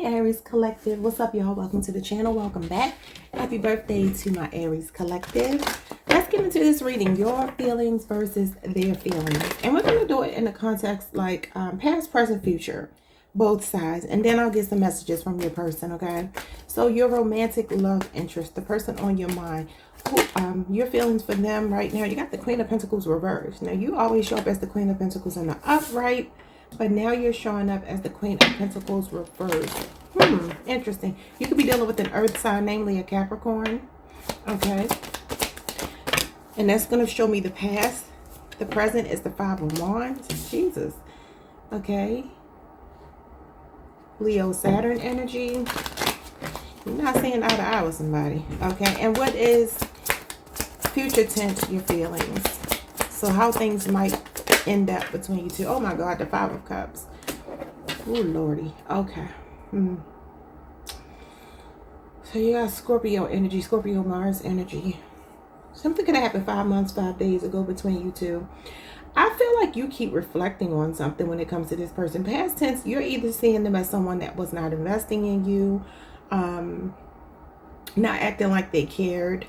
Hey Aries Collective, what's up y'all? Welcome to the channel. Welcome back. Happy birthday to my Aries Collective. Let's get into this reading, your feelings versus their feelings. And we're going to do it in the context like past, present, future, both sides. And then I'll get some messages from your person, okay? So your romantic love interest, the person on your mind, your feelings for them right now. You got the Queen of Pentacles reversed. Now you always show up as the Queen of Pentacles in the upright, but now you're showing up as the Queen of Pentacles reversed. Interesting. You could be dealing with an earth sign, namely a Capricorn. Okay. And that's going to show me the past. The present is the Five of Wands. Jesus. Okay. Leo, Saturn energy. You're not seeing eye to eye with somebody. Okay. And what is future tense, your feelings? So how things might end up between you two. Oh my God, the Five of Cups. Oh Lordy. Okay. So you got Scorpio energy, Scorpio Mars energy. Something could have happened 5 months, 5 days ago between you two. I feel like you keep reflecting on something when it comes to this person. Past tense, you're either seeing them as someone that was not investing in you, not acting like they cared.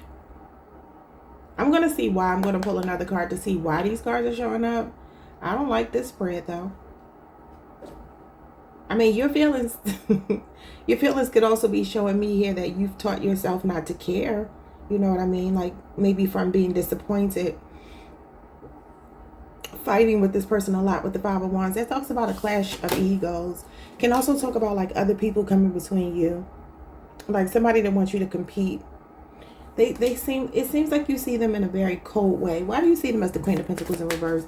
I'm going to see why. I'm going to pull another card to see why these cards are showing up. I don't like this spread though. I mean, your feelings, your feelings could also be showing me here that you've taught yourself not to care. You know what I mean? Like maybe from being disappointed, fighting with this person a lot with the Five of Wands. That talks about a clash of egos. Can also talk about like other people coming between you. Like somebody that wants you to compete. It seems like you see them in a very cold way. Why do you see them as the Queen of Pentacles in reverse?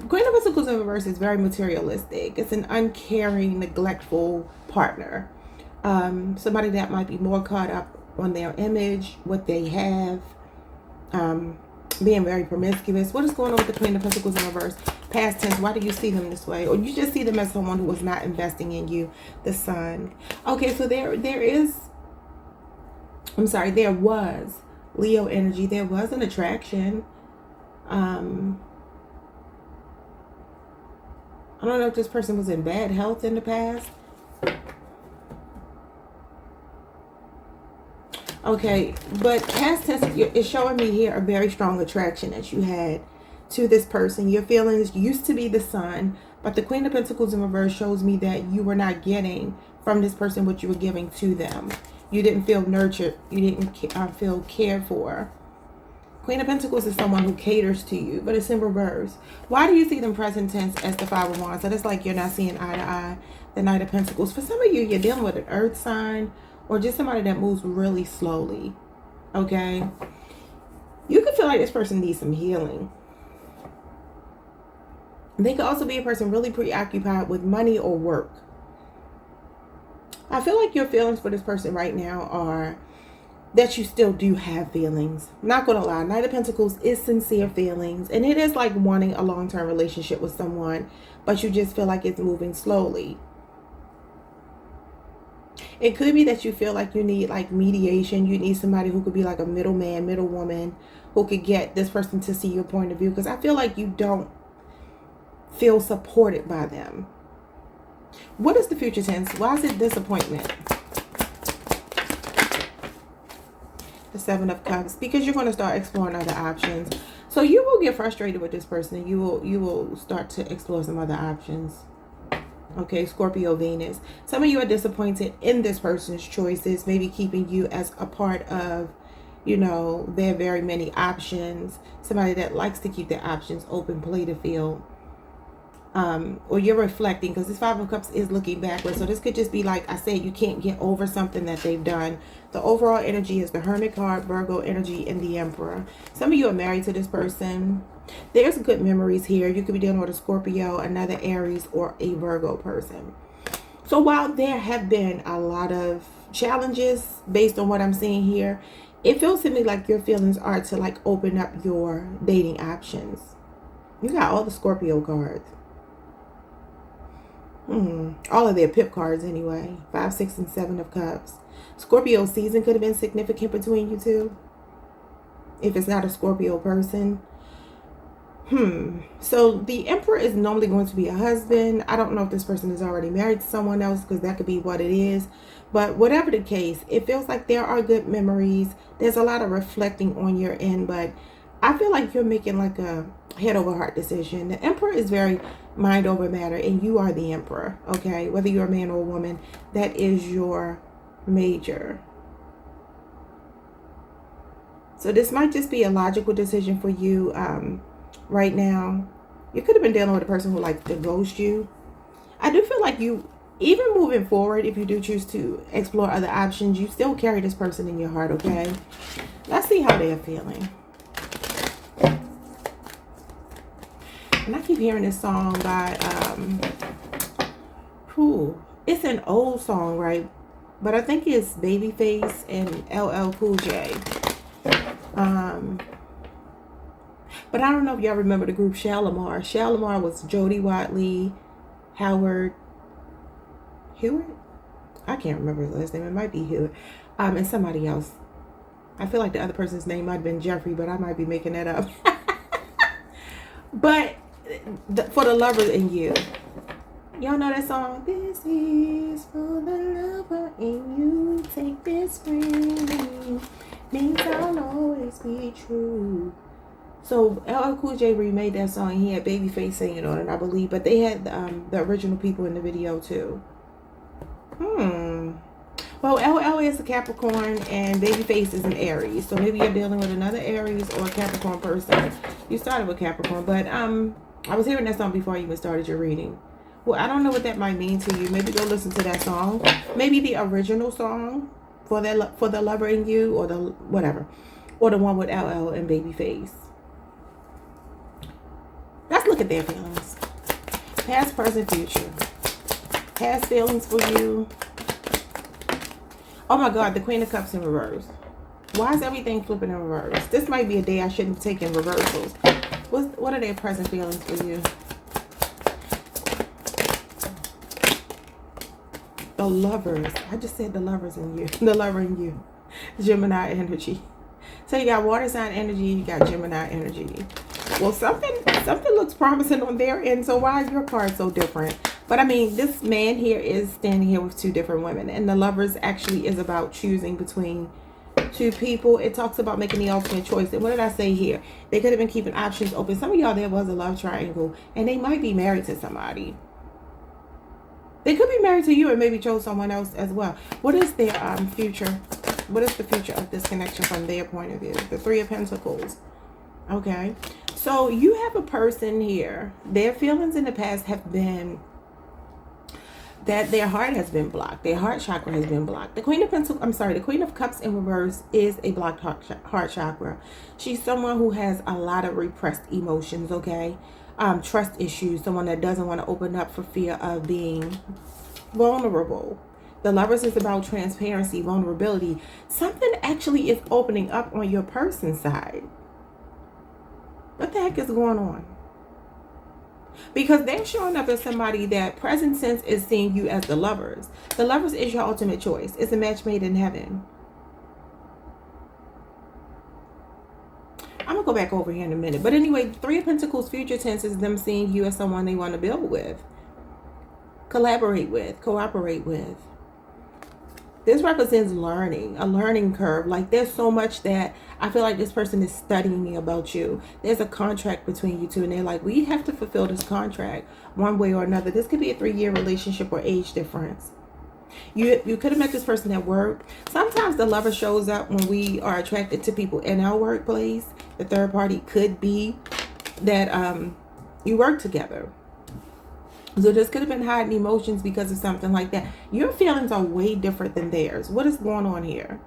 Queen of Pentacles in reverse is very materialistic. It's an uncaring, neglectful partner. Somebody that might be more caught up on their image, what they have, being very promiscuous. What is going on with the Queen of Pentacles in reverse? Past tense, why do you see them this way? Or you just see them as someone who was not investing in you, the Sun. Okay, so there was Leo energy. There was an attraction. I don't know if this person was in bad health in the past. Okay, but past tense is showing me here a very strong attraction that you had to this person. Your feelings used to be the Sun, but the Queen of Pentacles in reverse shows me that you were not getting from this person what you were giving to them. You didn't feel nurtured. You didn't feel cared for. Queen of Pentacles is someone who caters to you, but it's in reverse. Why do you see them present tense as the Five of Wands? So it's like you're not seeing eye to eye, the Knight of Pentacles. For some of you, you're dealing with an earth sign or just somebody that moves really slowly, okay? You could feel like this person needs some healing. They could also be a person really preoccupied with money or work. I feel like your feelings for this person right now are that you still do have feelings. Not gonna lie, Knight of Pentacles is sincere feelings, and it is like wanting a long-term relationship with someone, but you just feel like it's moving slowly. It could be that you feel like you need like mediation. You need somebody who could be like a middleman, middlewoman, who could get this person to see your point of view, because I feel like you don't feel supported by them. What is the future tense? Why is it disappointment? The Seven of Cups, because you're going to start exploring other options. So you will get frustrated with this person, and you will start to explore some other options. Okay, Scorpio, Venus. Some of you are disappointed in this person's choices, maybe keeping you as a part of, you know, their very many options. Somebody that likes to keep their options open, play the field. Or you're reflecting, because this Five of Cups is looking backwards. So this could just be like I said, you can't get over something that they've done. The overall energy is the Hermit card, Virgo energy, and the Emperor. Some of you are married to this person. There's good memories here. You could be dealing with a Scorpio, another Aries, or a Virgo person. So while there have been a lot of challenges based on what I'm seeing here, it feels to me like your feelings are to like open up your dating options. You got all the Scorpio cards. All of their pip cards anyway. 5, 6, and 7 of Cups. Scorpio season could have been significant between you two. If it's not a Scorpio person. So the Emperor is normally going to be a husband. I don't know if this person is already married to someone else, because that could be what it is. But whatever the case, it feels like there are good memories. There's a lot of reflecting on your end, but I feel like you're making like a head over heart decision. The Emperor is very mind over matter, and you are the Emperor, okay? Whether you're a man or a woman, that is your major. So this might just be a logical decision for you right now. You could have been dealing with a person who likes to ghost you. I do feel like you, even moving forward, if you do choose to explore other options, you still carry this person in your heart, okay? Let's see how they're feeling. And I keep hearing this song by, it's an old song, right? But I think it's Babyface and LL Cool J. But I don't know if y'all remember the group Shalimar. Shalimar was Jody Watley, Howard, Hewitt? I can't remember his last name. It might be Hewitt. And somebody else. I feel like the other person's name might have been Jeffrey, but I might be making that up. But for the lover in you. Y'all know that song? This is for the lover in you. Take this ring. Means I'll always be true. So LL Cool J remade that song. He had Babyface singing on it, I believe. But they had the original people in the video too. Well, LL is a Capricorn and Babyface is an Aries. So maybe you're dealing with another Aries or a Capricorn person. You started with Capricorn, but I was hearing that song before you even started your reading. Well, I don't know what that might mean to you. Maybe go listen to that song. Maybe the original song for the lover in you, or the whatever, or the one with LL and Babyface. Let's look at their feelings. Past, present, future. Past feelings for you. Oh my God, the Queen of Cups in reverse. Why is everything flipping in reverse? This might be a day I shouldn't take in reversals. What are their present feelings for you? The lovers. I just said the lovers in you. The lover in you. Gemini energy. So you got water sign energy, you got Gemini energy. Well, something looks promising on their end. So why is your card so different? But I mean, this man here is standing here with two different women. And the lovers actually is about choosing between two people. It talks about making the ultimate choice. And what did I say here? They could have been keeping options open. Some of y'all, there was a love triangle. And they might be married to somebody. They could be married to you and maybe chose someone else as well. What is their future? What is the future of this connection from their point of view? The Three of Pentacles. Okay. So you have a person here. Their feelings in the past have been that their heart has been blocked. Their heart chakra has been blocked. The Queen of Pentacles, the Queen of Cups in reverse is a blocked heart chakra. She's someone who has a lot of repressed emotions, okay? Trust issues, someone that doesn't want to open up for fear of being vulnerable. The Lovers is about transparency, vulnerability. Something actually is opening up on your person's side. What the heck is going on? Because they're showing up as somebody that present sense is seeing you as the Lovers. The Lovers is your ultimate choice. It's a match made in heaven. I'm going to go back over here in a minute. But anyway, Three of Pentacles future tense is them seeing you as someone they want to build with, collaborate with, cooperate with. This represents learning, a learning curve. Like there's so much that I feel like this person is studying about you. There's a contract between you two and they're like, we have to fulfill this contract one way or another. This could be a 3-year relationship or age difference. You could have met this person at work. Sometimes the lover shows up when we are attracted to people in our workplace. The third party could be that you work together. So this could have been hiding emotions because of something like that. Your feelings are way different than theirs. What is going on here?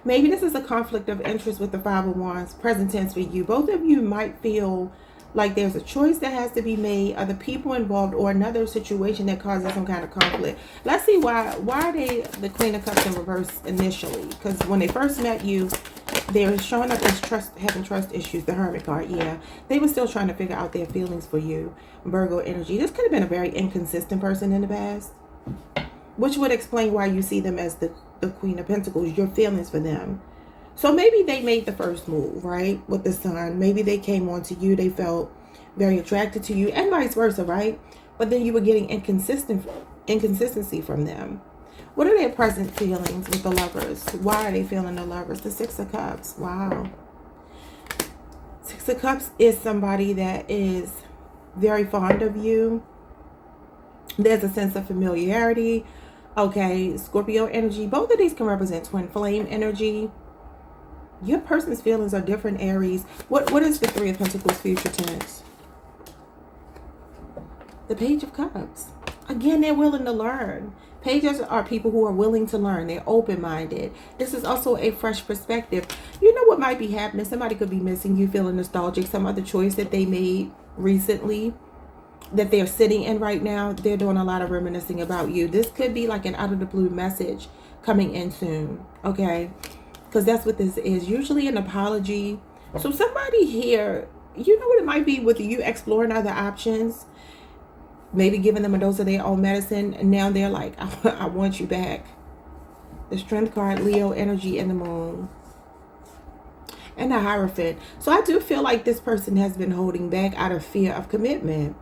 Maybe this is a conflict of interest with the Five of Wands, present tense for you. Both of you might feel like there's a choice that has to be made, other people involved, or another situation that causes some kind of conflict. Let's see why are they the Queen of Cups in reverse initially? Because when they first met you, they were showing up as having trust issues. The Hermit card, yeah. They were still trying to figure out their feelings for you. Virgo energy. This could have been a very inconsistent person in the past, which would explain why you see them as the Queen of Pentacles, your feelings for them. So maybe they made the first move, right? With the sun. Maybe they came on to you. They felt very attracted to you and vice versa, right? But then you were getting inconsistency from them. What are their present feelings with the Lovers? Why are they feeling the Lovers? The Six of Cups. Wow. Six of Cups is somebody that is very fond of you. There's a sense of familiarity. Okay, Scorpio energy. Both of these can represent twin flame energy. Your person's feelings are different, Aries. What is the Three of Pentacles future tense? The Page of Cups. Again, they're willing to learn. Pages are people who are willing to learn. They're open-minded. This is also a fresh perspective. You know what might be happening? Somebody could be missing you, feeling nostalgic. Some other choice that they made recently that they're sitting in right now. They're doing a lot of reminiscing about you. This could be like an out of the blue message coming in soon. Okay? Because that's what this is. Usually an apology. So somebody here, you know what it might be with you exploring other options. Maybe giving them a dose of their own medicine. And now they're like, I want you back. The Strength card, Leo energy, and the Moon. And the Hierophant. So I do feel like this person has been holding back out of fear of commitment.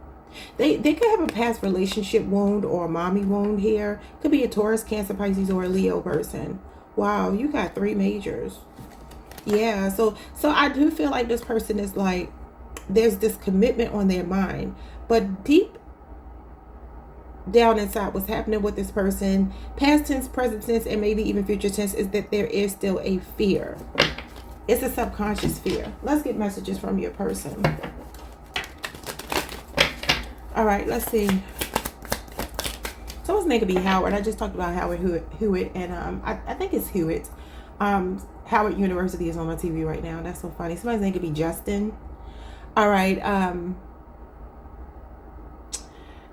They could have a past relationship wound or a mommy wound here. Could be a Taurus, Cancer, Pisces, or a Leo person. Wow, you got 3 majors. Yeah, so I do feel like this person is like, there's this commitment on their mind. But deep down inside, what's happening with this person, past tense, present tense, and maybe even future tense, is that there is still a fear. It's a subconscious fear. Let's get messages from your person. All right, let's see. Someone's name could be Howard. I just talked about Howard Hewitt, and I think it's Hewitt. Howard University is on my TV right now. That's so funny. Somebody's name could be Justin. All right.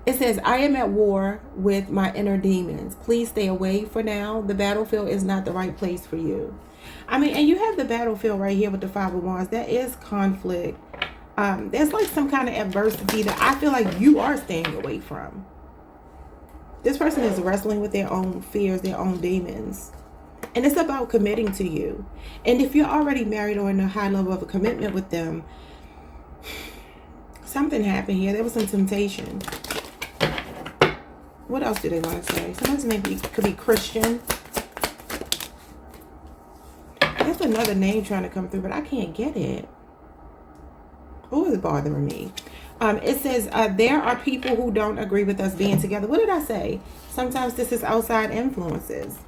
It says, I am at war with my inner demons. Please stay away for now. The battlefield is not the right place for you. I mean, and you have the battlefield right here with the Five of Wands. That is conflict. There's like some kind of adversity that I feel like you are staying away from. This person is wrestling with their own fears, their own demons. And it's about committing to you. And if you're already married or in a high level of a commitment with them, something happened here. There was some temptation. What else do they want to say? Sometimes maybe could be Christian. There's another name trying to come through, but I can't get it. Oh, it's bothering me. It says, there are people who don't agree with us being together. What did I say? Sometimes this is outside influences.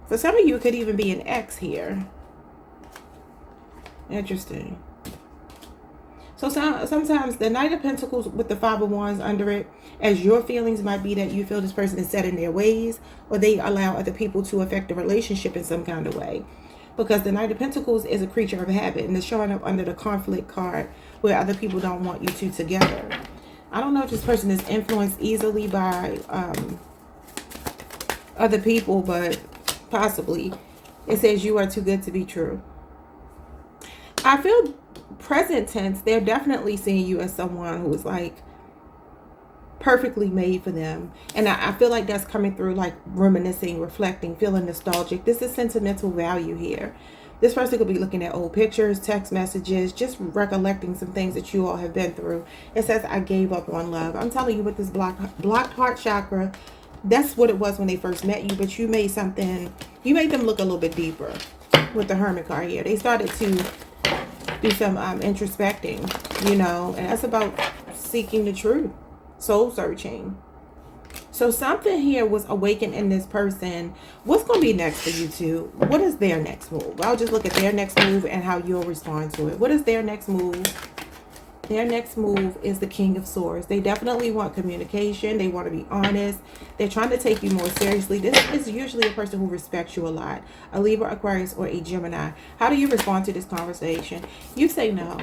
For some of you, it could even be an ex here. Interesting. So sometimes the Knight of Pentacles with the Five of Wands under it, as your feelings might be that you feel this person is set in their ways, or they allow other people to affect the relationship in some kind of way. Because the Knight of Pentacles is a creature of habit, and it's showing up under the conflict card where other people don't want you two together. I don't know if this person is influenced easily by other people, but possibly. It says you are too good to be true. I feel present tense, they're definitely seeing you as someone who is like perfectly made for them. And I feel like that's coming through, like reminiscing, reflecting, feeling nostalgic. This is sentimental value here. This person could be looking at old pictures, text messages, just recollecting some things that you all have been through. It says, I gave up on love. I'm telling you, with this blocked heart chakra, that's what it was when they first met you. But you made them look a little bit deeper with the Hermit card here. They started to do some introspecting, you know, and that's about seeking the truth, soul searching. So something here was awakened in this person. What's going to be next for you two? What is their next move? I'll just look at their next move and how you'll respond to it. What is their next move? Their next move is the King of Swords. They definitely want communication. They want to be honest. They're trying to take you more seriously. This is usually a person who respects you a lot. A Libra, Aquarius, or a Gemini. How do you respond to this conversation? You say no.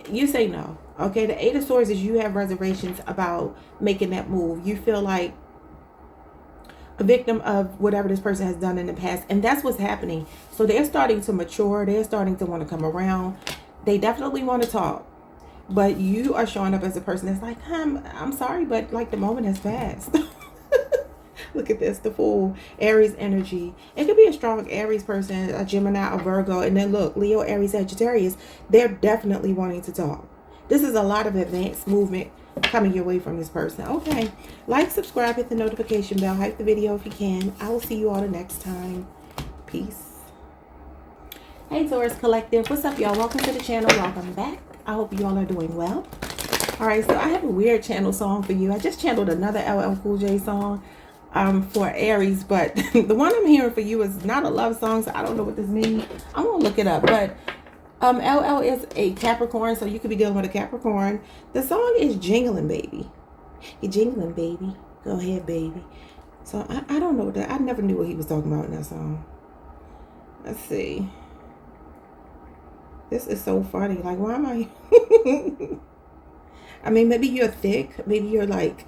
You say no. Okay, the Eight of Swords is you have reservations about making that move. You feel like a victim of whatever this person has done in the past. And that's what's happening. So they're starting to mature. They're starting to want to come around. They definitely want to talk, but you are showing up as a person that's like, I'm sorry, but like the moment has passed. Look at this, the Fool, Aries energy. It could be a strong Aries person, a Gemini, a Virgo, and then look, Leo, Aries, Sagittarius. They're definitely wanting to talk. This is a lot of advanced movement coming your way from this person. Okay, like, subscribe, hit the notification bell, hype the video if you can. I will see you all the next time. Peace. Hey Taurus Collective, what's up y'all? Welcome to the channel. Welcome back. I hope you all are doing well. All right, so I have a weird channel song for you. I just channeled another LL Cool J song for Aries, but the one I'm hearing for you is not a love song, so I don't know what this means. I'm gonna look it up, but LL is a Capricorn, so you could be dealing with a Capricorn. The song is Jingling Baby. You're jingling, baby. Go ahead, baby. So I don't know that. I never knew what he was talking about in that song. Let's see. This is so funny. Like, why am I? I mean, maybe you're thick. Maybe you're like,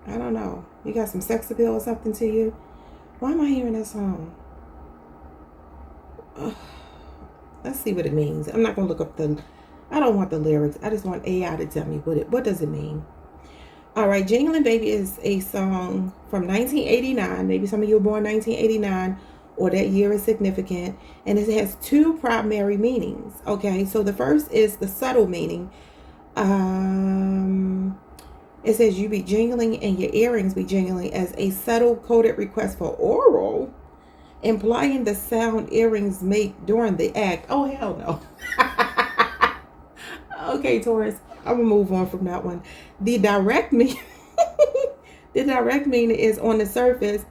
I don't know. You got some sex appeal or something to you. Why am I hearing that song? Let's see what it means. I'm not going to look up I don't want the lyrics. I just want AI to tell me what does it mean. All right. Jingling Baby is a song from 1989. Maybe some of you were born 1989. Or that year is significant, and it has two primary meanings. Okay, so the first is the subtle meaning. It says you be jingling and your earrings be jingling as a subtle coded request for oral, implying the sound earrings make during the act. Oh hell no. Okay, Taurus, I'm gonna move on from that one. The direct meaning is, on the surface,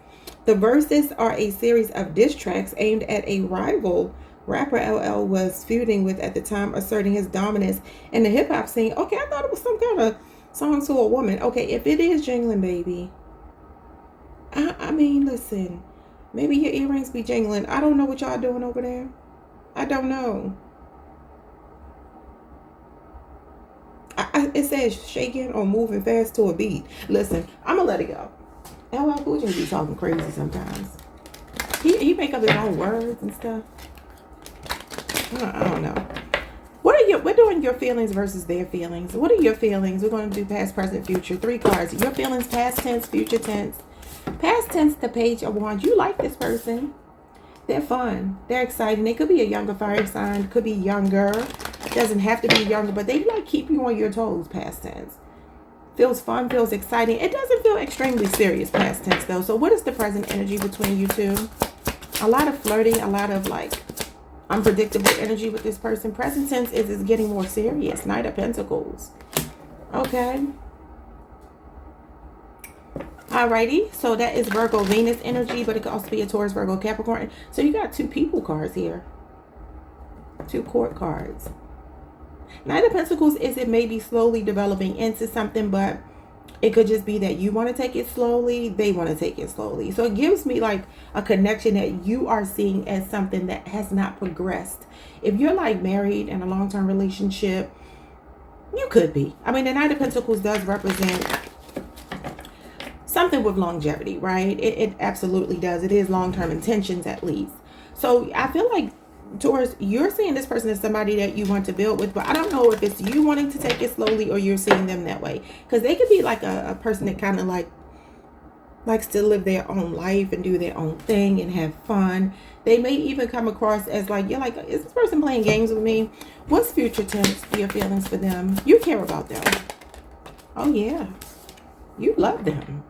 the verses are a series of diss tracks aimed at a rival rapper LL was feuding with at the time, asserting his dominance in the hip-hop scene. Okay, I thought it was some kind of song to a woman. Okay, if it is Jingling Baby, I mean, listen, maybe your earrings be jingling. I don't know what y'all doing over there. I don't know. It says shaking or moving fast to a beat. Listen, I'm going to let it go. LL Cool J be talking crazy sometimes. He make up his own words and stuff. I don't know. We're doing your feelings versus their feelings. What are your feelings? We're going to do past, present, future. 3 cards. Your feelings, past tense, future tense. Past tense, the Page of Wands. You like this person. They're fun. They're exciting. They could be a younger fire sign. Could be younger. Doesn't have to be younger, but they like keep you on your toes. Past tense. Feels fun, feels exciting. It doesn't feel extremely serious, past tense, though. So what is the present energy between you two? A lot of flirting, a lot of, like, unpredictable energy with this person. Present tense is it's getting more serious. Knight of Pentacles. Okay. Alrighty. So that is Virgo Venus energy, but it could also be a Taurus, Virgo, Capricorn. So you got 2 people cards here. 2 court cards. Knight of Pentacles is it may be slowly developing into something, but it could just be that you want to take it slowly. They want to take it slowly. So it gives me like a connection that you are seeing as something that has not progressed. If you're like married in a long-term relationship, you could be. I mean, the Knight of Pentacles does represent something with longevity, right? It absolutely does. It is long-term intentions at least. So I feel like, Taurus, you're seeing this person as somebody that you want to build with, but I don't know if it's you wanting to take it slowly or you're seeing them that way. Because they could be like a person that kind of like likes to live their own life and do their own thing and have fun. They may even come across as like, you're like, is this person playing games with me? What's future tense, your feelings for them? You care about them. Oh yeah. You love them.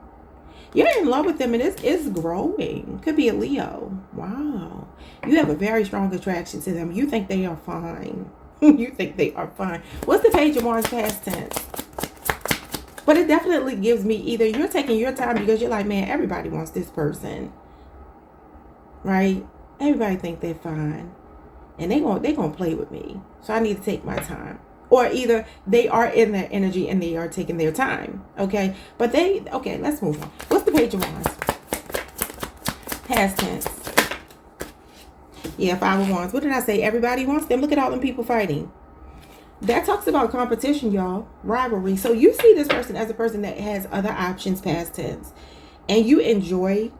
You're in love with them and it's growing. Could be a Leo. Wow. You have a very strong attraction to them. You think they are fine. You think they are fine. What's the Page of Wands past tense? But it definitely gives me either you're taking your time because you're like, man, everybody wants this person. Right? Everybody think they're fine. And they're gonna play with me. So I need to take my time. Or either they are in their energy and they are taking their time. Okay? But okay, let's move on. What's the Page of Wands? Past tense. Yeah, 5 of Wands. What did I say? Everybody wants them. Look at all them people fighting. That talks about competition, y'all. Rivalry. So you see this person as a person that has other options, past tense. And you enjoyed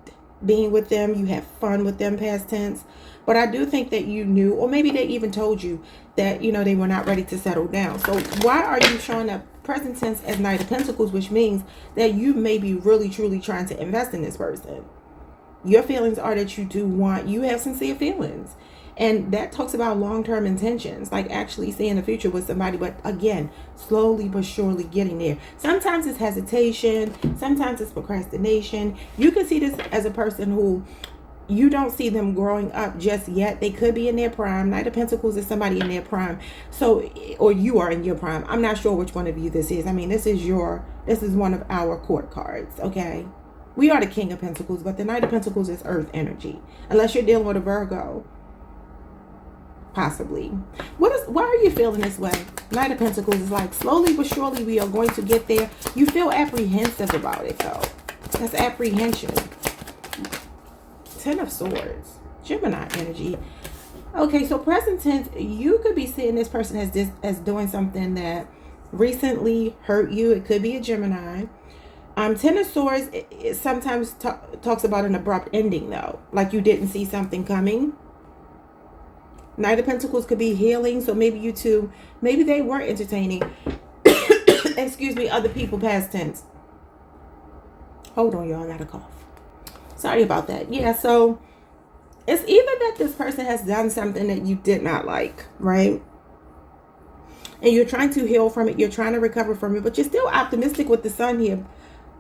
being with them. You have fun with them, past tense. But I do think that you knew, or maybe they even told you that, you know, they were not ready to settle down. So why are you showing up present tense as Knight of Pentacles, which means that you may be really, truly trying to invest in this person. Your feelings are that you have sincere feelings. And that talks about long-term intentions, like actually seeing the future with somebody, but again, slowly but surely getting there. Sometimes it's hesitation, sometimes it's procrastination. You can see this as a person who you don't see them growing up just yet. They could be in their prime. Knight of Pentacles is somebody in their prime. So, or you are in your prime. I'm not sure which one of you this is. I mean, this is one of our court cards, okay? We are the King of Pentacles, but the Knight of Pentacles is earth energy. Unless you're dealing with a Virgo. Possibly. Why are you feeling this way? Knight of Pentacles is like, slowly but surely we are going to get there. You feel apprehensive about it though. That's apprehension. Ten of Swords. Gemini energy. Okay, so present tense, you could be seeing this person as doing something that recently hurt you. It could be a Gemini. Ten of Swords, it sometimes talks about an abrupt ending though. Like you didn't see something coming. Knight of Pentacles could be healing. So maybe you two, maybe they were entertaining, excuse me, other people past tense. Hold on, y'all, I got a cough. Sorry about that. Yeah, so it's either that this person has done something that you did not like, right? And you're trying to heal from it. You're trying to recover from it, but you're still optimistic with the sun here.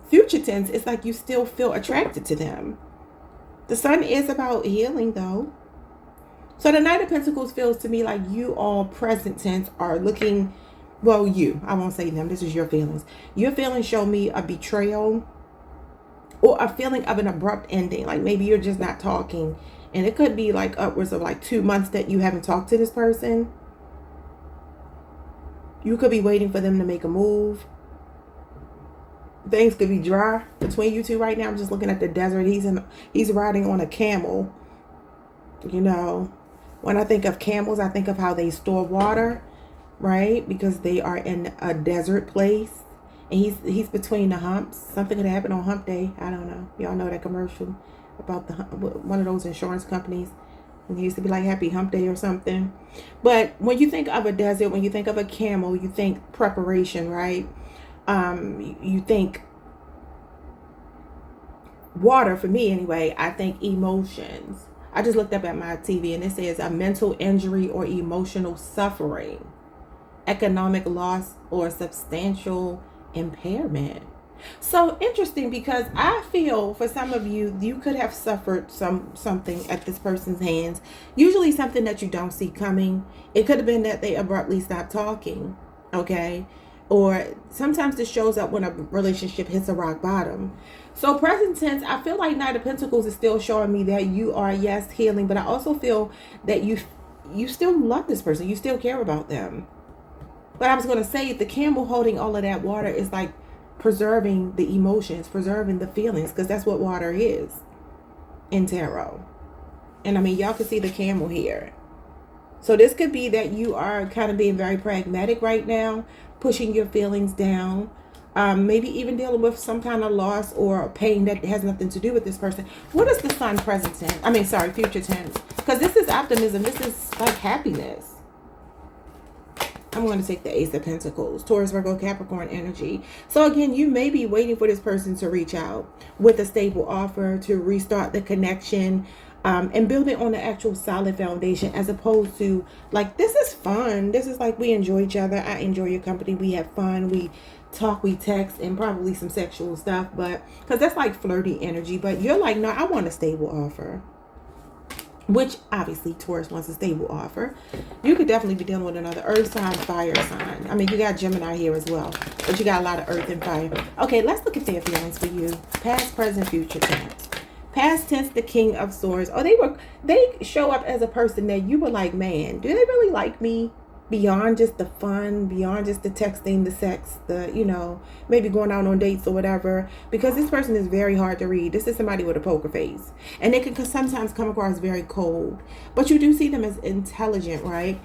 Future tense, it's like you still feel attracted to them. The sun is about healing though. So the Knight of Pentacles feels to me like you all present tense are looking, well, I won't say them. This is your feelings. Your feelings show me a betrayal or a feeling of an abrupt ending. Like maybe you're just not talking. And it could be like upwards of like 2 months that you haven't talked to this person. You could be waiting for them to make a move. Things could be dry between you two right now. I'm just looking at the desert. He's riding on a camel. You know, when I think of camels, I think of how they store water, right? Because they are in a desert place. And he's between the humps. Something could happen on hump day. I don't know. Y'all know that commercial about one of those insurance companies. And it used to be like Happy Hump Day or something. But when you think of a desert, when you think of a camel, you think preparation, right? You think water. For me anyway, I think emotions. I just looked up at my TV and it says a mental injury or emotional suffering, economic loss, or substantial impairment. So interesting, because I feel for some of you, you could have suffered something at this person's hands. Usually something that you don't see coming. It could have been that they abruptly stopped talking, okay? Or sometimes this shows up when a relationship hits a rock bottom. So present tense, I feel like Knight of Pentacles is still showing me that you are, yes, healing, but I also feel that you still love this person. You still care about them. But I was going to say, the camel holding all of that water is like preserving the emotions, preserving the feelings, because that's what water is in tarot. And I mean, y'all can see the camel here. So this could be that you are kind of being very pragmatic right now, pushing your feelings down, maybe even dealing with some kind of loss or pain that has nothing to do with this person. What is the sun present tense? I mean, sorry, future tense. Because this is optimism. This is like happiness. I'm going to take the Ace of Pentacles, Taurus, Virgo, Capricorn energy. So again, you may be waiting for this person to reach out with a stable offer to restart the connection, and build it on an actual solid foundation, as opposed to like, this is fun. This is like, we enjoy each other. I enjoy your company. We have fun. We talk, we text, and probably some sexual stuff, but because that's like flirty energy. But you're like, no, I want a stable offer. Which obviously Taurus wants a stable offer. You could definitely be dealing with another earth sign, fire sign. I mean, you got Gemini here as well, but you got a lot of earth and fire. Okay, let's look at their feelings for you. Past, present, future tense. Past tense, the King of Swords. Oh, they show up as a person that you were like, man, do they really like me? Beyond just the fun, beyond just the texting, the sex, the, you know, maybe going out on dates or whatever. Because this person is very hard to read. This is somebody with a poker face. And they can sometimes come across very cold. But you do see them as intelligent, right?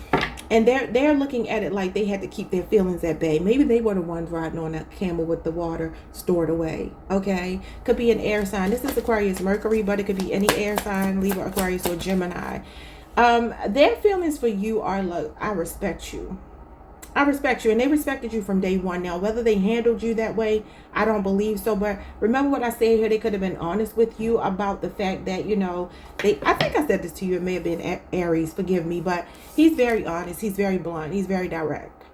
And they're looking at it like they had to keep their feelings at bay. Maybe they were the ones riding on a camel with the water stored away. Okay? Could be an air sign. This is Aquarius Mercury, but it could be any air sign, Libra, Aquarius, or Gemini. Their feelings for you are like, I respect you. I respect you, and they respected you from day one. Now, whether they handled you that way, I don't believe so. But remember what I said here, they could have been honest with you about the fact that, you know, I think I said this to you, it may have been Aries, forgive me, but he's very honest, he's very blunt, he's very direct.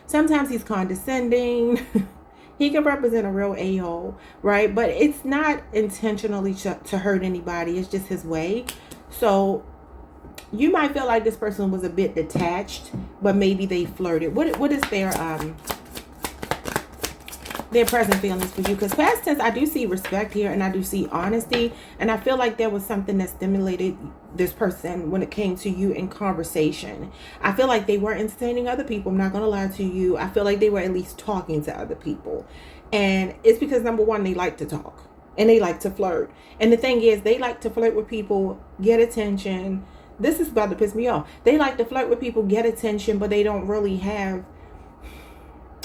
Sometimes he's condescending. He can represent a real a-hole, right? But it's not intentionally to hurt anybody, it's just his way. So you might feel like this person was a bit detached, but maybe they flirted. What is their present feelings for you? Because past tense, I do see respect here, and I do see honesty, and I feel like there was something that stimulated this person when it came to you in conversation. I feel like they were entertaining other people. I'm not going to lie to you. I feel like they were at least talking to other people, and it's because, number one, they like to talk and they like to flirt. And the thing is, they like to flirt with people, get attention. This is about to piss me off. They like to flirt with people, get attention, but they don't really have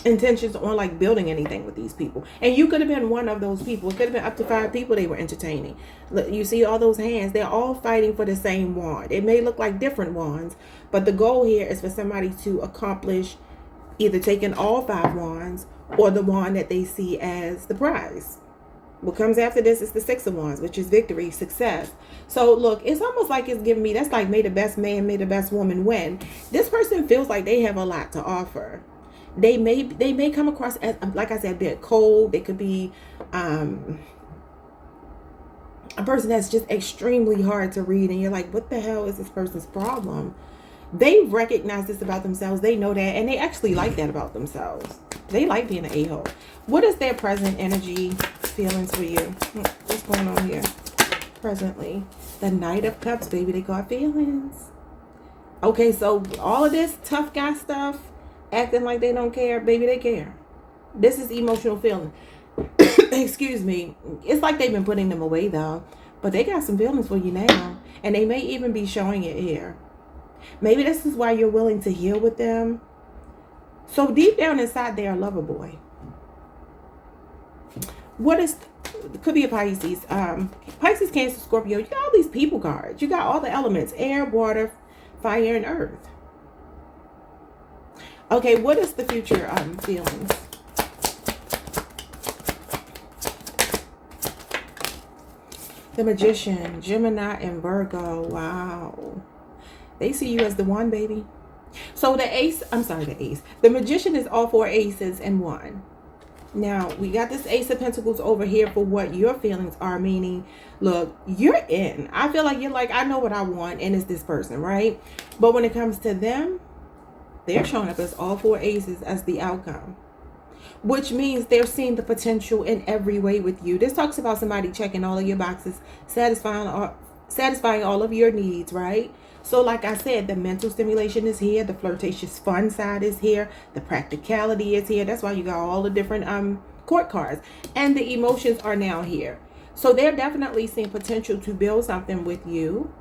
intentions on like building anything with these people. And you could have been one of those people. It could have been up to 5 people they were entertaining. Look, you see all those hands, they're all fighting for the same wand. It may look like different wands, but the goal here is for somebody to accomplish either taking all 5 wands or the wand that they see as the prize. What comes after this is the 6 of Wands, which is victory, success. So look, it's almost like it's giving me, that's like may the best man, may the best woman win. This person feels like they have a lot to offer. They may come across as, like I said, a bit cold. They could be a person that's just extremely hard to read, and you're like, what the hell is this person's problem? They recognize this about themselves. They know that, and they actually like that about themselves. They like being an a-hole. What is their present energy feelings for you? What's going on here presently? The Knight of Cups, baby. They got feelings. Okay, so all of this tough guy stuff, acting like they don't care, baby, they care. This is emotional feeling. Excuse me. It's like they've been putting them away though, but they got some feelings for you now, and they may even be showing it here. Maybe this is why you're willing to heal with them. So deep down inside, they're a lover boy. What is, could be a Pisces. Pisces, Cancer, Scorpio. You got all these people cards. You got all the elements: air, water, fire, and earth. Okay, what is the future feelings? The Magician, Gemini, and Virgo. Wow. They see you as the one, baby. So the ace, the Magician is all 4 aces in one. Now, we got this Ace of Pentacles over here for what your feelings are, meaning, look, you're in. I feel like you're like, I know what I want, and it's this person, right? But when it comes to them, they're showing up as all 4 aces as the outcome, which means they're seeing the potential in every way with you. This talks about somebody checking all of your boxes, satisfying all of your needs, right? So like I said, the mental stimulation is here. The flirtatious fun side is here. The practicality is here. That's why you got all the different court cards. And the emotions are now here. So they're definitely seeing potential to build something with you.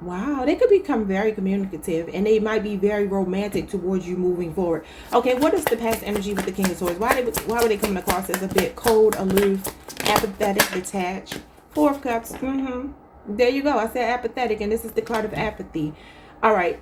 Wow, they could become very communicative, and they might be very romantic towards you moving forward. Okay, what is the past energy with the King of Swords? Why were they coming across as a bit cold, aloof, apathetic, detached? 4 of Cups. There you go. I said apathetic, and this is the card of apathy. All right.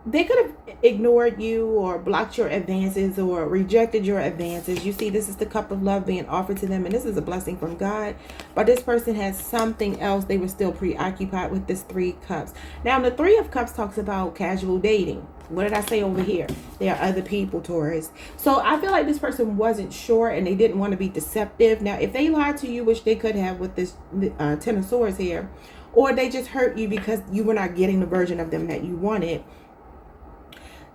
They could have ignored you or blocked your advances or rejected your advances. You see, this is the cup of love being offered to them, and this is a blessing from God. But this person has something else. They were still preoccupied with this 3 cups. Now, the 3 of Cups talks about casual dating. What did I say over here? There are other people, Taurus. So I feel like this person wasn't sure, and they didn't want to be deceptive. Now, if they lied to you, which they could have with this 10 of Swords here, or they just hurt you because you were not getting the version of them that you wanted,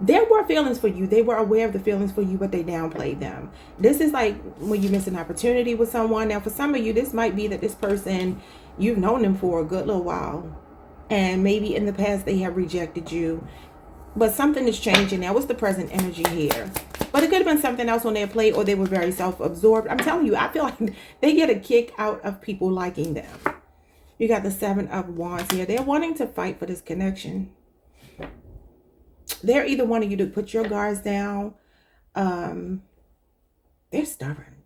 there were feelings for you. They were aware of the feelings for you, but they downplayed them. This is like when you miss an opportunity with someone. Now, for some of you, this might be that this person, you've known them for a good little while, and maybe in the past they have rejected you, but something is changing now. What's the present energy here? But it could have been something else on their plate, or they were very self-absorbed. I'm telling you, I feel like they get a kick out of people liking them. You got the 7 of Wands here. They're wanting to fight for this connection. They're either wanting you to put your guards down. They're stubborn.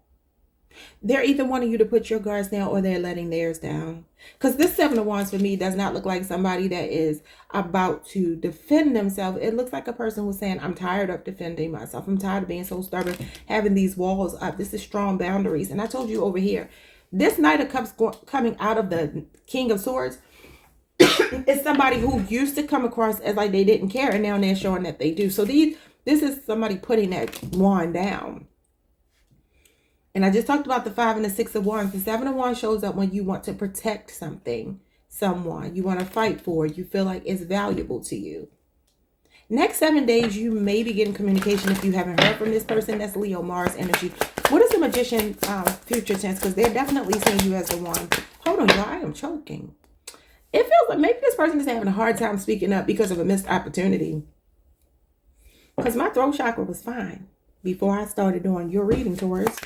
They're either wanting you to put your guards down or they're letting theirs down. Because this Seven of Wands for me does not look like somebody that is about to defend themselves. It looks like a person who's saying, I'm tired of defending myself. I'm tired of being so stubborn, having these walls up. This is strong boundaries. And I told you over here, this Knight of Cups coming out of the King of Swords is somebody who used to come across as like they didn't care. And now they're showing that they do. So this is somebody putting that wand down. And I just talked about the 5 and the 6 of Wands. The 7 of Wands shows up when you want to protect something, someone. You want to fight for it. You feel like it's valuable to you. Next 7 days, you may be getting communication if you haven't heard from this person. That's Leo, Mars energy. What is the Magician future tense? Because they're definitely seeing you as the one. Hold on, y'all. I am choking. It feels like maybe this person is having a hard time speaking up because of a missed opportunity. Because my throat chakra was fine before I started doing your reading, Taurus.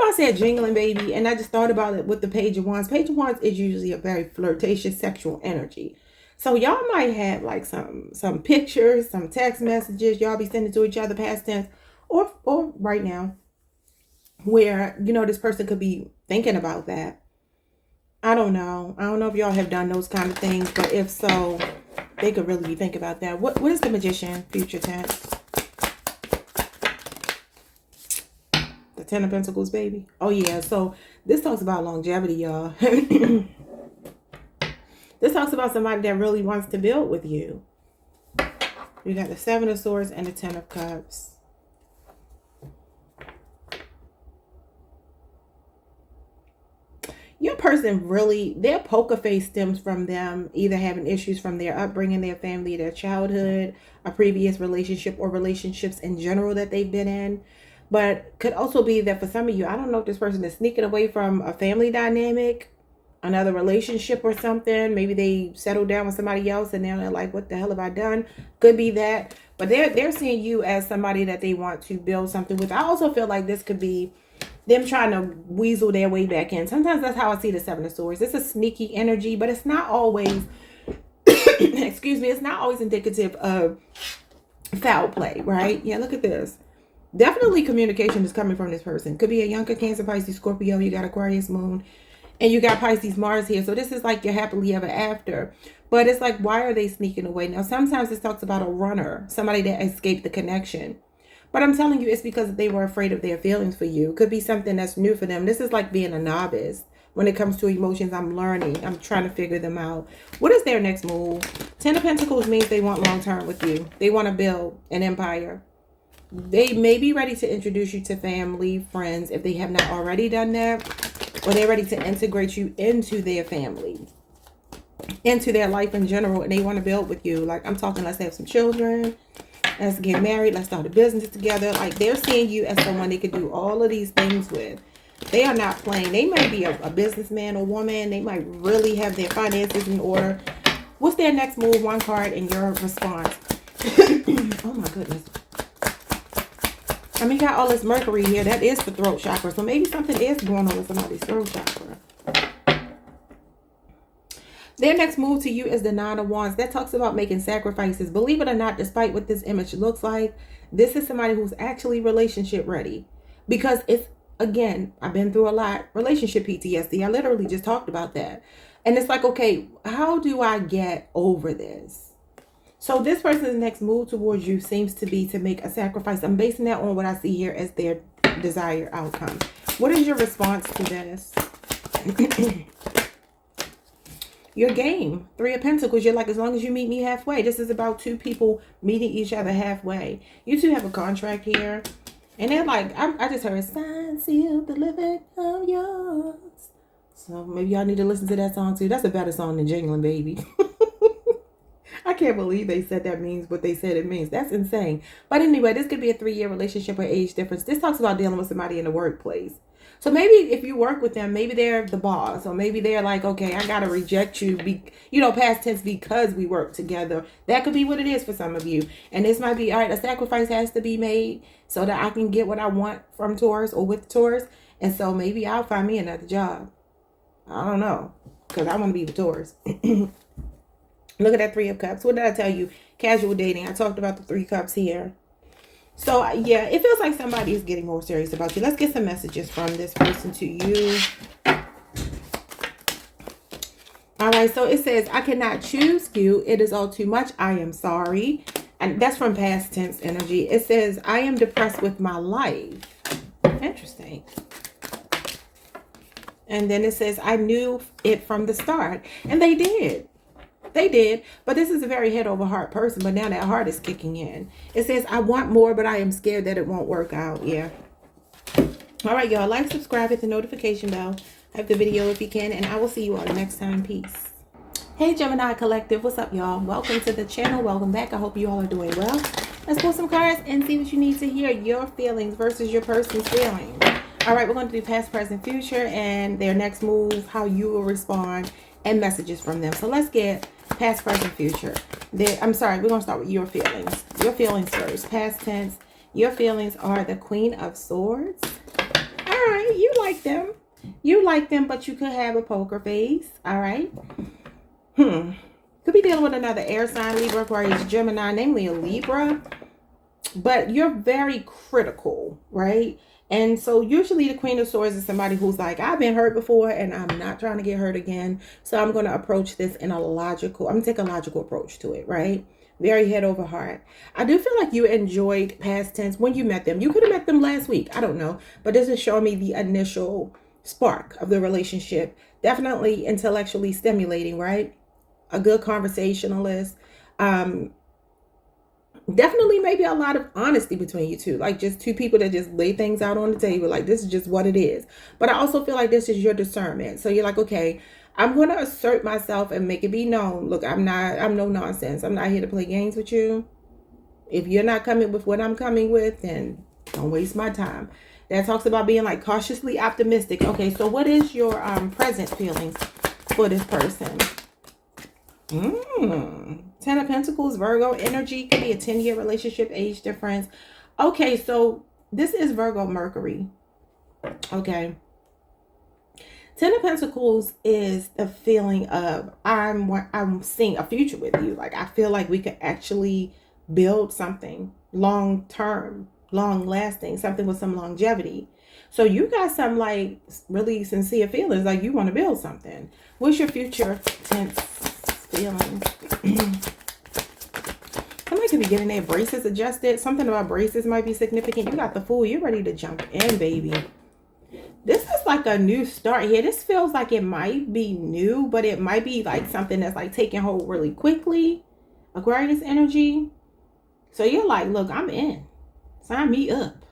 I said jingling, baby, and I just thought about it with the Page of Wands. Page of Wands is usually a very flirtatious sexual energy. So y'all might have like some pictures, some text messages y'all be sending to each other, past tense, or right now, where, you know, this person could be thinking about that. I don't know. I don't know if y'all have done those kind of things, but if so, they could really be thinking about that. What is the Magician future tense? 10 of Pentacles, baby. Oh, yeah. So this talks about longevity, y'all. This talks about somebody that really wants to build with you. You got the 7 of Swords and the 10 of Cups. Your person really, their poker face stems from them either having issues from their upbringing, their family, their childhood, a previous relationship, or relationships in general that they've been in. But could also be that for some of you, I don't know if this person is sneaking away from a family dynamic, another relationship or something. Maybe they settled down with somebody else and now they're like, what the hell have I done? Could be that. But they're seeing you as somebody that they want to build something with. I also feel like this could be them trying to weasel their way back in. Sometimes that's how I see the 7 of Swords. It's a sneaky energy, but it's not always, excuse me, it's not always indicative of foul play, right? Yeah, look at this. Definitely communication is coming from this person. Could be a younger Cancer, Pisces, Scorpio. You got Aquarius moon and you got Pisces Mars here. So this is like your happily ever after. But it's like, why are they sneaking away? Now, sometimes this talks about a runner, somebody that escaped the connection. But I'm telling you, it's because they were afraid of their feelings for you. It could be something that's new for them. This is like being a novice. When it comes to emotions, I'm learning. I'm trying to figure them out. What is their next move? 10 of Pentacles means they want long term with you. They want to build an empire. They may be ready to introduce you to family, friends, if they have not already done that. Or they're ready to integrate you into their family, into their life in general. And they want to build with you. Like, I'm talking, let's have some children. Let's get married. Let's start a business together. Like, they're seeing you as someone they could do all of these things with. They are not playing. They might be a businessman or woman. They might really have their finances in order. What's their next move? One card and your response. Oh, my goodness. I mean, you got all this Mercury here. That is the throat chakra. So maybe something is going on with somebody's throat chakra. Their next move to you is the 9 of Wands. That talks about making sacrifices. Believe it or not, despite what this image looks like, this is somebody who's actually relationship ready. Because it's, again, I've been through a lot. Relationship PTSD. I literally just talked about that. And it's like, okay, how do I get over this? So this person's next move towards you seems to be to make a sacrifice. I'm basing that on what I see here as their desired outcome. What is your response to this? Your game. 3 of Pentacles. You're like, as long as you meet me halfway. This is about two people meeting each other halfway. You two have a contract here. And they're like, I just heard, sign, seal, delivered, I'm yours. So maybe y'all need to listen to that song too. That's a better song than Jingling Baby. I can't believe they said that means what they said it means. That's insane. But anyway, this could be a 3-year relationship or age difference. This talks about dealing with somebody in the workplace. So maybe if you work with them, maybe they're the boss. Or maybe they're like, okay, I got to reject you, past tense, because we work together. That could be what it is for some of you. And this might be, all right, a sacrifice has to be made so that I can get what I want from Taurus or with Taurus. And so maybe I'll find me another job. I don't know, because I want to be with Taurus. Look at that 3 of Cups. What did I tell you? Casual dating. I talked about the 3 cups here. So, yeah, it feels like somebody is getting more serious about you. Let's get some messages from this person to you. All right, so it says, I cannot choose you. It is all too much. I am sorry. And that's from past tense energy. It says, I am depressed with my life. Interesting. And then it says, I knew it from the start. And they did. They did. But this is a very head over heart person. But now that heart is kicking in. It says, I want more, but I am scared that it won't work out. Yeah. All right, y'all. Like, subscribe, hit the notification bell. Like the video if you can. And I will see you all next time. Peace. Hey, Gemini Collective. What's up, y'all? Welcome to the channel. Welcome back. I hope you all are doing well. Let's pull some cards and see what you need to hear. Your feelings versus your person's feelings. All right, we're going to do past, present, future, and their next move, how you will respond, and messages from them. So let's get past, present, future. I'm sorry, we're going to start with your feelings. Your feelings first. Past tense. Your feelings are the Queen of Swords. All right, you like them. You like them, but you could have a poker face. All right. Could be dealing with another air sign, Libra, Aquarius, Gemini, namely a Libra. But you're very critical, right? And so usually the Queen of Swords is somebody who's like, I've been hurt before and I'm not trying to get hurt again. So I'm going to approach this in a logical, I'm going to take a logical approach to it, right? Very head over heart. I do feel like you enjoyed past tense when you met them. You could have met them last week. I don't know. But this is showing me the initial spark of the relationship. Definitely intellectually stimulating, right? A good conversationalist. Definitely maybe a lot of honesty between you two, like just two people that just lay things out on the table, like this is just what it is. But I also feel like this is your discernment. So you're like, okay, I'm going to assert myself and make it be known. Look, I'm no nonsense. I'm not here to play games with you. If you're not coming with what I'm coming with, then don't waste my time. That talks about being like cautiously optimistic. Okay, so what is your present feelings for this person? 10 of Pentacles, Virgo energy. Could be a 10-year relationship, age difference. Okay, so this is Virgo Mercury. Okay. 10 of Pentacles is the feeling of I'm seeing a future with you. Like I feel like we could actually build something long term, long lasting, something with some longevity. So you got some like really sincere feelings, like you want to build something. What's your future tense feelings? Somebody could be getting their braces adjusted. Something about braces might be significant. You got the Fool. You're ready to jump in, baby. This is like a new start here. This feels like it might be new, but it might be like something that's like taking hold really quickly. Aquarius energy. So you're like, look, I'm in. Sign me up.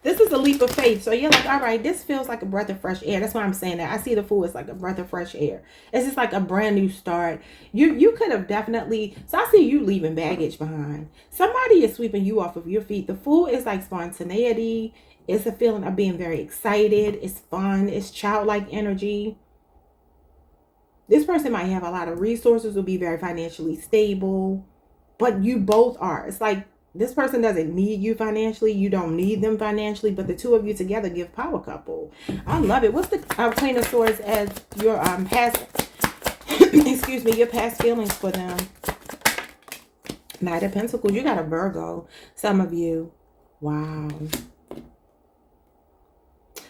This is a leap of faith. So you're like, all right, this feels like a breath of fresh air. That's why I'm saying that. I see the Fool as like a breath of fresh air. It's just like a brand new start. You could have definitely, so I see you leaving baggage behind. Somebody is sweeping you off of your feet. The Fool is like spontaneity. It's a feeling of being very excited. It's fun. It's childlike energy. This person might have a lot of resources, will be very financially stable, but you both are. It's like, this person doesn't need you financially. You don't need them financially, but the two of you together give power couple. I love it. What's the Queen of Swords as your past, excuse me, your past feelings for them? Knight of Pentacles. You got a Virgo. Some of you. Wow.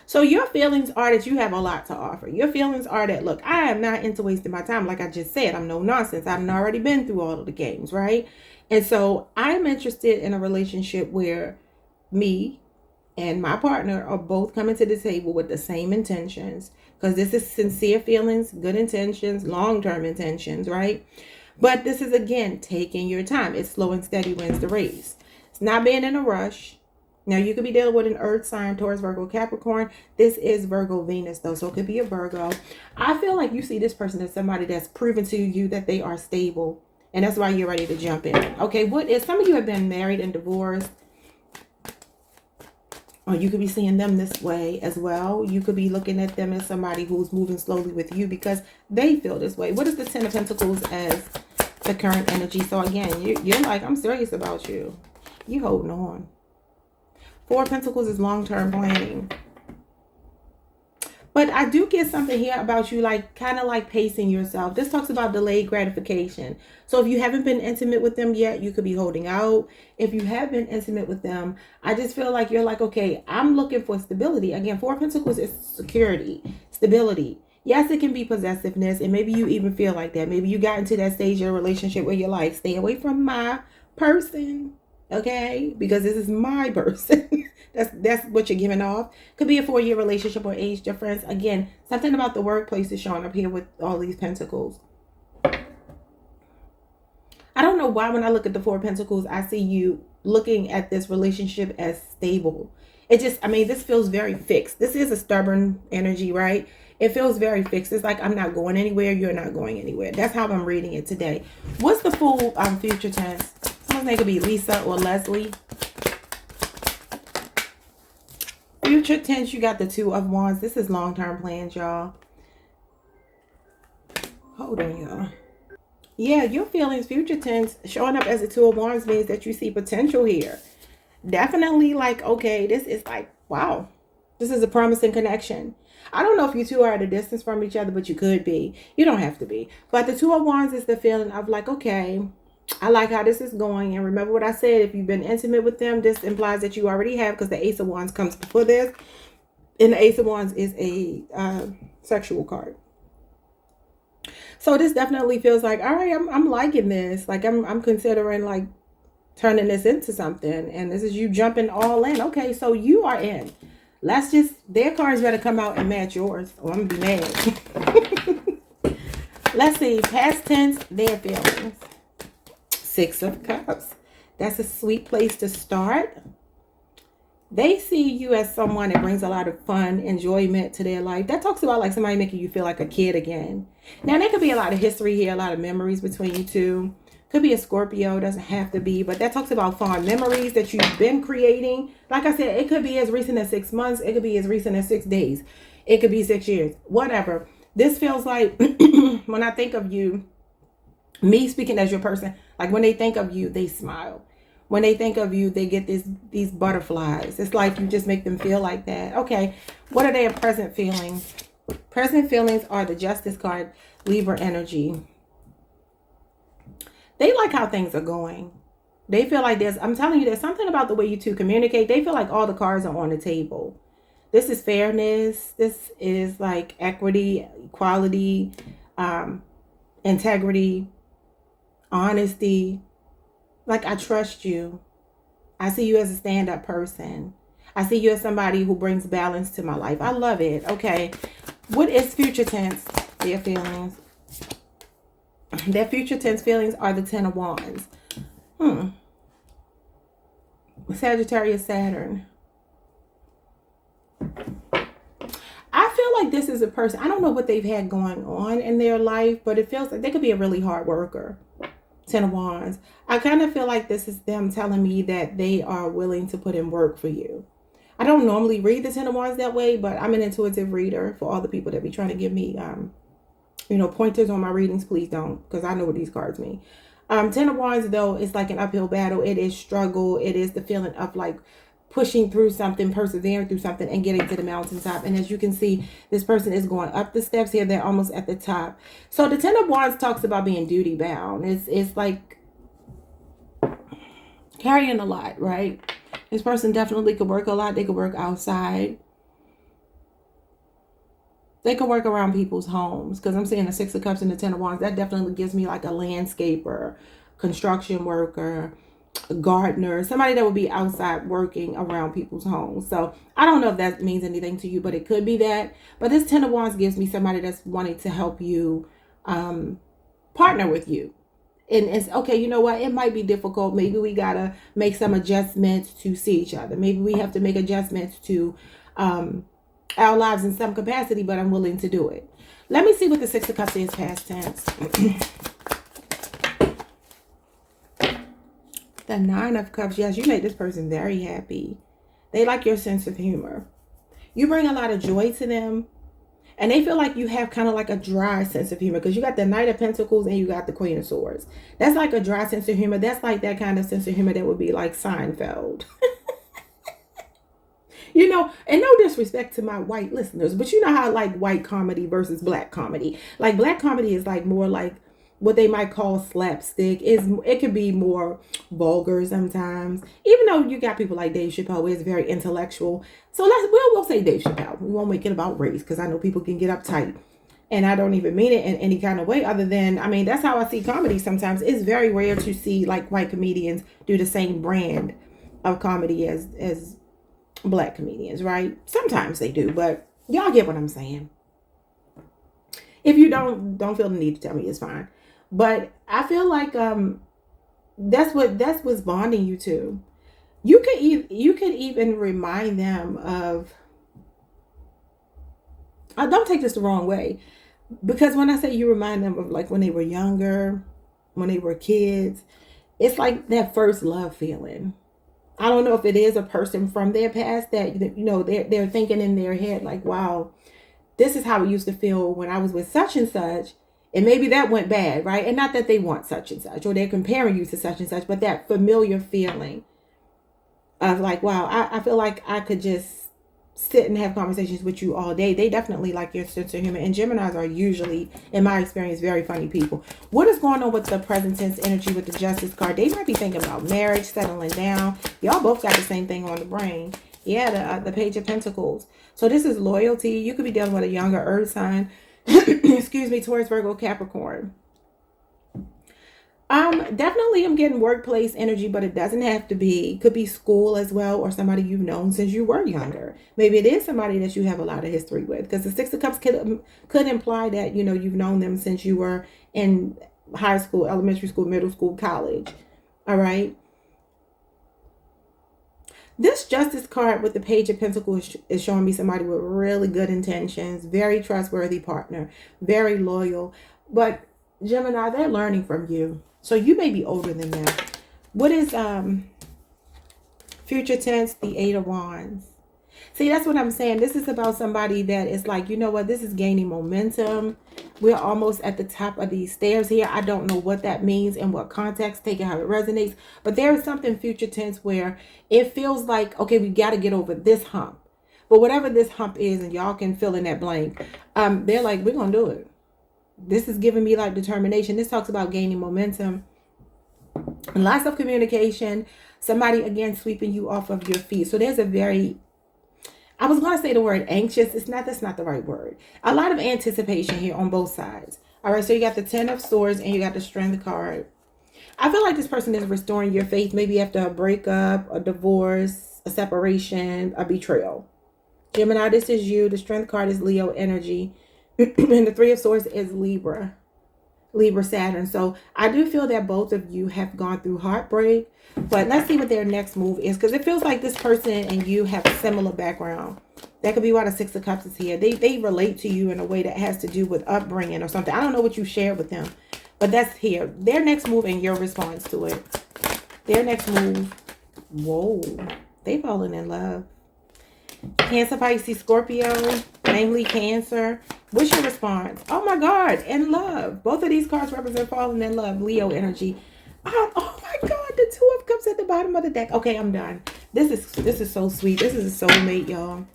So your feelings are that you have a lot to offer. Your feelings are that, look, I am not into wasting my time. Like I just said, I'm no nonsense. I've already been through all of the games, right? And so I'm interested in a relationship where me and my partner are both coming to the table with the same intentions. Because this is sincere feelings, good intentions, long-term intentions, right? But this is, again, taking your time. It's slow and steady wins the race. It's not being in a rush. Now, you could be dealing with an earth sign, Taurus, Virgo, Capricorn. This is Virgo Venus, though, so it could be a Virgo. I feel like you see this person as somebody that's proven to you that they are stable, and that's why you're ready to jump in. Okay, what is, some of you have been married and divorced, or you could be seeing them this way as well. You could be looking at them as somebody who's moving slowly with you because they feel this way. What is the 10 of Pentacles as the current energy? So, again, you're like, I'm serious about you. You holding on. 4 of Pentacles is long-term planning. But I do get something here about you, like kind of like pacing yourself. This talks about delayed gratification. So if you haven't been intimate with them yet, you could be holding out. If you have been intimate with them, I just feel like you're like, okay, I'm looking for stability. Again, Four of Pentacles is security, stability. Yes, it can be possessiveness, and maybe you even feel like that. Maybe you got into that stage of your relationship where you're like, stay away from my person, okay? Because this is my person. That's what you're giving off. Could be a 4-year relationship or age difference. Again, something about the workplace is showing up here with all these pentacles. I don't know why when I look at the Four of Pentacles, I see you looking at this relationship as stable. It just, I mean, this feels very fixed. This is a stubborn energy, right? It feels very fixed. It's like I'm not going anywhere. You're not going anywhere. That's how I'm reading it today. What's the full future tense? Someone's name could be Lisa or Leslie. Future tense, you got the Two of Wands. This is long-term plans, y'all. Hold on, y'all. Yeah, your feelings, future tense, showing up as a Two of Wands means that you see potential here. Definitely like, okay, this is like, wow. This is a promising connection. I don't know if you two are at a distance from each other, but you could be. You don't have to be. But the Two of Wands is the feeling of like, okay, I like how this is going. And remember what I said, if you've been intimate with them, this implies that you already have, because the Ace of Wands comes before this. And the Ace of Wands is a sexual card. So this definitely feels like, all right, I'm liking this. Like I'm considering like turning this into something. And this is you jumping all in. Okay, so you are in. Let's just, their cards better come out and match yours, or I'm gonna be mad. Let's see, past tense, their feelings. Six of Cups. That's a sweet place to start. They see you as someone that brings a lot of fun, enjoyment to their life. That talks about like somebody making you feel like a kid again. Now, there could be a lot of history here, a lot of memories between you two. Could be a Scorpio, doesn't have to be, but that talks about fond memories that you've been creating. Like I said, it could be as recent as 6 months. It could be as recent as 6 days. It could be 6 years, whatever. This feels like when I think of you, me speaking as your person, like when they think of you, they smile. When they think of you, they get these butterflies. It's like you just make them feel like that. Okay, what are their present feelings? Present feelings are the Justice card, Libra energy. They like how things are going. They feel like I'm telling you, there's something about the way you two communicate. They feel like all the cards are on the table. This is fairness. This is like equity, equality, integrity, honesty. Like, I trust you. I see you as a stand-up person. I see you as somebody who brings balance to my life. I love it. Okay. What is future tense? Their feelings. Their future tense feelings are the Ten of Wands. Sagittarius, Saturn. I feel like this is a person, I don't know what they've had going on in their life, but it feels like they could be a really hard worker. Ten of Wands. I kind of feel like this is them telling me that they are willing to put in work for you. I don't normally read the Ten of Wands that way, but I'm an intuitive reader. For all the people that be trying to give me pointers on my readings, please don't, because I know what these cards mean. Ten of Wands, though, is like an uphill battle. It is struggle. It is the feeling of like pushing through something, persevering through something, and getting to the mountaintop. And as you can see, this person is going up the steps here. They're almost at the top. So the Ten of Wands talks about being duty bound. It's like carrying a lot, right? This person definitely could work a lot. They could work outside. They could work around people's homes, because I'm seeing the Six of Cups and the Ten of Wands. That definitely gives me like a landscaper, construction worker, a gardener, somebody that would be outside working around people's homes. So I don't know if that means anything to you, but it could be that. But this Ten of Wands gives me somebody that's wanting to help you, partner with you. And it's okay, you know what? It might be difficult. Maybe we got to make some adjustments to see each other. Maybe we have to make adjustments to our lives in some capacity, but I'm willing to do it. Let me see what the Six of Cups is past tense. The Nine of Cups. Yes, you made this person very happy. They like your sense of humor. You bring a lot of joy to them. And they feel like you have kind of like a dry sense of humor, because you got the Knight of Pentacles and you got the Queen of Swords. That's like a dry sense of humor. That's like that kind of sense of humor that would be like Seinfeld. You know, and no disrespect to my white listeners, but you know how I like white comedy versus black comedy. Like black comedy is like more like what they might call slapstick. It could be more vulgar sometimes. Even though you got people like Dave Chappelle, is very intellectual. So we'll say Dave Chappelle. We won't make it about race because I know people can get uptight. And I don't even mean it in any kind of way other than, I mean, that's how I see comedy sometimes. It's very rare to see like white comedians do the same brand of comedy as black comedians, right? Sometimes they do, but y'all get what I'm saying. If you don't feel the need to tell me, it's fine. But I feel like that's what's bonding you two. You could even remind them of, don't take this the wrong way, because when I say you remind them of like when they were younger, when they were kids, it's like that first love feeling. I don't know if it is a person from their past that, you know, they're thinking in their head like, wow, this is how it used to feel when I was with such and such. And maybe that went bad, right? And not that they want such and such or they're comparing you to such and such, but that familiar feeling of like, wow, I feel like I could just sit and have conversations with you all day. They definitely like your sense of humor. And Geminis are usually, in my experience, very funny people. What is going on with the present tense energy with the Justice card? They might be thinking about marriage, settling down. Y'all both got the same thing on the brain. Yeah, the Page of Pentacles. So this is loyalty. You could be dealing with a younger earth sign. Excuse me, Taurus, Virgo, Capricorn. Definitely I'm getting workplace energy, but it doesn't have to be. Could be school as well, or somebody you've known since you were younger. Maybe it is somebody that you have a lot of history with, because the Six of Cups could imply that, you know, you've known them since you were in high school, elementary school, middle school, college. All right. This Justice card with the Page of Pentacles is showing me somebody with really good intentions, very trustworthy partner, very loyal. But Gemini, they're learning from you. So you may be older than them. What is future tense? The Eight of Wands. See, that's what I'm saying. This is about somebody that is like, you know what? This is gaining momentum. We're almost at the top of these stairs here. I don't know what that means in what context, take it how it resonates. But there is something future tense where it feels like, okay, we got to get over this hump. But whatever this hump is, and y'all can fill in that blank, they're like, we're going to do it. This is giving me like determination. This talks about gaining momentum. Lots of communication. Somebody, again, sweeping you off of your feet. So there's a very... I was going to say the word anxious. That's not the right word. A lot of anticipation here on both sides. All right, so you got the Ten of Swords and you got the Strength card. I feel like this person is restoring your faith, maybe after a breakup, a divorce, a separation, a betrayal. Gemini, this is you. The Strength card is Leo energy. And the Three of Swords is Libra, Saturn. So I do feel that both of you have gone through heartbreak. But let's see what their next move is, because it feels like this person and you have a similar background. That could be why the Six of Cups is here. They relate to you in a way that has to do with upbringing or something. I don't know what you shared with them, but that's here. Their next move and your response to it. Their next move. Whoa. They falling in love. Cancer, Pisces, Scorpio, namely Cancer. What's your response? Oh my God, in love. Both of these cards represent falling in love. Leo energy. Oh my God, the Two of Cups at the bottom of the deck. Okay, I'm done. This is so sweet. This is a soulmate, y'all.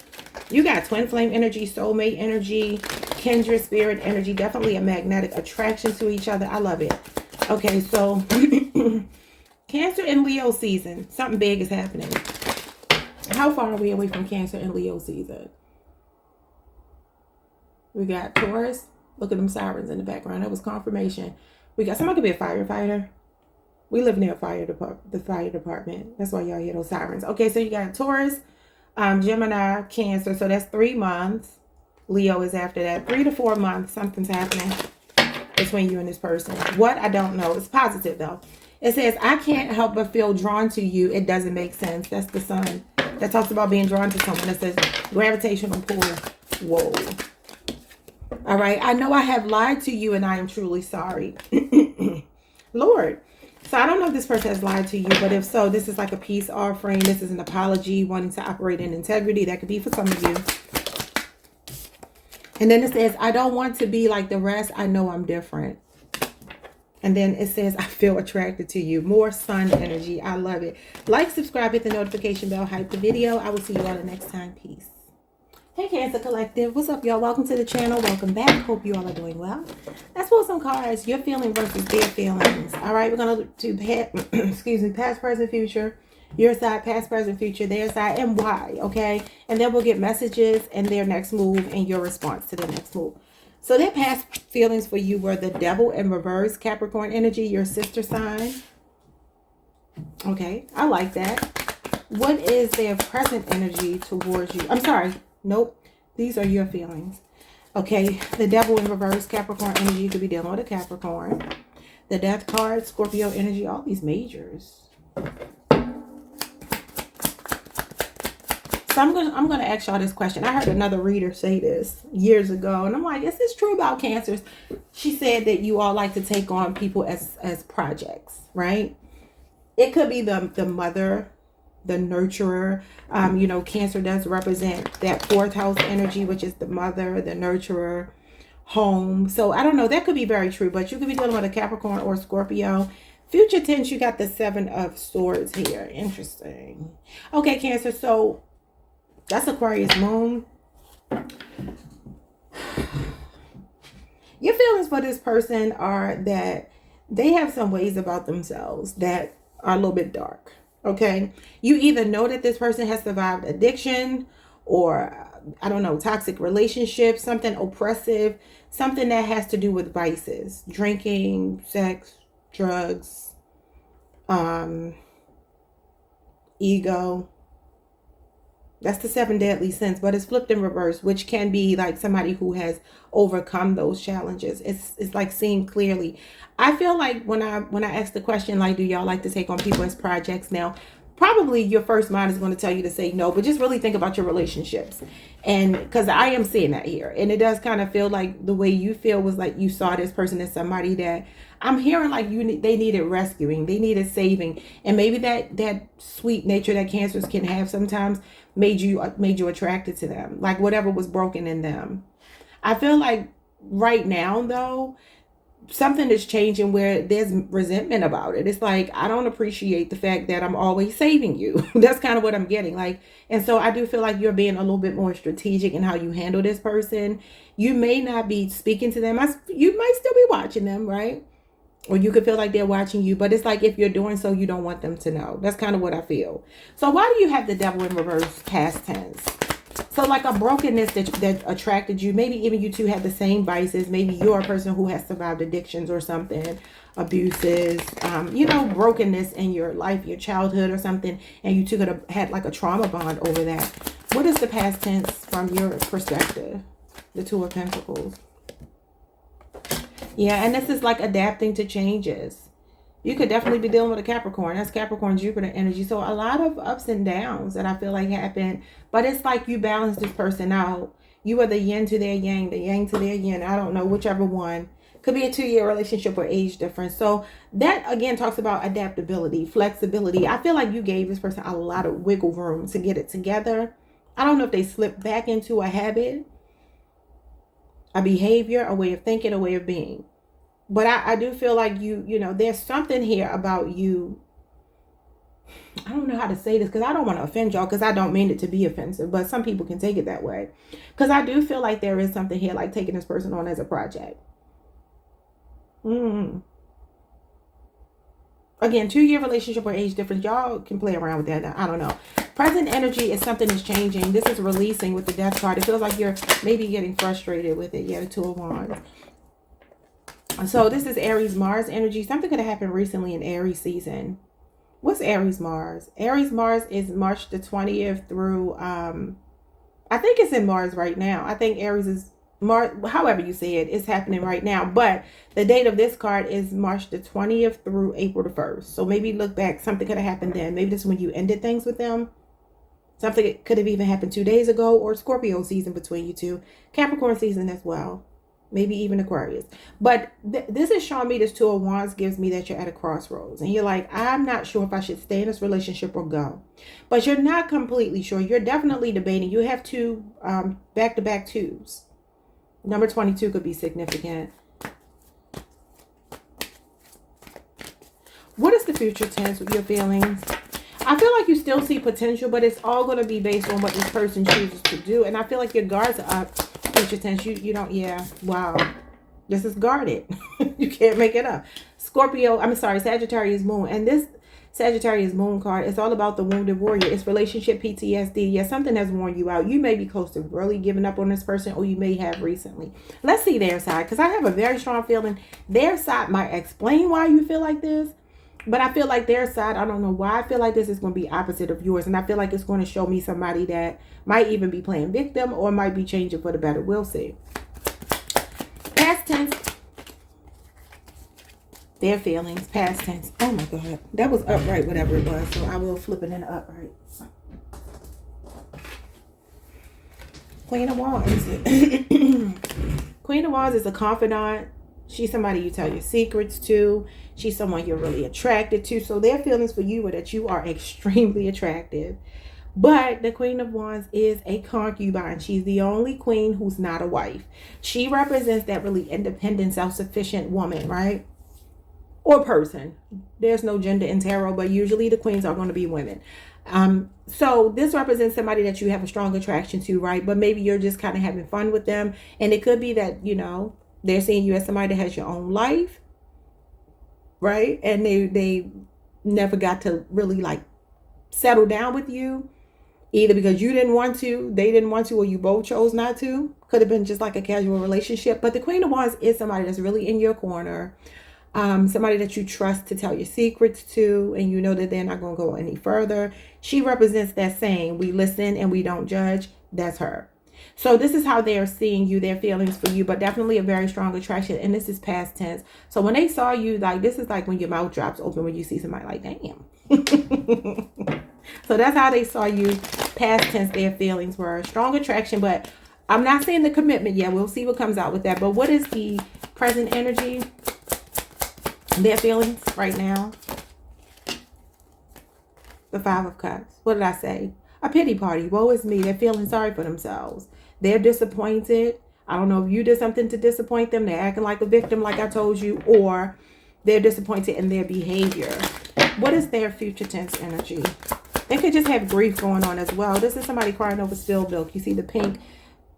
You got twin flame energy, soulmate energy, kindred spirit energy. Definitely a magnetic attraction to each other. I love it. Okay, so Cancer and Leo season. Something big is happening. How far are we away from Cancer and Leo season? We got Taurus. Look at them sirens in the background. That was confirmation. We got somebody could be a firefighter. We live near the fire department. That's why y'all hear those sirens. Okay, so you got Taurus, Gemini, Cancer. So that's 3 months. Leo is after that. 3 to 4 months. Something's happening between you and this person. What? I don't know. It's positive though. It says, I can't help but feel drawn to you. It doesn't make sense. That's the sun. That talks about being drawn to someone. It says gravitational pull. Whoa. All right. I know I have lied to you and I am truly sorry. Lord. So I don't know if this person has lied to you, but if so, this is like a peace offering. This is an apology, wanting to operate in integrity. That could be for some of you. And then it says, I don't want to be like the rest. I know I'm different. And then it says, I feel attracted to you. More sun energy. I love it. Like, subscribe, hit the notification bell, hype the video. I will see you all the next time. Peace. Hey, Cancer Collective. What's up, y'all? Welcome to the channel. Welcome back. Hope you all are doing well. Let's pull some cards. Your feeling versus their feelings. All right, we're going to do excuse me, past, present, future. Your side, past, present, future, their side, and why, okay? And then we'll get messages and their next move and your response to the next move. So their past feelings for you were the Devil in reverse, Capricorn energy, your sister sign. Okay, I like that. What is their present energy towards you? I'm sorry. Nope. These are your feelings. Okay, the Devil in reverse, Capricorn energy. You could be dealing with a Capricorn. The Death card, Scorpio energy. All these majors. So I'm gonna ask y'all this question. I heard another reader say this years ago, and I'm like, is this true about Cancers? She said that you all like to take on people as projects, right? It could be the mother, the nurturer. You know, Cancer does represent that fourth house energy, which is the mother, the nurturer, home. So I don't know. That could be very true, but you could be dealing with a Capricorn or Scorpio. Future tense, you got the Seven of Swords here. Interesting. Okay, Cancer. So that's Aquarius moon. Your feelings for this person are that they have some ways about themselves that are a little bit dark. Okay. You either know that this person has survived addiction or, I don't know, toxic relationships, something oppressive, something that has to do with vices, drinking, sex, drugs, ego. That's the 7 deadly sins, but it's flipped in reverse, which can be like somebody who has overcome those challenges. It's like seeing clearly. I feel like when I ask the question, like, do y'all like to take on people as projects? Now, probably your first mind is going to tell you to say no, but just really think about your relationships. And because I am seeing that here, and it does kind of feel like the way you feel was like you saw this person as somebody that I'm hearing like they needed rescuing, they needed saving, and maybe that sweet nature that Cancers can have sometimes made you attracted to them, like whatever was broken in them. I feel like right now though, something is changing where there's resentment about it. It's like, I don't appreciate the fact that I'm always saving you. That's kind of what I'm getting. Like, and so I do feel like you're being a little bit more strategic in how you handle this person. You may not be speaking to them. You might still be watching them, right? Or you could feel like they're watching you, but it's like if you're doing so, you don't want them to know. That's kind of what I feel. So why do you have the Devil in reverse, past tense? So like a brokenness that attracted you. Maybe even you two had the same vices. Maybe you're a person who has survived addictions or something, abuses, you know, brokenness in your life, your childhood or something. And you two could have had like a trauma bond over that. What is the past tense from your perspective? The Two of Pentacles. Yeah, and this is like adapting to changes. You could definitely be dealing with a Capricorn. That's Capricorn, Jupiter energy. So a lot of ups and downs that I feel like happen. But it's like you balance this person out. You are the yin to their yang, the yang to their yin. I don't know, whichever one. Could be a 2-year relationship or age difference. So that, again, talks about adaptability, flexibility. I feel like you gave this person a lot of wiggle room to get it together. I don't know if they slipped back into a habit, a behavior, a way of thinking, a way of being. But I do feel like you know, there's something here about you. I don't know how to say this because I don't want to offend y'all, because I don't mean it to be offensive, but some people can take it that way. Because I do feel like there is something here like taking this person on as a project. Again, 2-year relationship or age difference. Y'all can play around with that. I don't know. Present energy is something that's changing. This is releasing with the Death card. It feels like you're maybe getting frustrated with it. Yeah, the Two of Wands. So this is Aries Mars energy. Something could have happened recently in Aries season. What's Aries Mars? Aries Mars is March the 20th through, I think it's in Mars right now. I think Aries is Mars, however you say it, is happening right now. But the date of this card is March the 20th through April the 1st. So maybe look back. Something could have happened then. Maybe this is when you ended things with them. Something could have even happened 2 days ago, or Scorpio season between you two. Capricorn season as well. Maybe even Aquarius. But this is showing me, this Two of Wands gives me that you're at a crossroads. And you're like, I'm not sure if I should stay in this relationship or go. But you're not completely sure. You're definitely debating. You have two back-to-back twos. Number 22 could be significant. What is the future tense with your feelings? I feel like you still see potential, but it's all going to be based on what this person chooses to do. And I feel like your guards are up, future tense. You don't, yeah, wow. This is guarded. You can't make it up. Scorpio, I'm sorry, Sagittarius moon. And this Sagittarius moon card, it's all about the wounded warrior. It's relationship PTSD. Yeah, something has worn you out. You may be close to really giving up on this person, or you may have recently. Let's see their side, because I have a very strong feeling their side might explain why you feel like this. But I feel like their side, I don't know why I feel like this is going to be opposite of yours. And I feel like it's going to show me somebody that might even be playing victim or might be changing for the better. We'll see. Past tense. Their feelings. Past tense. Oh my God. That was upright, whatever it was. So I will flip it into upright. Queen of Wands. Queen of Wands is a confidant. She's somebody you tell your secrets to. She's someone you're really attracted to. So their feelings for you are that you are extremely attractive. But the Queen of Wands is a concubine. She's the only queen who's not a wife. She represents that really independent, self-sufficient woman, right? Or person. There's no gender in tarot, but usually the queens are going to be women. So this represents somebody that you have a strong attraction to, right? But maybe you're just kind of having fun with them. And it could be that, you know, they're seeing you as somebody that has your own life, right? And they never got to really like settle down with you, either because you didn't want to, they didn't want to, or you both chose not to. Could have been just like a casual relationship. But the Queen of Wands is somebody that's really in your corner. Somebody that you trust to tell your secrets to, and you know that they're not going to go any further. She represents that saying, we listen and we don't judge. That's her. So this is how they're seeing you, their feelings for you, but definitely a very strong attraction. And this is past tense. So when they saw you, like, this is like when your mouth drops open when you see somebody, like, damn. So that's how they saw you. Past tense, their feelings were strong attraction, but I'm not saying the commitment yet. We'll see what comes out with that. But what is the present energy? Their feelings right now. The Five of Cups. What did I say? A pity party. Woe is me. They're feeling sorry for themselves. They're disappointed. I don't know if you did something to disappoint them. They're acting like a victim, like I told you, or they're disappointed in their behavior. What is their future tense energy? They could just have grief going on as well. This is somebody crying over spilled milk. You see the pink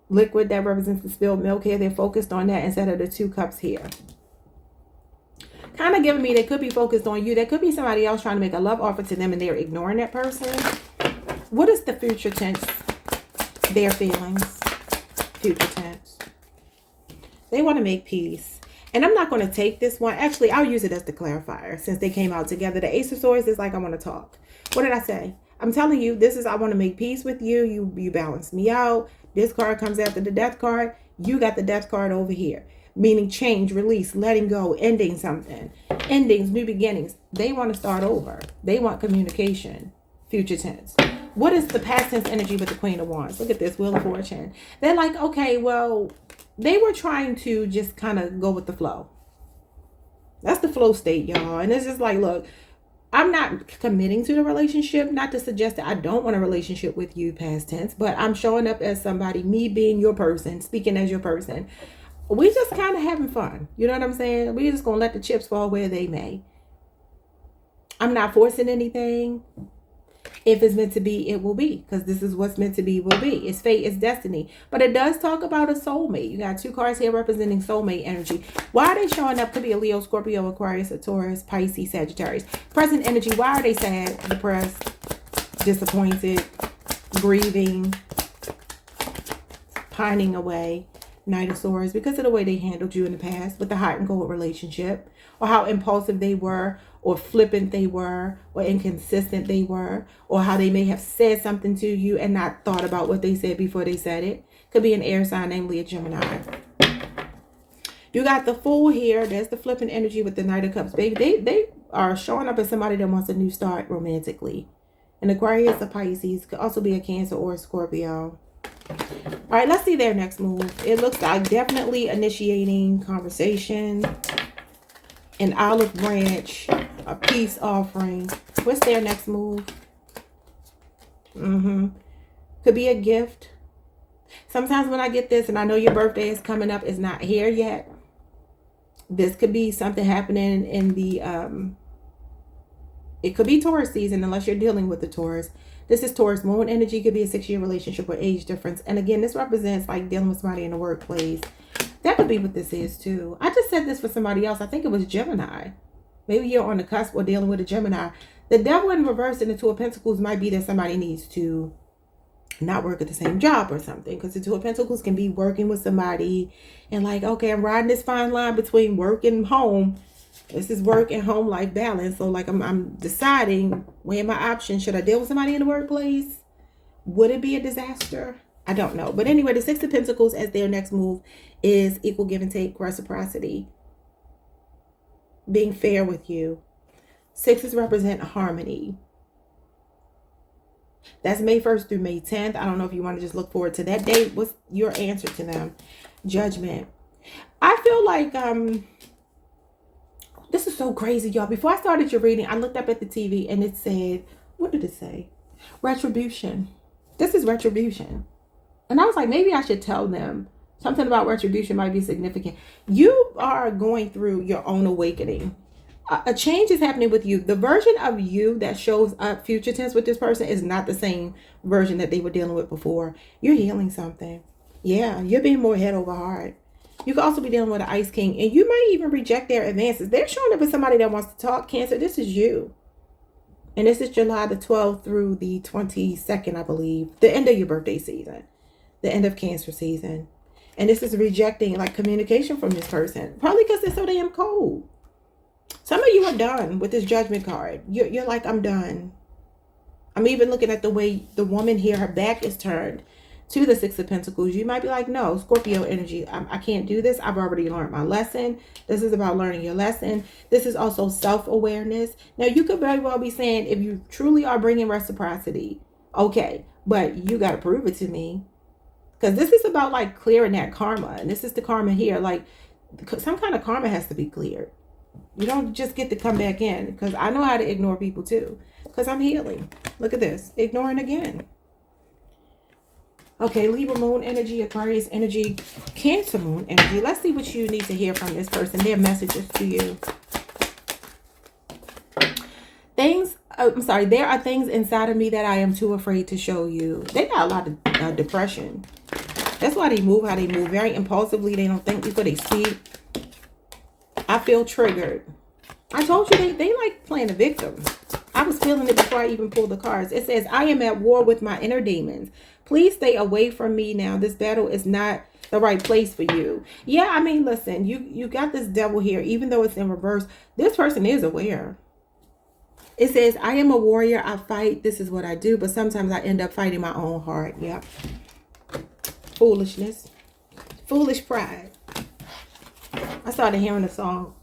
liquid that represents the spilled milk here. They're focused on that instead of the two cups here. Kind of giving me they could be focused on you. There could be somebody else trying to make a love offer to them and they're ignoring that person. What is the future tense? Their feelings. Future tense. They want to make peace. And I'm not going to take this one. Actually, I'll use it as the clarifier since they came out together. The Ace of Swords is like, I want to talk. What did I say? I'm telling you, this is, I want to make peace with you. You balance me out. This card comes after the Death card. You got the Death card over here. Meaning change, release, letting go, ending something. Endings, new beginnings. They want to start over. They want communication. Future tense. What is the past tense energy with the Queen of Wands? Look at this, Wheel of Fortune. They're like, okay, well, they were trying to just kind of go with the flow. That's the flow state, y'all. And it's just like, look, I'm not committing to the relationship. Not to suggest that I don't want a relationship with you, past tense. But I'm showing up as somebody, me being your person, speaking as your person. We just kind of having fun. You know what I'm saying? We just going to let the chips fall where they may. I'm not forcing anything. If it's meant to be, it will be. Because this is what's meant to be, will be. It's fate, it's destiny. But it does talk about a soulmate. You got two cards here representing soulmate energy. Why are they showing up? Could be a Leo, Scorpio, Aquarius, a Taurus, Pisces, Sagittarius. Present energy. Why are they sad, depressed, disappointed, grieving, pining away? Knight of Swords, because of the way they handled you in the past with the hot and cold relationship, or how impulsive they were, or flippant they were, or inconsistent they were, or how they may have said something to you and not thought about what they said before they said it. Could be an air sign, namely a Gemini. You got the Fool here. There's the flippant energy with the Knight of Cups. Baby, they are showing up as somebody that wants a new start romantically. An Aquarius, a Pisces, could also be a Cancer or a Scorpio. All right, let's see their next move. It looks like definitely initiating conversation, an olive branch, a peace offering. What's their next move? Could be a gift. Sometimes when I get this, and I know your birthday is coming up, it's not here yet. This could be something happening in the It could be Taurus season unless you're dealing with the Taurus. This is Taurus moon energy. Could be a 6-year relationship or age difference. And again, this represents like dealing with somebody in the workplace. That could be what this is too. I just said this for somebody else. I think it was Gemini. Maybe you're on the cusp or dealing with a Gemini. The devil in reverse in the Two of Pentacles might be that somebody needs to not work at the same job or something. Because the Two of Pentacles can be working with somebody and like, okay, I'm riding this fine line between work and home. This is work and home life balance. So like I'm deciding, weighing my options. Should I deal with somebody in the workplace? Would it be a disaster? I don't know. But anyway, the Six of Pentacles as their next move is equal give and take, reciprocity, being fair with you. Sixes represent harmony. That's May 1st through May 10th. I don't know if you want to just look forward to that date. What's your answer to them? Judgment. I feel like this is so crazy, y'all. Before I started your reading, I looked up at the TV and it said, what did it say? Retribution. This is retribution. And I was like, maybe I should tell them something about retribution might be significant. You are going through your own awakening. A change is happening with you. The version of you that shows up future tense with this person is not the same version that they were dealing with before. You're healing something. Yeah, you're being more head over heart. You could also be dealing with an Ice King, and you might even reject their advances. They're showing up as somebody that wants to talk. Cancer, this is you. And this is July the 12th through the 22nd, I believe. The end of your birthday season. The end of Cancer season. And this is rejecting like communication from this person. Probably because they're so damn cold. Some of you are done with this Judgment card. You're like, I'm done. I'm even looking at the way the woman here, her back is turned to the Six of Pentacles. You might be like, no, Scorpio energy. I can't do this. I've already learned my lesson. This is about learning your lesson. This is also self-awareness. Now, you could very well be saying, if you truly are bringing reciprocity, okay, but you got to prove it to me. Because this is about like clearing that karma. And this is the karma here. Like some kind of karma has to be cleared. You don't just get to come back in, because I know how to ignore people too, because I'm healing. Look at this. Ignoring again. Okay, Libra moon energy, Aquarius energy, Cancer moon energy. Let's see what you need to hear from this person. Their messages to you. There are things inside of me that I am too afraid to show you. They got a lot of depression. That's why they move how they move. Very impulsively. They don't think before they speak. I feel triggered. I told you they like playing the victim. I was feeling it before I even pulled the cards. It says, I am at war with my inner demons. Please stay away from me now. This battle is not the right place for you. Yeah, I mean, listen, you got this devil here, even though it's in reverse. This person is aware. It says, I am a warrior. I fight. This is what I do. But sometimes I end up fighting my own heart. Yep. Foolishness. Foolish pride. I started hearing a song.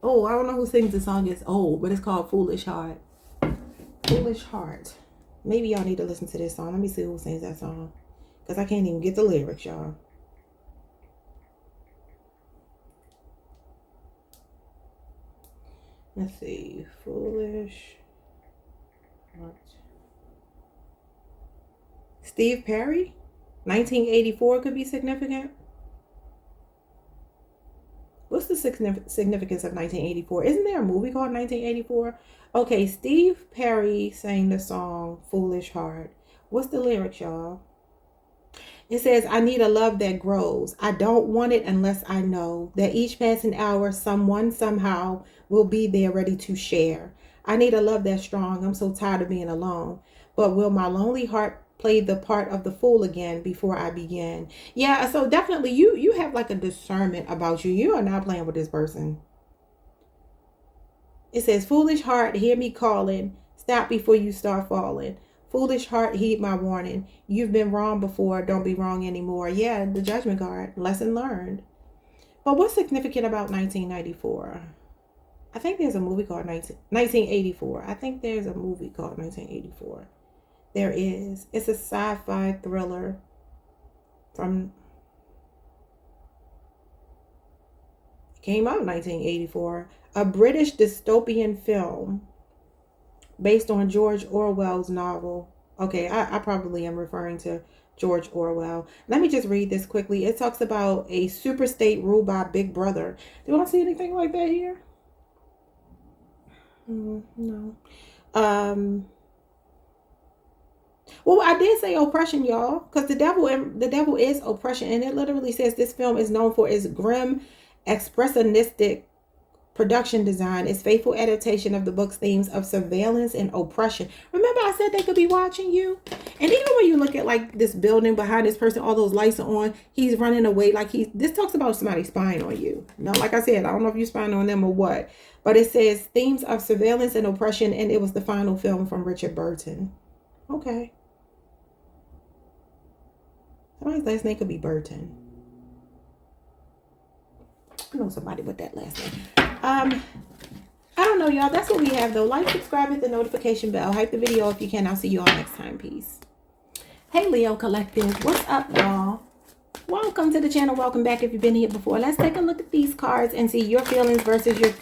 Oh, I don't know who sings the song. It's old, but it's called Foolish Heart. Foolish Heart. Maybe y'all need to listen to this song. Let me see who sings that song, because I can't even get the lyrics, y'all. Let's see. Foolish Heart. Steve Perry? 1984 could be significant. What's the significance of 1984? Isn't there a movie called 1984? Okay, Steve Perry sang the song Foolish Heart. What's the lyrics, y'all? It says, I need a love that grows. I don't want it unless I know that each passing hour, someone somehow will be there ready to share. I need a love that's strong. I'm so tired of being alone. But will my lonely heart play the part of the fool again before I begin? Yeah, so definitely you have like a discernment about you. You are not playing with this person. It says, foolish heart, hear me calling. Stop before you start falling. Foolish heart, heed my warning. You've been wrong before. Don't be wrong anymore. Yeah, the Judgment card. Lesson learned. But what's significant about 1994? I think there's a movie called 1984. I think there's a movie called 1984. There is. It's a sci-fi thriller from... Came out in 1984. A British dystopian film based on George Orwell's novel. Okay, I probably am referring to George Orwell. Let me just read this quickly. It talks about a super state ruled by Big Brother. Do I see anything like that here? No. Well, I did say oppression, y'all, because the devil is oppression, and it literally says this film is known for its grim, expressionistic production design, its faithful adaptation of the book's themes of surveillance and oppression. Remember, I said they could be watching you, and even when you look at like this building behind this person, all those lights are on. He's running away, like this talks about somebody spying on you. Now, like I said, I don't know if you're spying on them or what, but it says themes of surveillance and oppression, and it was the final film from Richard Burton. Okay. Somebody's last name could be Burton. I know somebody with that last name. I don't know, y'all. That's what we have, though. Like, subscribe, hit the notification bell. Hype the video if you can. I'll see you all next time. Peace. Hey, Leo Collective. What's up, y'all? Welcome to the channel. Welcome back if you've been here before. Let's take a look at these cards and see your feelings versus your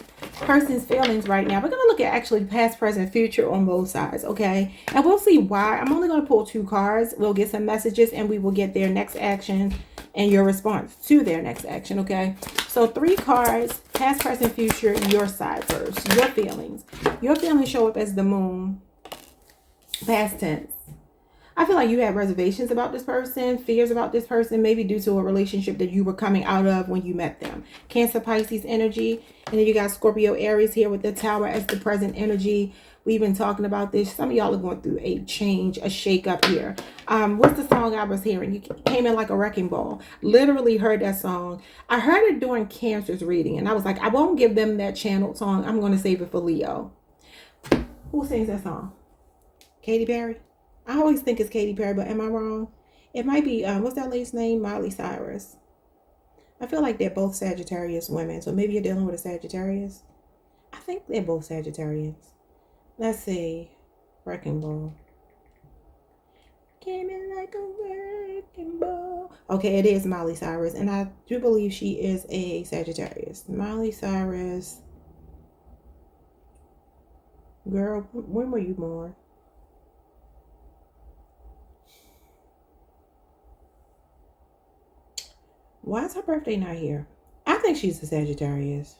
person's feelings right now. We're going to look at actually past, present, future on both sides, okay? And we'll see why. I'm only going to pull 2 cards. We'll get some messages and we will get their next action and your response to their next action, okay? So 3 cards, past, present, future, your side first. Your feelings. Your feelings show up as the moon, past tense. I feel like you had reservations about this person, fears about this person, maybe due to a relationship that you were coming out of when you met them. Cancer, Pisces energy. And then you got Scorpio, Aries here with the Tower as the present energy. We've been talking about this. Some of y'all are going through a change, a shake-up here. What's the song I was hearing? You came in like a wrecking ball. Literally heard that song. I heard it during Cancer's reading. And I was like, I won't give them that channeled song. I'm going to save it for Leo. Who sings that song? Katy Perry? I always think it's Katy Perry, but am I wrong? It might be, what's that lady's name? Miley Cyrus. I feel like they're both Sagittarius women, so maybe you're dealing with a Sagittarius. I think they're both Sagittarians. Let's see. Wrecking Ball. Came in like a wrecking ball. Okay, it is Miley Cyrus, and I do believe she is a Sagittarius. Miley Cyrus. Girl, when were you born? Why is her birthday not here? I think she's a Sagittarius.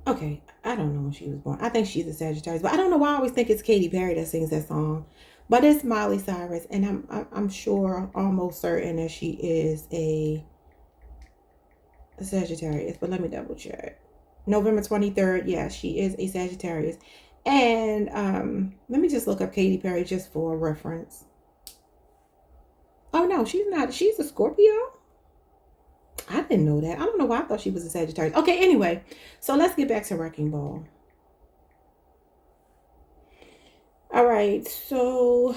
Okay, I don't know when she was born. I think she's a Sagittarius, but I don't know why I always think it's Katy Perry that sings that song. But it's Miley Cyrus, and I'm sure, almost certain that she is a Sagittarius. But let me double check. November 23rd, yeah, she is a Sagittarius. And let me just look up Katy Perry just for reference. Oh, no, she's not. She's a Scorpio? I didn't know that. I don't know why I thought she was a Sagittarius. Okay, anyway. So let's get back to Wrecking Ball. All right. So.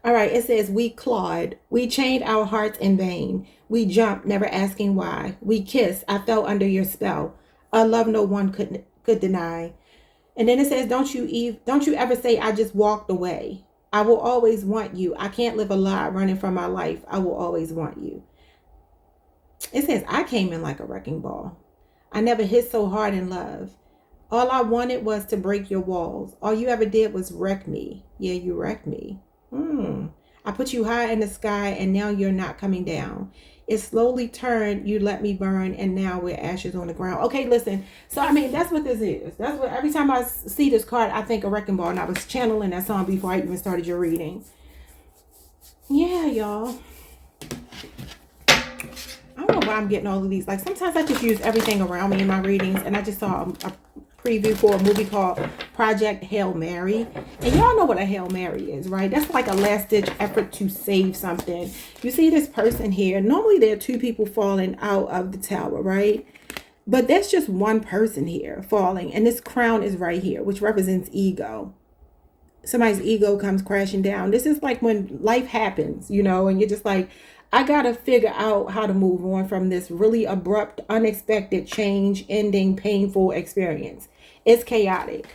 All right. It says, we clawed. We chained our hearts in vain. We jumped, never asking why. We kissed. I fell under your spell. A love no one could deny. And then it says, don't you ever say I just walked away. I will always want you. I can't live a lie running from my life. I will always want you. It says, I came in like a wrecking ball. I never hit so hard in love. All I wanted was to break your walls. All you ever did was wreck me. Yeah, you wrecked me. I put you high in the sky and now you're not coming down. It slowly turned, you let me burn, and now we're ashes on the ground. Okay, listen. So, I mean, that's what this is. That's what, every time I see this card, I think of Wrecking Ball, and I was channeling that song before I even started your reading. Yeah, y'all. I don't know why I'm getting all of these. Like, sometimes I just use everything around me in my readings, and I just saw a preview for a movie called Project Hail Mary, and y'all know what a Hail Mary is, right? That's like a last-ditch effort to save something. You see this person here. Normally there are 2 people falling out of the tower, right? But there's just one person here falling, and this crown is right here, which represents ego. Somebody's ego comes crashing down. This is like when life happens, you know, and you're just like, I gotta figure out how to move on from this really abrupt, unexpected change, ending, painful experience. It's chaotic.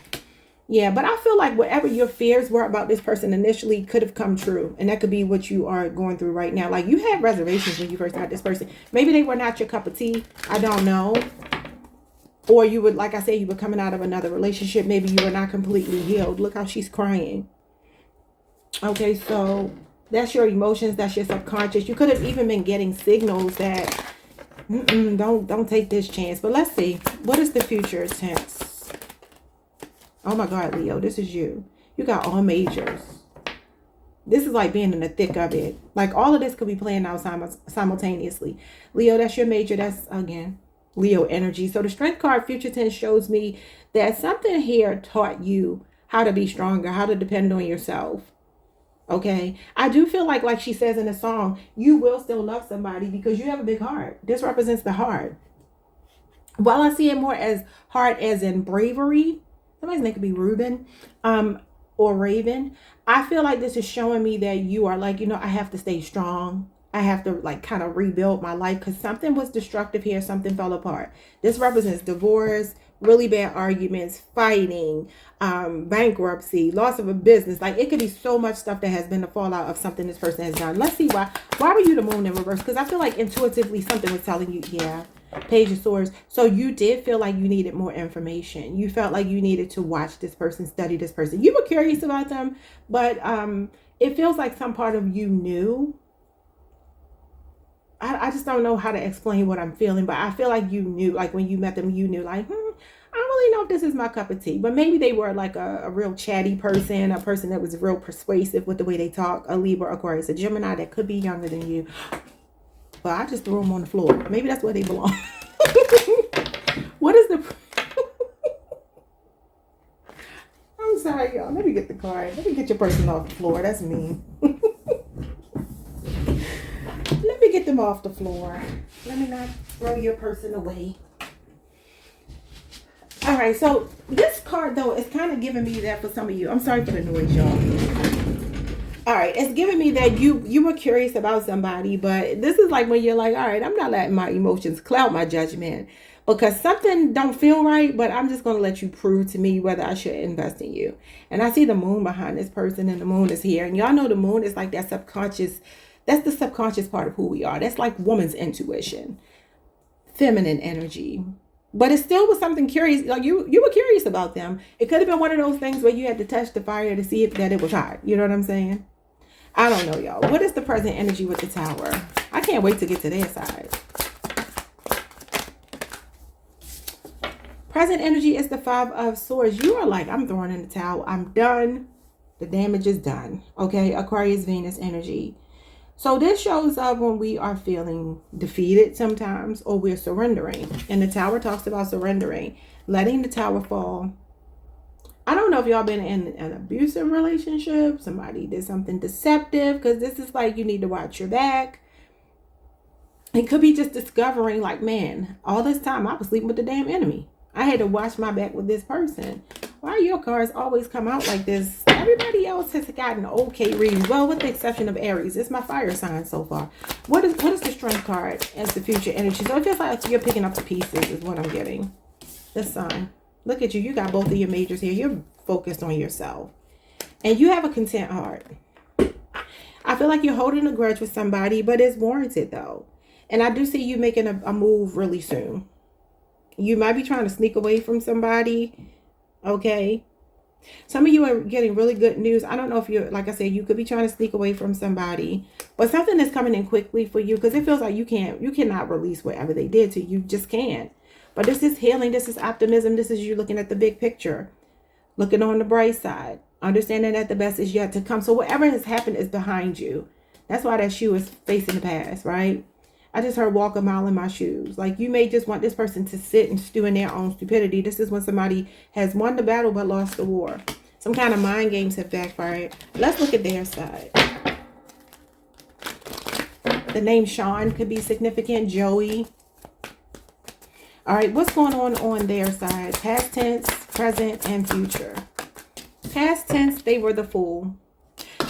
Yeah, but I feel like whatever your fears were about this person initially could have come true. And that could be what you are going through right now. Like, you had reservations when you first met this person. Maybe they were not your cup of tea. I don't know. Or you would, like I said, you were coming out of another relationship. Maybe you were not completely healed. Look how she's crying. Okay, so that's your emotions. That's your subconscious. You could have even been getting signals that Don't take this chance. But let's see. What is the future tense? Oh my God, Leo, this is you. You got all majors. This is like being in the thick of it. Like all of this could be playing out simultaneously. Leo, that's your major. That's, again, Leo energy. So the strength card, future tense, shows me that something here taught you how to be stronger, how to depend on yourself. Okay. I do feel like she says in the song, you will still love somebody because you have a big heart. This represents the heart. While I see it more as heart as in bravery, somebody's name could be Ruben, or Raven. I feel like this is showing me that you are like, I have to stay strong. I have to like kind of rebuild my life because something was destructive here. Something fell apart. This represents divorce, really bad arguments, fighting, bankruptcy, loss of a business. Like it could be so much stuff that has been the fallout of something this person has done. Let's see why were you the moon in reverse? Because I feel like intuitively something was telling you, yeah, Page of Swords. So you did feel like you needed more information. You felt like you needed to watch this person, study this person. You were curious about them, but it feels like some part of you knew. I just don't know how to explain what I'm feeling, but I feel like you knew, like when you met them, you knew like, I don't really know if this is my cup of tea. But maybe they were like a real chatty person, a person that was real persuasive with the way they talk, a Libra, Aquarius, a Gemini that could be younger than you. But I just threw them on the floor. Maybe that's where they belong. What is the... I'm sorry, y'all. Let me get the card. Let me get your person off the floor. That's mean. Let me get them off the floor. Let me not throw your person away. All right, so this card, though, is kind of giving me that for some of you. I'm sorry for the noise, y'all. All right, it's giving me that you were curious about somebody, but this is like when you're like, all right, I'm not letting my emotions cloud my judgment because something don't feel right, but I'm just going to let you prove to me whether I should invest in you. And I see the moon behind this person, and the moon is here. And y'all know the moon is like that subconscious. That's the subconscious part of who we are. That's like woman's intuition, feminine energy. But it still was something curious. Like you were curious about them. It could have been one of those things where you had to touch the fire to see if that it was hot. You know what I'm saying? I don't know, y'all. What is the present energy with the Tower? I can't wait to get to their side. Present energy is the Five of Swords. You are like, I'm throwing in the towel. I'm done. The damage is done. Okay, Aquarius, Venus energy. So this shows up when we are feeling defeated sometimes, or we're surrendering. And the Tower talks about surrendering, letting the tower fall. I don't know if y'all been in an abusive relationship. Somebody did something deceptive, because this is like you need to watch your back. It could be just discovering like, man, all this time I was sleeping with the damn enemy. I had to watch my back with this person. Why your cards always come out like this? Everybody else has gotten okay readings. Well, with the exception of Aries. It's my fire sign so far. What is the strength card as the future energy? So it feels like you're picking up the pieces is what I'm getting. The Sun. Look at you. You got both of your majors here. You're focused on yourself. And you have a content heart. I feel like you're holding a grudge with somebody, but it's warranted though. And I do see you making a move really soon. You might be trying to sneak away from somebody. Okay. Some of you are getting really good news. I don't know if you're, like I said, you could be trying to sneak away from somebody, but something is coming in quickly for you because it feels like you cannot release whatever they did to you. You just can't. But this is healing. This is optimism. This is you looking at the big picture, looking on the bright side, understanding that the best is yet to come. So whatever has happened is behind you. That's why that shoe is facing the past, right? I just heard walk a mile in my shoes. Like you may just want this person to sit and stew in their own stupidity. This is when somebody has won the battle but lost the war. Some kind of mind games have backfired. Let's look at their side. The name Sean could be significant. Joey. All right, what's going on their side? Past tense, present, and future. Past tense, they were the fool.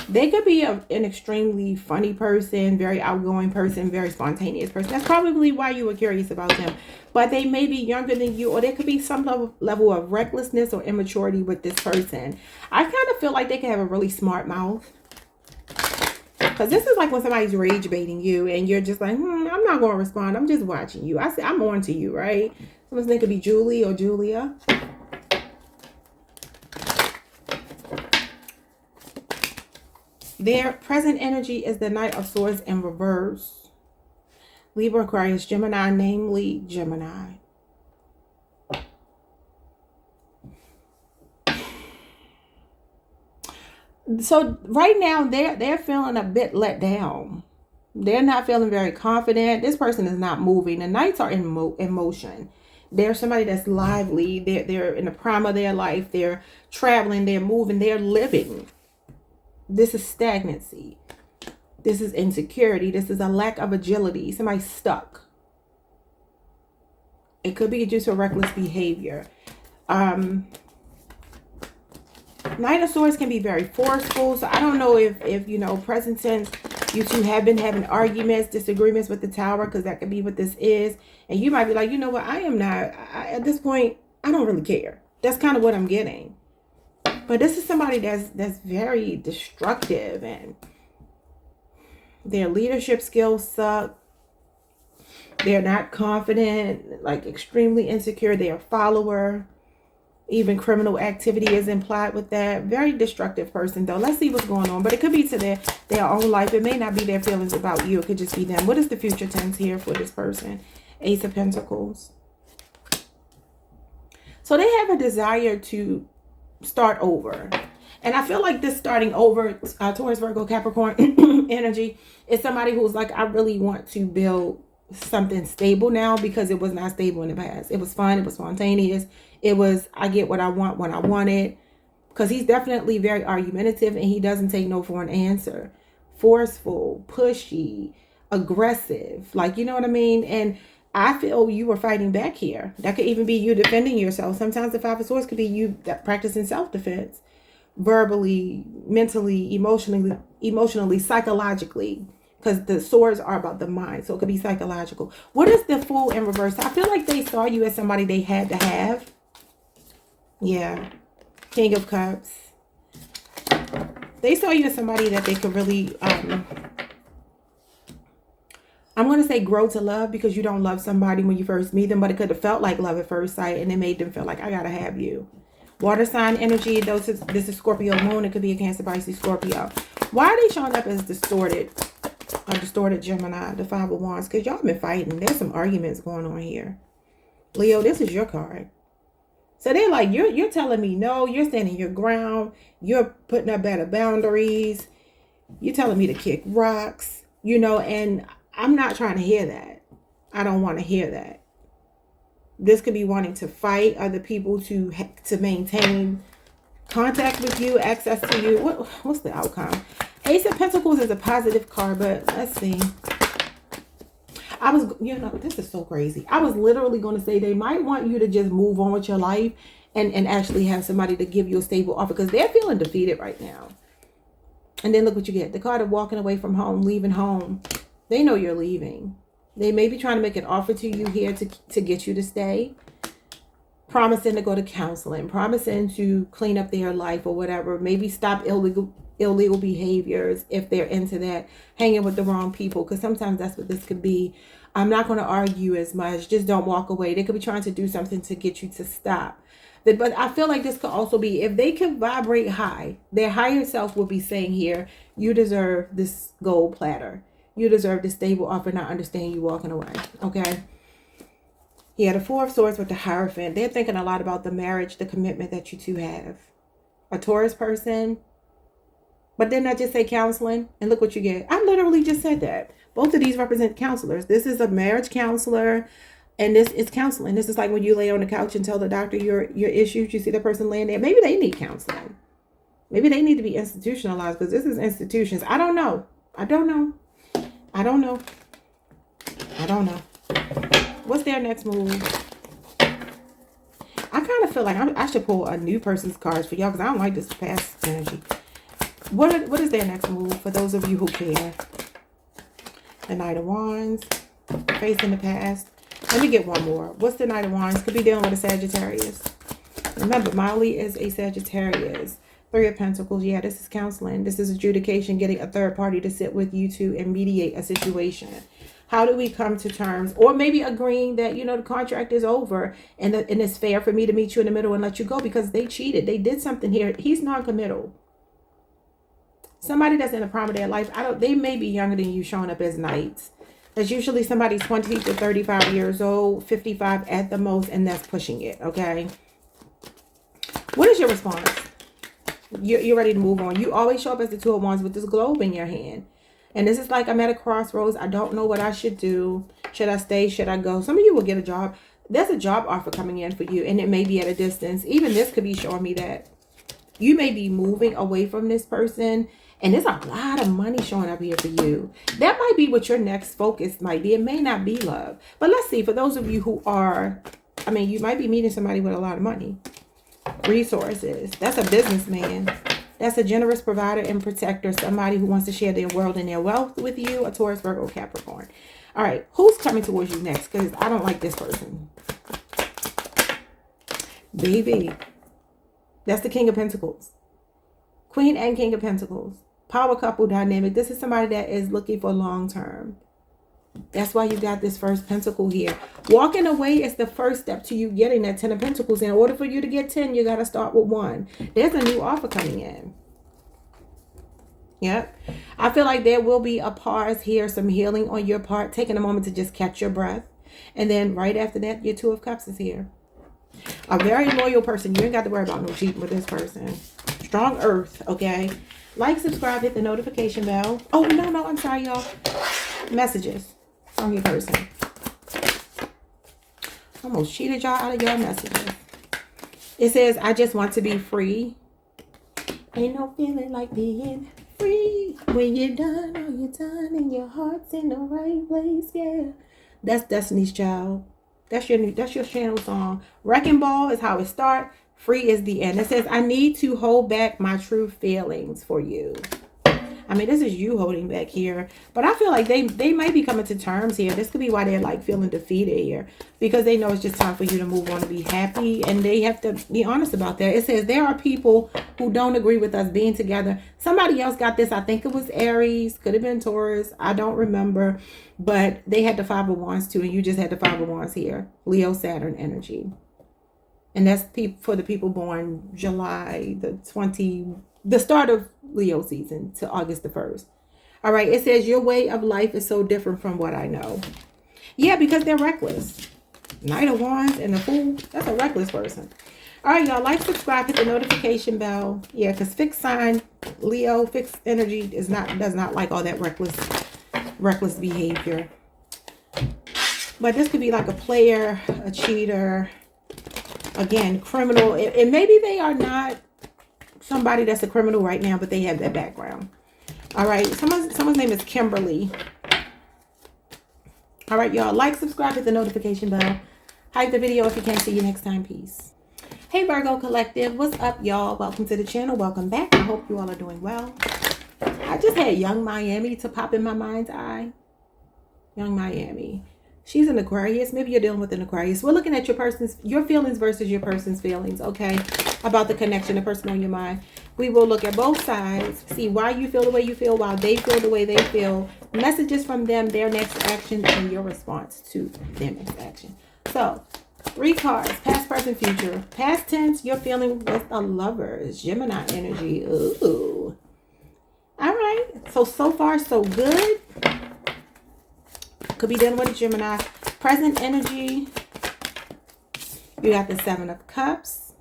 They could be an extremely funny person, very outgoing person, very spontaneous person. That's probably why you were curious about them. But they may be younger than you, or there could be some level of recklessness or immaturity with this person. I kind of feel like they can have a really smart mouth. Because this is like when somebody's rage baiting you and you're just like, I'm not going to respond. I'm just watching you. I'm on to you, right? Someone's name could be Julie or Julia. Their present energy is the Knight of Swords in reverse. Libra, Aquarius, Gemini, namely Gemini. So right now they're feeling a bit let down. They're not feeling very confident. This person is not moving. The Knights are in motion. They're somebody that's lively. They're in the prime of their life. They're traveling. They're moving. They're living. This is stagnancy. This is insecurity. This is a lack of agility. Somebody's stuck. It could be due to reckless behavior. Knight of Swords can be very forceful. So I don't know if you know, present tense, you two have been having arguments, disagreements with the Tower, because that could be what this is. And you might be like, you know what, I am not, at this point, I don't really care. That's kind of what I'm getting. But this is somebody that's very destructive, and their leadership skills suck. They're not confident, like extremely insecure. They're a follower. Even criminal activity is implied with that. Very destructive person, though. Let's see what's going on. But it could be to their own life. It may not be their feelings about you. It could just be them. What is the future tense here for this person? Ace of Pentacles. So they have a desire to start over. And I feel like this starting over, Taurus, Virgo, Capricorn energy, is somebody who's like, I really want to build something stable now, because it was not stable in the past. It was fun. It was spontaneous. It was, I get what I want when I want it. Because he's definitely very argumentative, and he doesn't take no for an answer. Forceful, pushy, aggressive. Like, you know what I mean? And I feel you were fighting back here. That could even be you defending yourself. Sometimes the Five of Swords could be you practicing self-defense. Verbally, mentally, emotionally, psychologically. Because the swords are about the mind. So it could be psychological. What is the Fool in reverse? I feel like they saw you as somebody they had to have. Yeah. King of Cups. They saw you as somebody that they could really, I'm going to say grow to love, because you don't love somebody when you first meet them. But it could have felt like love at first sight, and it made them feel like, I got to have you. Water sign energy. This is Scorpio moon. It could be a Cancer, Pisces, Scorpio. Why are they showing up as distorted? A distorted Gemini, the Five of Wands, because y'all been fighting. There's some arguments going on here. Leo, this is your card. So they're like, you're telling me no, you're standing your ground, you're putting up better boundaries, you're telling me to kick rocks, you know, and I'm not trying to hear that. I don't want to hear that. This could be wanting to fight other people to maintain contact with you, access to you. What's the outcome? Ace of Pentacles is a positive card, but let's see. You know, this is so crazy. I was literally going to say they might want you to just move on with your life and actually have somebody to give you a stable offer, because they're feeling defeated right now. And then look what you get. The card of walking away from home, leaving home. They know you're leaving. They may be trying to make an offer to you here to get you to stay. Promising to go to counseling. Promising to clean up their life or whatever. Maybe stop illegal behaviors if they're into that. Hanging with the wrong people, because sometimes that's what this could be. I'm not going to argue as much. Just don't walk away. They could be trying to do something to get you to stop. But I feel like this could also be, if they can vibrate high, their higher self will be saying here, you deserve this gold platter. You deserve this stable offer, not understand you walking away. Okay. Yeah, the Four of Swords with the Hierophant. They're thinking a lot about the marriage, the commitment that you two have. A Taurus person. But didn't I just say counseling? And look what you get. I literally just said that. Both of these represent counselors. This is a marriage counselor, and this is counseling. This is like when you lay on the couch and tell the doctor your issues. You see the person laying there. Maybe they need counseling. Maybe they need to be institutionalized, because this is institutions. I don't know. I don't know. I don't know. I don't know. What's their next move? I kind of feel like I should pull a new person's cards for y'all, because I don't like this past energy. What is their next move for those of you who care? The Knight of Wands. Facing the past. Let me get one more. What's the Knight of Wands? Could be dealing with a Sagittarius. Remember, Molly is a Sagittarius. Three of Pentacles. Yeah, this is counseling. This is adjudication, getting a third party to sit with you two and mediate a situation. How do we come to terms? Or maybe agreeing that, you know, the contract is over and it's fair for me to meet you in the middle and let you go because they cheated. They did something here. He's non-committal. Somebody that's in the prime of their life, they may be younger than you, showing up as knights. That's usually somebody 20 to 35 years old, 55 at the most, and that's pushing it, okay? What is your response? You're ready to move on. You always show up as the Two of Wands with this globe in your hand. And this is like, I'm at a crossroads. I don't know what I should do. Should I stay? Should I go? Some of you will get a job. There's a job offer coming in for you, and it may be at a distance. Even this could be showing me that you may be moving away from this person, and there's a lot of money showing up here for you. That might be what your next focus might be. It may not be love. But let's see, for those of you who are, I mean, you might be meeting somebody with a lot of money. Resources. That's a businessman. That's a generous provider and protector. Somebody who wants to share their world and their wealth with you. A Taurus, Virgo, Capricorn. All right. Who's coming towards you next? Because I don't like this person. Baby. That's the King of Pentacles. Queen and King of Pentacles. Power couple dynamic. This is somebody that is looking for long term. That's why you got this first pentacle here. Walking away is the first step to you getting that 10 of Pentacles. In order for you to get 10, you got to start with 1. There's a new offer coming in. Yep. I feel like there will be a pause here, some healing on your part, taking a moment to just catch your breath. And then right after that, your Two of Cups is here. A very loyal person. You ain't got to worry about no cheating with this person. Strong earth, okay? Like, subscribe, hit the notification bell. Oh, no, I'm sorry, y'all. Messages from your person. Almost cheated y'all out of your messages. It says, I just want to be free. Ain't no feeling like being free. When you're done, all you're done, and your heart's in the right place, yeah. That's Destiny's Child. That's your channel song. Wrecking Ball is how it starts. Free is the end. It says, I need to hold back my true feelings for you. I mean, this is you holding back here. But I feel like they might be coming to terms here. This could be why they're like feeling defeated here. Because they know it's just time for you to move on, to be happy. And they have to be honest about that. It says there are people who don't agree with us being together. Somebody else got this. I think it was Aries. Could have been Taurus. I don't remember. But they had the Five of Wands too. And you just had the Five of Wands here. Leo, Saturn energy. And that's for the people born July the start of Leo season to August the 1st. All right. It says your way of life is so different from what I know. Yeah, because they're reckless. Knight of Wands and the Fool. That's a reckless person. All right, y'all. Like, subscribe, hit the notification bell. Yeah, because fixed sign, Leo, fixed energy does not like all that reckless behavior. But this could be like a player, a cheater, again, criminal. And maybe they are not somebody that's a criminal right now, but they have that background. All right. Someone's name is Kimberly. All right, y'all. Like, subscribe, hit the notification bell. Hype the video if you can't. See you next time. Peace. Hey, Virgo Collective. What's up, y'all? Welcome to the channel. Welcome back. I hope you all are doing well. I just had Young Miami to pop in my mind's eye. Young Miami. She's an Aquarius. Maybe you're dealing with an Aquarius. We're looking at your feelings versus your person's feelings, okay? About the connection, the person on your mind. We will look at both sides, see why you feel the way you feel, why they feel the way they feel, messages from them, their next action, and your response to their next action. So, 3 cards, past, present, future. Past tense, you're feeling with the Lovers, Gemini energy. Ooh. All right. So far, so good. Could be dealing with a Gemini. Present energy. You got the 7 of Cups.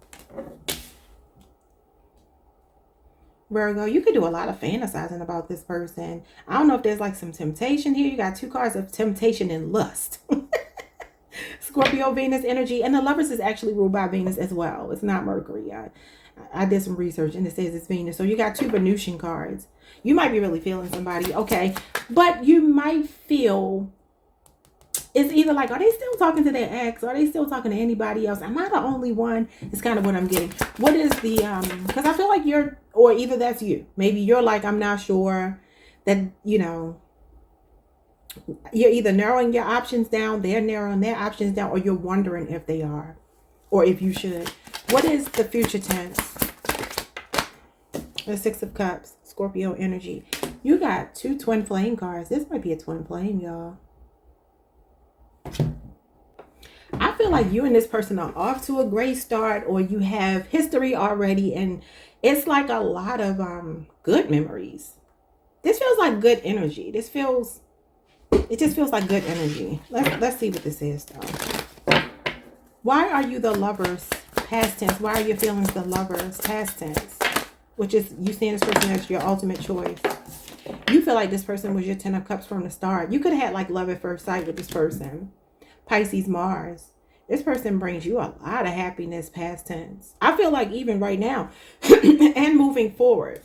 Virgo, you could do a lot of fantasizing about this person. I don't know if there's like some temptation here. You got 2 cards of temptation and lust. Scorpio, Venus energy. And the Lovers is actually ruled by Venus as well. It's not Mercury. I did some research and it says it's Venus. So you got 2 Venusian cards. You might be really feeling somebody. Okay. But you might feel... It's either like, are they still talking to their ex? Are they still talking to anybody else? Am I the only one? It's kind of what I'm getting. What is the, because I feel like you're, or either that's you. Maybe you're like, I'm not sure that, you know, you're either narrowing your options down, they're narrowing their options down, or you're wondering if they are, or if you should. What is the future tense? The 6 of Cups, Scorpio energy. You got 2 twin flame cards. This might be a twin flame, y'all. I feel like you and this person are off to a great start, or you have history already, and it's like a lot of good memories. This feels like good energy. This feels It just feels like good energy. Let's see what this is though. Why are you the Lovers past tense? Why are your feelings the Lovers past tense? Which is you seeing this person as your ultimate choice. You feel like this person was your 10 of Cups from the start. You could have had like love at first sight with this person. Pisces, Mars. This person brings you a lot of happiness past tense. I feel like even right now and moving forward,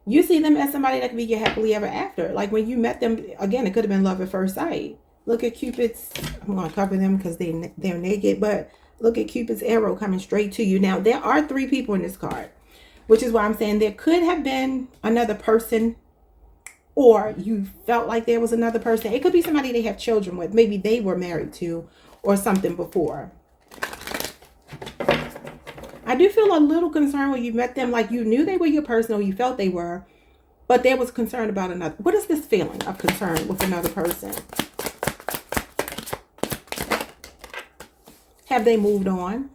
you see them as somebody that could be your happily ever after. Like when you met them, again, it could have been love at first sight. Look at Cupid's, I'm going to cover them because they're naked, but look at Cupid's arrow coming straight to you. Now, there are 3 people in this card, which is why I'm saying there could have been another person, or you felt like there was another person. It could be somebody they have children with. Maybe they were married to or something before. I do feel a little concerned when you met them, like you knew they were your person or you felt they were, but there was concern about another. What is this feeling of concern with another person? Have they moved on?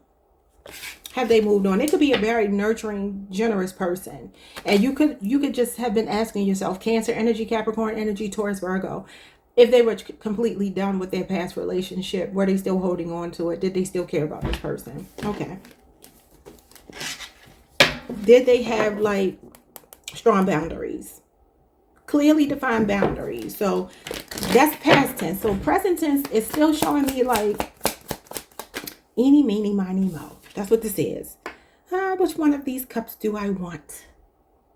Have they moved on? It could be a very nurturing, generous person. And you could just have been asking yourself, Cancer energy, Capricorn energy, Taurus, Virgo, if they were completely done with their past relationship, were they still holding on to it? Did they still care about this person? Okay. Did they have like strong boundaries? Clearly defined boundaries. So that's past tense. So present tense is still showing me like eeny, meeny, miny, mo. That's what this is. Which one of these cups do I want?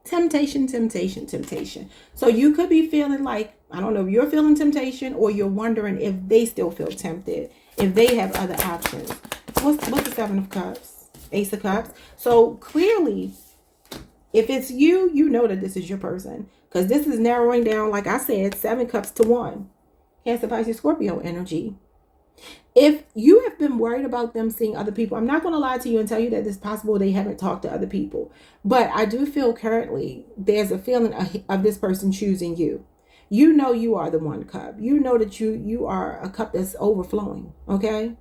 Temptation, temptation, temptation. So you could be feeling like, I don't know if you're feeling temptation or you're wondering if they still feel tempted, if they have other options. What's the 7 of Cups? Ace of Cups. So clearly, if it's you, you know that this is your person. Because this is narrowing down, like I said, 7 cups to 1. Cancer, Pisces, Scorpio energy. If you have been worried about them seeing other people, I'm not going to lie to you and tell you that it's possible they haven't talked to other people. But I do feel currently there's a feeling of this person choosing you. You know you are the 1 cup. You know that you are a cup that's overflowing. Okay?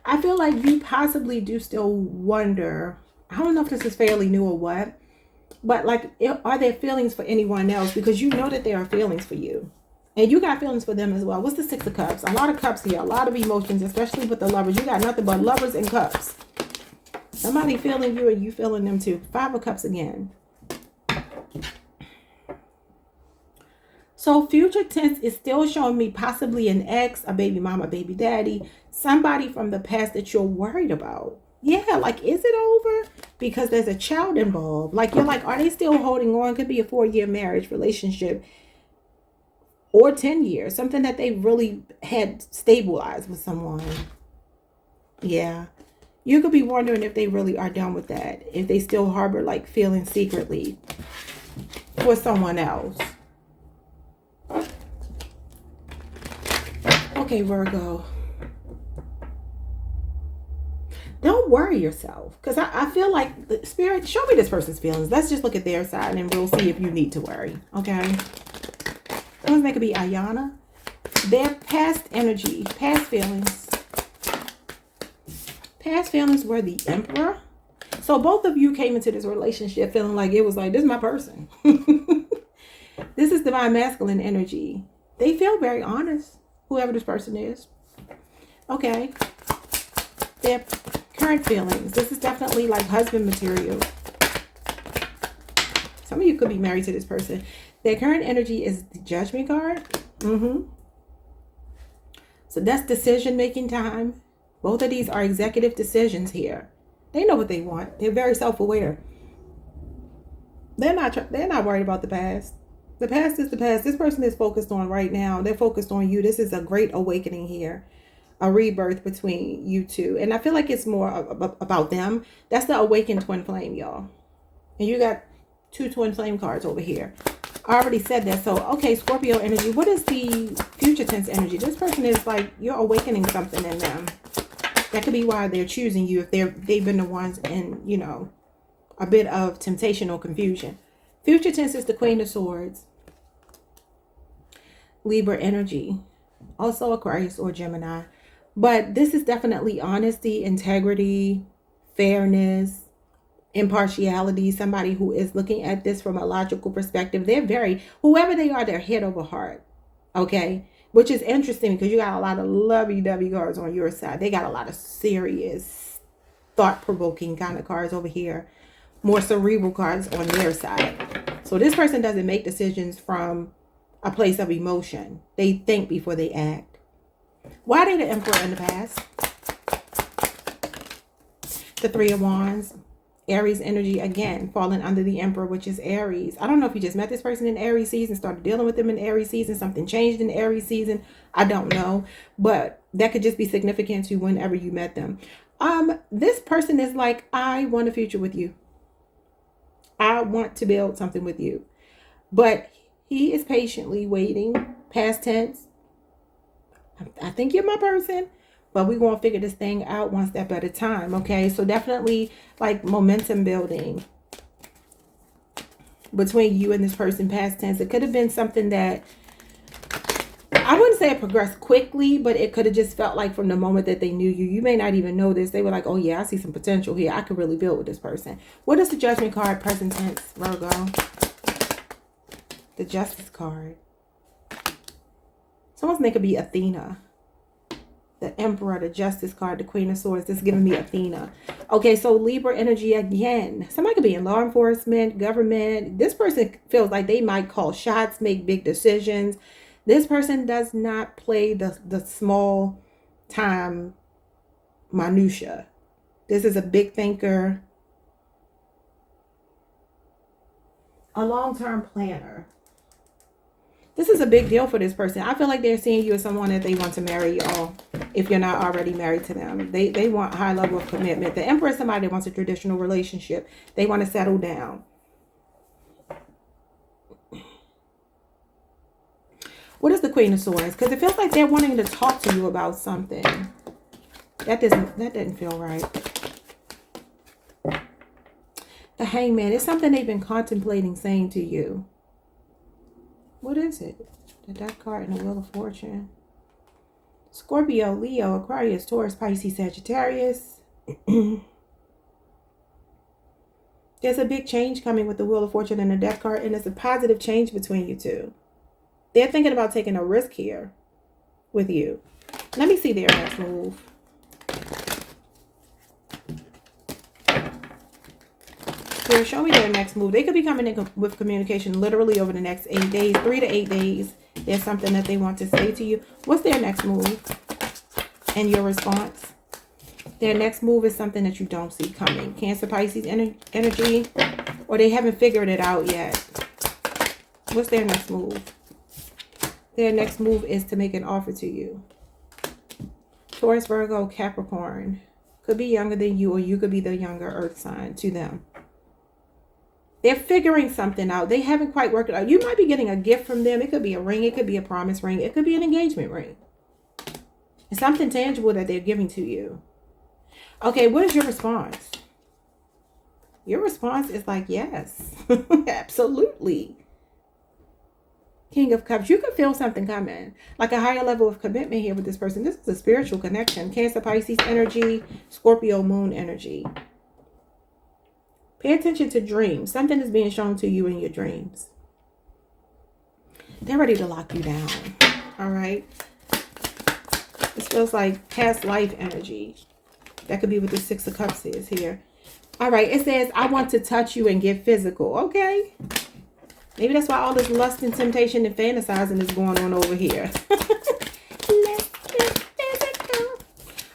I feel like you possibly do still wonder, I don't know if this is fairly new or what, but like, are there feelings for anyone else? Because you know that there are feelings for you. And you got feelings for them as well. What's the 6 of Cups? A lot of cups here, a lot of emotions, especially with the Lovers. You got nothing but lovers and cups. Somebody feeling you and you feeling them too. 5 of Cups again. So future tense is still showing me possibly an ex, a baby mama, baby daddy, somebody from the past that you're worried about. Yeah, like, is it over? Because there's a child involved. Like, you're like, are they still holding on? Could be a 4-year marriage relationship or 10 years. Something that they really had stabilized with someone. Yeah. You could be wondering if they really are done with that. If they still harbor like feelings secretly for someone else. Okay, Virgo. Don't worry yourself. Because I feel like the Spirit, show me this person's feelings. Let's just look at their side and we'll see if you need to worry. Okay? That could be Ayana. Their past energy, past feelings. Past feelings were the Emperor. So both of you came into this relationship feeling like it was like, this is my person. This is divine masculine energy. They feel very honest, whoever this person is. Okay. Their current feelings. This is definitely like husband material. Some of you could be married to this person. Their current energy is the Judgment card. So that's decision-making time. Both of these are executive decisions here. They know what they want. They're very self-aware. They're not worried about the past. The past is the past. This person is focused on right now. They're focused on you. This is a great awakening here. A rebirth between you two. And I feel like it's more about them. That's the awakened twin flame, y'all. And you got 2 twin flame cards over here. I already said that. So, okay, Scorpio energy. What is the future tense energy? This person is like, you're awakening something in them. That could be why they're choosing you, if they've been the ones in, you know, a bit of temptation or confusion. Future tense is the Queen of Swords. Libra energy. Also Aquarius or Gemini. But this is definitely honesty, integrity, fairness, impartiality. Somebody who is looking at this from a logical perspective. They're very, whoever they are, they're head over heart. Okay. Which is interesting because you got a lot of lovey-dovey cards on your side. They got a lot of serious, thought-provoking kind of cards over here. More cerebral cards on their side. So this person doesn't make decisions from a place of emotion. They think before they act. Why are they the Emperor in the past? The Three of Wands. Aries energy again, falling under the Emperor, which is Aries. I don't know if you just met this person in Aries season, started dealing with them in Aries season, something changed in Aries season. I don't know, but that could just be significant to whenever you met them. This person is like, I want a future with you. I want to build something with you. But he is patiently waiting, past tense. I think you're my person. But we're going to figure this thing out one step at a time, okay? So definitely like momentum building between you and this person, past tense. It could have been something that, I wouldn't say it progressed quickly, but it could have just felt like from the moment that they knew you. You may not even know this. They were like, oh yeah, I see some potential here. I could really build with this person. What is the Judgment card, present tense, Virgo? The Justice card. Someone's name could be Athena. The Emperor, the Justice card, the Queen of Swords. This is giving me Athena. Okay, so Libra energy again. Somebody could be in law enforcement, government. This person feels like they might call shots, make big decisions. This person does not play the small time minutia. This is a big thinker. A long-term planner. This is a big deal for this person. I feel like they're seeing you as someone that they want to marry, y'all. If you're not already married to them. They want a high level of commitment. The Emperor is somebody that wants a traditional relationship. They want to settle down. What is the Queen of Swords? Because it feels like they're wanting to talk to you about something. That didn't feel right. The Hangman is something they've been contemplating saying to you. What is it? The Death card and the Wheel of Fortune. Scorpio, Leo, Aquarius, Taurus, Pisces, Sagittarius. There's a big change coming with the Wheel of Fortune and the Death card, and it's a positive change between you two. They're thinking about taking a risk here with you. Let me see their next move. Here, show me their next move. They could be coming in with communication literally over the next 8 days, 3 to 8 days. There's something that they want to say to you. What's their next move? And your response? Their next move is something that you don't see coming. Cancer, Pisces energy, or they haven't figured it out yet. What's their next move? Their next move is to make an offer to you. Taurus, Virgo, Capricorn. Could be younger than you, or you could be the younger earth sign to them. They're figuring something out. They haven't quite worked it out. You might be getting a gift from them. It could be a ring. It could be a promise ring. It could be an engagement ring. It's something tangible that they're giving to you. Okay, what is your response? Your response is like, yes, absolutely. King of Cups. You can feel something coming. Like a higher level of commitment here with this person. This is a spiritual connection. Cancer, Pisces energy. Scorpio, Moon energy. Pay attention to dreams. Something is being shown to you in your dreams. They're ready to lock you down. All right. This feels like past life energy. That could be what the Six of Cups is here. All right. It says, I want to touch you and get physical. Okay. Maybe that's why all this lust and temptation and fantasizing is going on over here. Let's get physical.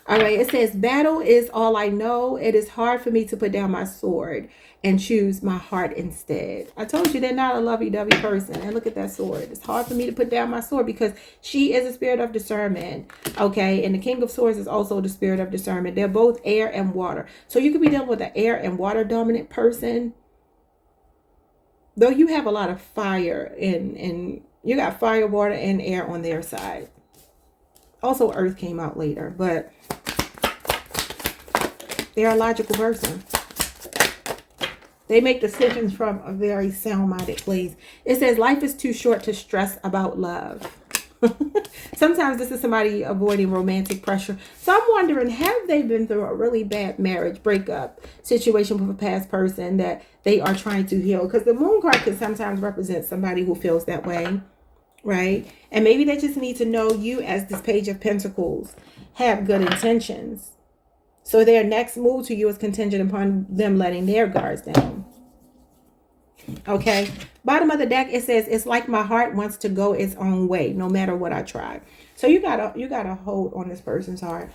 All right, it says, battle is all I know. It is hard for me to put down my sword and choose my heart instead. I told you they're not a lovey-dovey person. And look at that sword. It's hard for me to put down my sword because she is a spirit of discernment. Okay, and the King of Swords is also the spirit of discernment. They're both air and water. So you could be dealing with an air and water dominant person. Though you have a lot of fire and you got fire, water, and air on their side. Also, earth came out later, but they're a logical person. They make decisions from a very sound-minded place. It says, life is too short to stress about love. Sometimes this is somebody avoiding romantic pressure. So I'm wondering, have they been through a really bad marriage breakup situation with a past person that they are trying to heal? Because the moon card can sometimes represent somebody who feels that way, right? And maybe they just need to know you, as this Page of Pentacles, have good intentions. So their next move to you is contingent upon them letting their guards down. Okay, bottom of the deck, it says, it's like my heart wants to go its own way no matter what I try. So you gotta hold on this person's heart,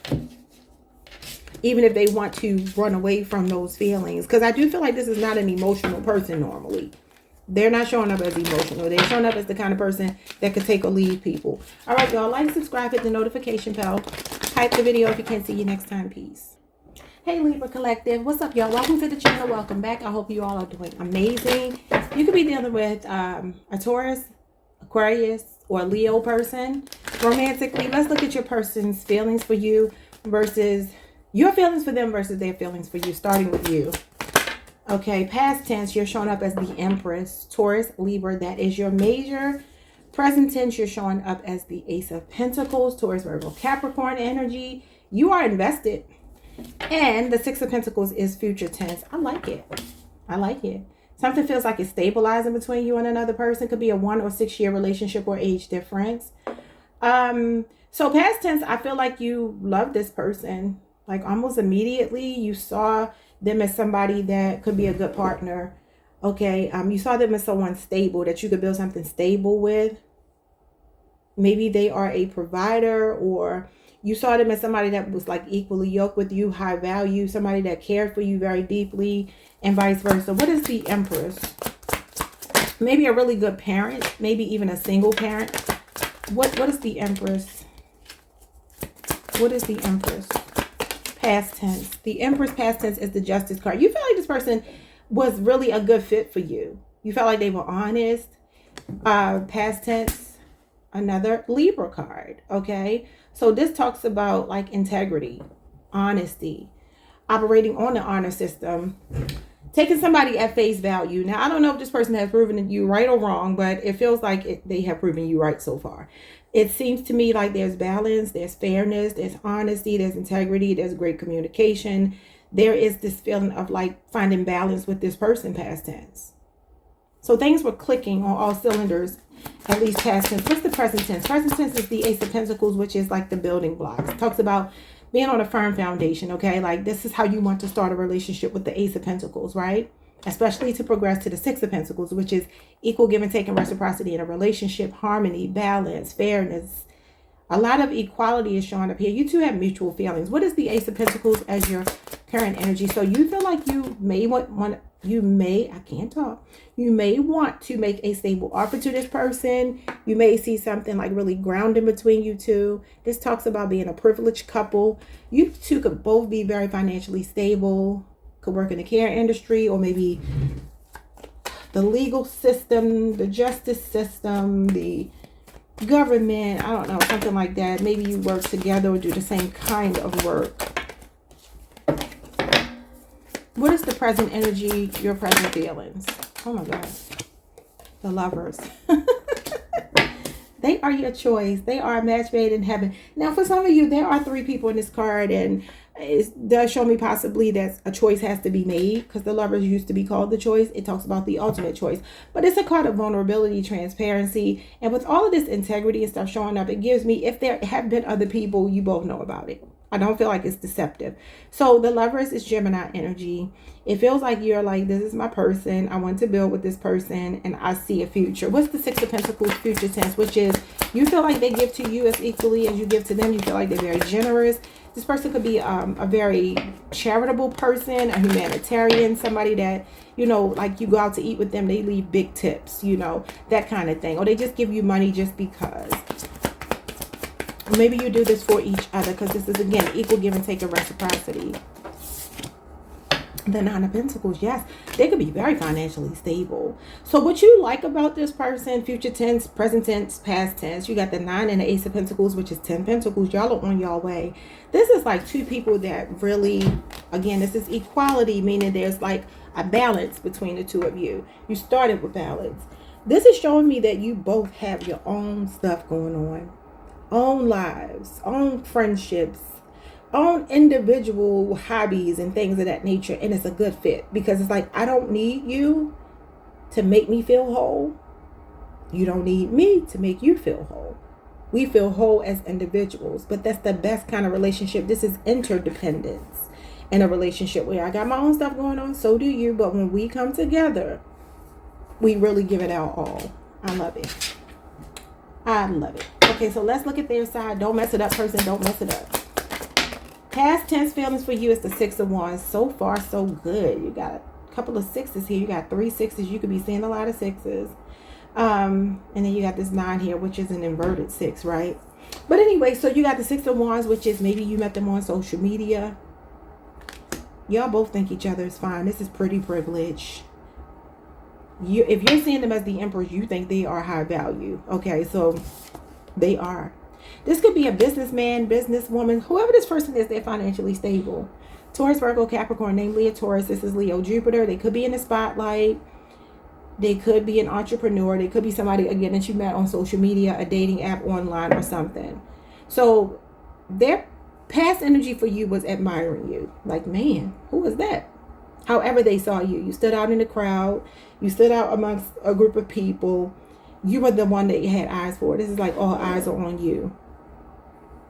even if they want to run away from those feelings, because I do feel like this is not an emotional person normally. They're not showing up as emotional. They're showing up as the kind of person that could take or leave people. All right, y'all, like, subscribe, hit the notification bell, type the video if you can't. See you next time. Peace. Hey Libra Collective, what's up, y'all? Welcome to the channel. Welcome back. I hope you all are doing amazing. You could be dealing with a Taurus, Aquarius, or Leo person. Romantically, let's look at your person's feelings for you versus your feelings for them versus their feelings for you, starting with you. Okay, past tense, you're showing up as the Empress. Taurus, Libra, that is your major. Present tense, you're showing up as the Ace of Pentacles. Taurus, Virgo, Capricorn energy. You are invested. And the Six of Pentacles is future tense. I like it. I like it. Something feels like it's stabilizing between you and another person. Could be a 1 or 6 year relationship or age difference. So past tense, I feel like you love this person. Like almost immediately you saw them as somebody that could be a good partner. Okay. You saw them as someone stable that you could build something stable with. Maybe they are a provider, or you saw them as somebody that was like equally yoked with you, high value, somebody that cared for you very deeply, and vice versa. What is the Empress? Maybe a really good parent, maybe even a single parent. What is the Empress? What is the Empress? Past tense. The Empress past tense is the Justice card. You feel like this person was really a good fit for you. You felt like they were honest. Past tense, another Libra card. Okay. So this talks about like integrity, honesty, operating on the honor system, taking somebody at face value. Now, I don't know if this person has proven you right or wrong, but it feels like they have proven you right so far. It seems to me like there's balance, there's fairness, there's honesty, there's integrity, there's great communication. There is this feeling of like finding balance with this person, past tense. So things were clicking on all cylinders, at least past tense. What's the present tense? Present tense is the Ace of Pentacles, which is like the building blocks. It talks about being on a firm foundation, okay? Like this is how you want to start a relationship with the Ace of Pentacles, right? Especially to progress to the Six of Pentacles, which is equal give and take and reciprocity in a relationship, harmony, balance, fairness. A lot of equality is showing up here. You two have mutual feelings. What is the Ace of Pentacles as your current energy? So you feel like you may you may want to make a stable offer to this person. You may see something like really grounding between you two. This talks about being a privileged couple. You two could both be very financially stable, could work in the care industry, or maybe the legal system, the justice system, the government, I don't know, something like that. Maybe you work together or do the same kind of work. What is the present energy, your present feelings? Oh my God. The Lovers. They are your choice. They are a match made in heaven. Now, for some of you, there are 3 people in this card, and it does show me possibly that a choice has to be made, because the Lovers used to be called the choice. It talks about the ultimate choice, but it's a card of vulnerability, transparency, and with all of this integrity and stuff showing up, it gives me, if there have been other people, you both know about it. I don't feel like it's deceptive. So the Lovers is Gemini energy. It feels like you're like, this is my person. I want to build with this person, and I see a future. What's the Six of Pentacles future tense, which is you feel like they give to you as equally as you give to them. You feel like they're very generous. This person could be a very charitable person, a humanitarian, somebody that, you know, like you go out to eat with them, they leave big tips, you know, that kind of thing. Or they just give you money just because. Or maybe you do this for each other, because this is, again, equal give and take and reciprocity. The Nine of Pentacles, yes, they could be very financially stable. So what you like about this person, future tense, present tense, past tense, you got the 9 and the Ace of Pentacles, which is 10 Pentacles. Y'all are on y'all way. This is like 2 people that really, again, this is equality, meaning there's like a balance between the 2 of you. You started with balance. This is showing me that you both have your own stuff going on, own lives, own friendships, own individual hobbies and things of that nature. And it's a good fit because it's like, I don't need you to make me feel whole. You don't need me to make you feel whole. We feel whole as individuals, but that's the best kind of relationship. This is interdependence in a relationship where I got my own stuff going on, so do you. But when we come together, we really give it our all. I love it. I love it. Okay, so let's look at their side. Don't mess it up, person. Don't mess it up. Past tense feelings for you is the 6 of Wands. So far, so good. You got a couple of 6s here. You got 3 6s. You could be seeing a lot of 6s. And then you got this 9 here, which is an inverted 6, right? But anyway, so you got the 6 of Wands, which is maybe you met them on social media. Y'all both think each other is fine. This is pretty privilege. If you're seeing them as the Empress, you think they are high value. Okay, so they are. This could be a businessman, businesswoman, whoever this person is, they're financially stable. Taurus, Virgo, Capricorn, namely a Taurus. This is Leo, Jupiter. They could be in the spotlight. They could be an entrepreneur. They could be somebody, again, that you met on social media, a dating app, online, or something. So their past energy for you was admiring you. Like, man, who is that? However they saw you. You stood out in the crowd. You stood out amongst a group of people. You were the one that you had eyes for. This is like all eyes are on you.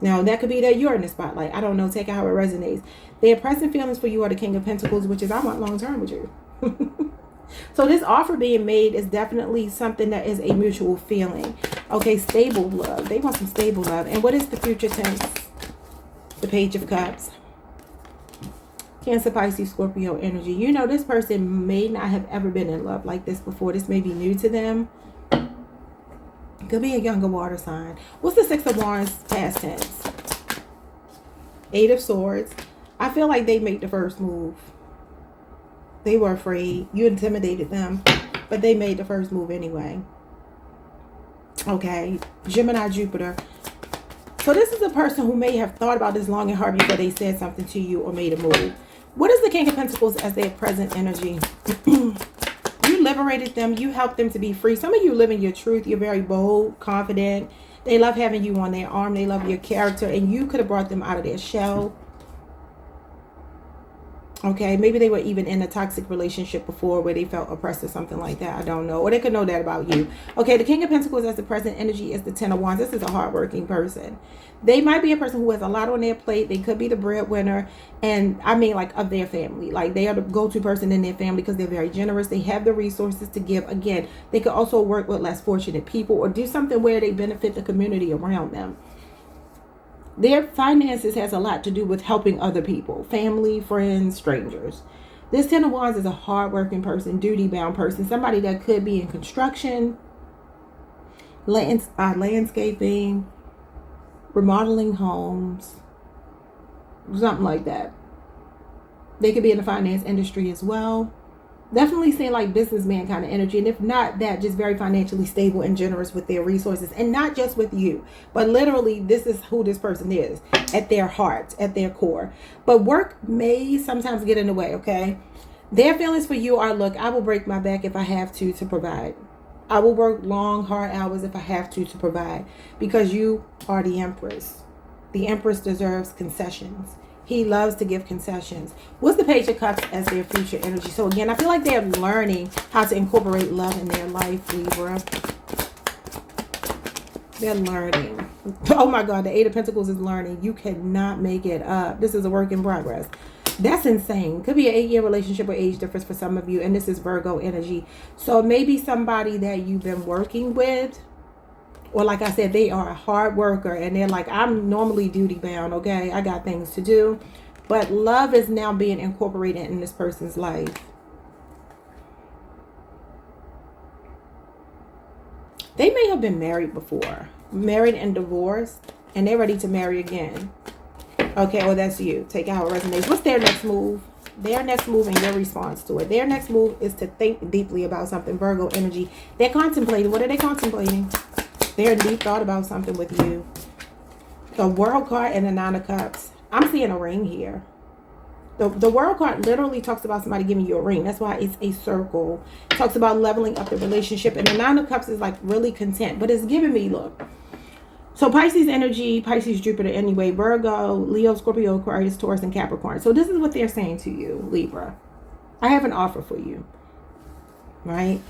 Now, that could be that you're in the spotlight. I don't know. Take it how it resonates. Their present feelings for you are the King of Pentacles, which is, I want long term with you. So this offer being made is definitely something that is a mutual feeling. Okay, stable love. They want some stable love. And what is the future tense? The Page of Cups. Cancer, Pisces, Scorpio energy. You know, this person may not have ever been in love like this before. This may be new to them. Could be a younger water sign. What's the 6 of Wands past tense? 8 of Swords. I feel like they made the first move. They were afraid. You intimidated them, but they made the first move anyway. Okay, Gemini, Jupiter. So this is a person who may have thought about this long and hard before they said something to you or made a move. What is the King of Pentacles as their present energy? You liberated them. You helped them to be free. Some of you live in your truth. You're very bold, confident. They love having you on their arm. They love your character. And you could have brought them out of their shell. Okay, maybe they were even in a toxic relationship before where they felt oppressed or something like that. I don't know. Or they could know that about you. Okay, the King of Pentacles as the present energy is the 10 of Wands. This is a hardworking person. They might be a person who has a lot on their plate. They could be the breadwinner. And I mean, like, of their family. Like, they are the go-to person in their family because they're very generous. They have the resources to give. Again, they could also work with less fortunate people or do something where they benefit the community around them. Their finances has a lot to do with helping other people, family, friends, strangers. This 10 of Wands is a hardworking person, duty-bound person, somebody that could be in construction, landscaping, remodeling homes, something like that. They could be in the finance industry as well. Definitely seeing like businessman kind of energy. And if not that, just very financially stable and generous with their resources. And not just with you, but literally this is who this person is at their heart, at their core. But work may sometimes get in the way, okay? Their feelings for you are, look, I will break my back if I have to provide. I will work long, hard hours if I have to provide. Because you are the Empress. The Empress deserves concessions. He loves to give concessions. What's the Page of Cups as their future energy? So again, I feel like they're learning how to incorporate love in their life, Libra. They're learning. Oh my God, the 8 of Pentacles is learning. You cannot make it up. This is a work in progress. That's insane. Could be an 8-year relationship or age difference for some of you. And this is Virgo energy. So maybe somebody that you've been working with. Or like I said, they are a hard worker and they're like, I'm normally duty bound, okay? I got things to do. But love is now being incorporated in this person's life. They may have been married before. Married and divorced. And they're ready to marry again. Okay, well, that's you. Take it how it resonates. What's their next move? Their next move and your response to it. Their next move is to think deeply about something. Virgo energy. They're contemplating. What are they contemplating? They're in deep thought about something with you. The World card and the 9 of Cups. I'm seeing a ring here. The world card literally talks about somebody giving you a ring. That's why it's a circle. It talks about leveling up the relationship. And the Nine of Cups is like really content. But it's giving me, look. So Pisces energy, Pisces, Jupiter anyway, Virgo, Leo, Scorpio, Aquarius, Taurus, and Capricorn. So this is what they're saying to you, Libra. I have an offer for you. Right?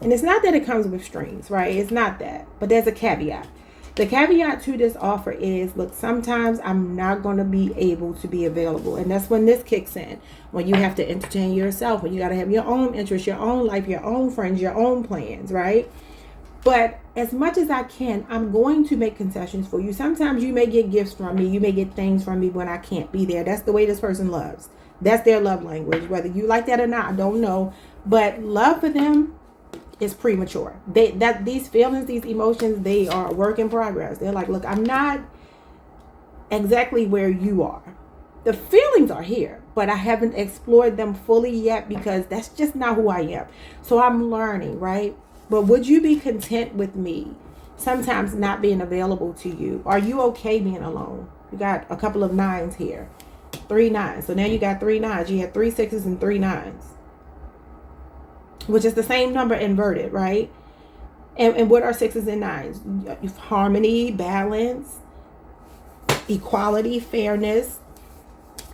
And it's not that it comes with strings, right? It's not that. But there's a caveat. The caveat to this offer is, look, sometimes I'm not going to be able to be available. And that's when this kicks in. When you have to entertain yourself. When you got to have your own interests, your own life, your own friends, your own plans, right? But as much as I can, I'm going to make concessions for you. Sometimes you may get gifts from me. You may get things from me when I can't be there. That's the way this person loves. That's their love language. Whether you like that or not, I don't know. But love for them is premature. These feelings, these emotions, they are a work in progress. They're like, look, I'm not exactly where you are. The feelings are here, but I haven't explored them fully yet because that's just not who I am. So I'm learning, right? But would you be content with me sometimes not being available to you? Are you okay being alone? You got a couple of 9s here. 3 9s. So now you got 3 9s. You had 3 6s and 3 9s. Which is the same number inverted, right? And what are 6s and 9s? Harmony, balance, equality, fairness,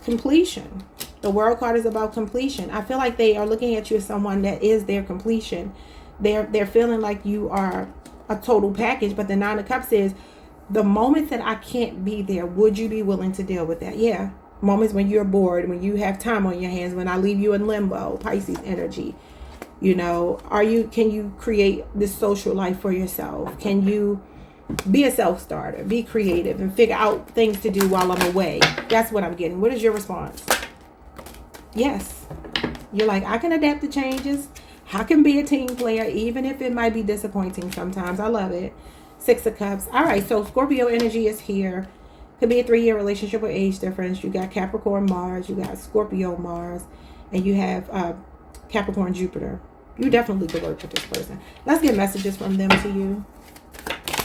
completion. The world card is about completion. I feel like they are looking at you as someone that is their completion. They're feeling like you are a total package. But the 9 of Cups is the moments that I can't be there, would you be willing to deal with that? Yeah. Moments when you're bored, when you have time on your hands, when I leave you in limbo, Pisces energy. You know, can you create this social life for yourself? Can you be a self-starter, be creative, and figure out things to do while I'm away? That's what I'm getting. What is your response? Yes. You're like, I can adapt to changes. I can be a team player, even if it might be disappointing sometimes. I love it. 6 of Cups. All right, so Scorpio energy is here. Could be a 3-year relationship with age difference. You got Capricorn Mars. You got Scorpio Mars. And you have Capricorn Jupiter. You definitely could work with this person. Let's get messages from them to you.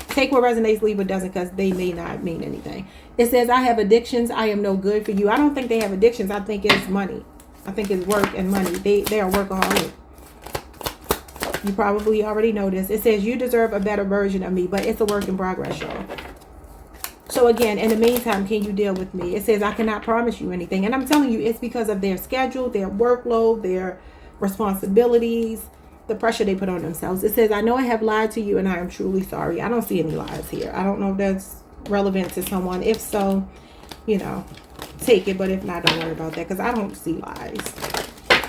Take what resonates, leave what doesn't, because they may not mean anything. It says, I have addictions. I am no good for you. I don't think they have addictions. I think it's money. I think it's work and money. They are workaholic. You probably already know this. It says, you deserve a better version of me, but it's a work in progress, y'all. So again, in the meantime, can you deal with me? It says, I cannot promise you anything. And I'm telling you, it's because of their schedule, their workload, their responsibilities, the pressure they put on themselves. It says, I know I have lied to you and I am truly sorry. I don't see any lies here. I don't know if that's relevant to someone. If so, you know, take it. But if not, don't worry about that, because I don't see lies.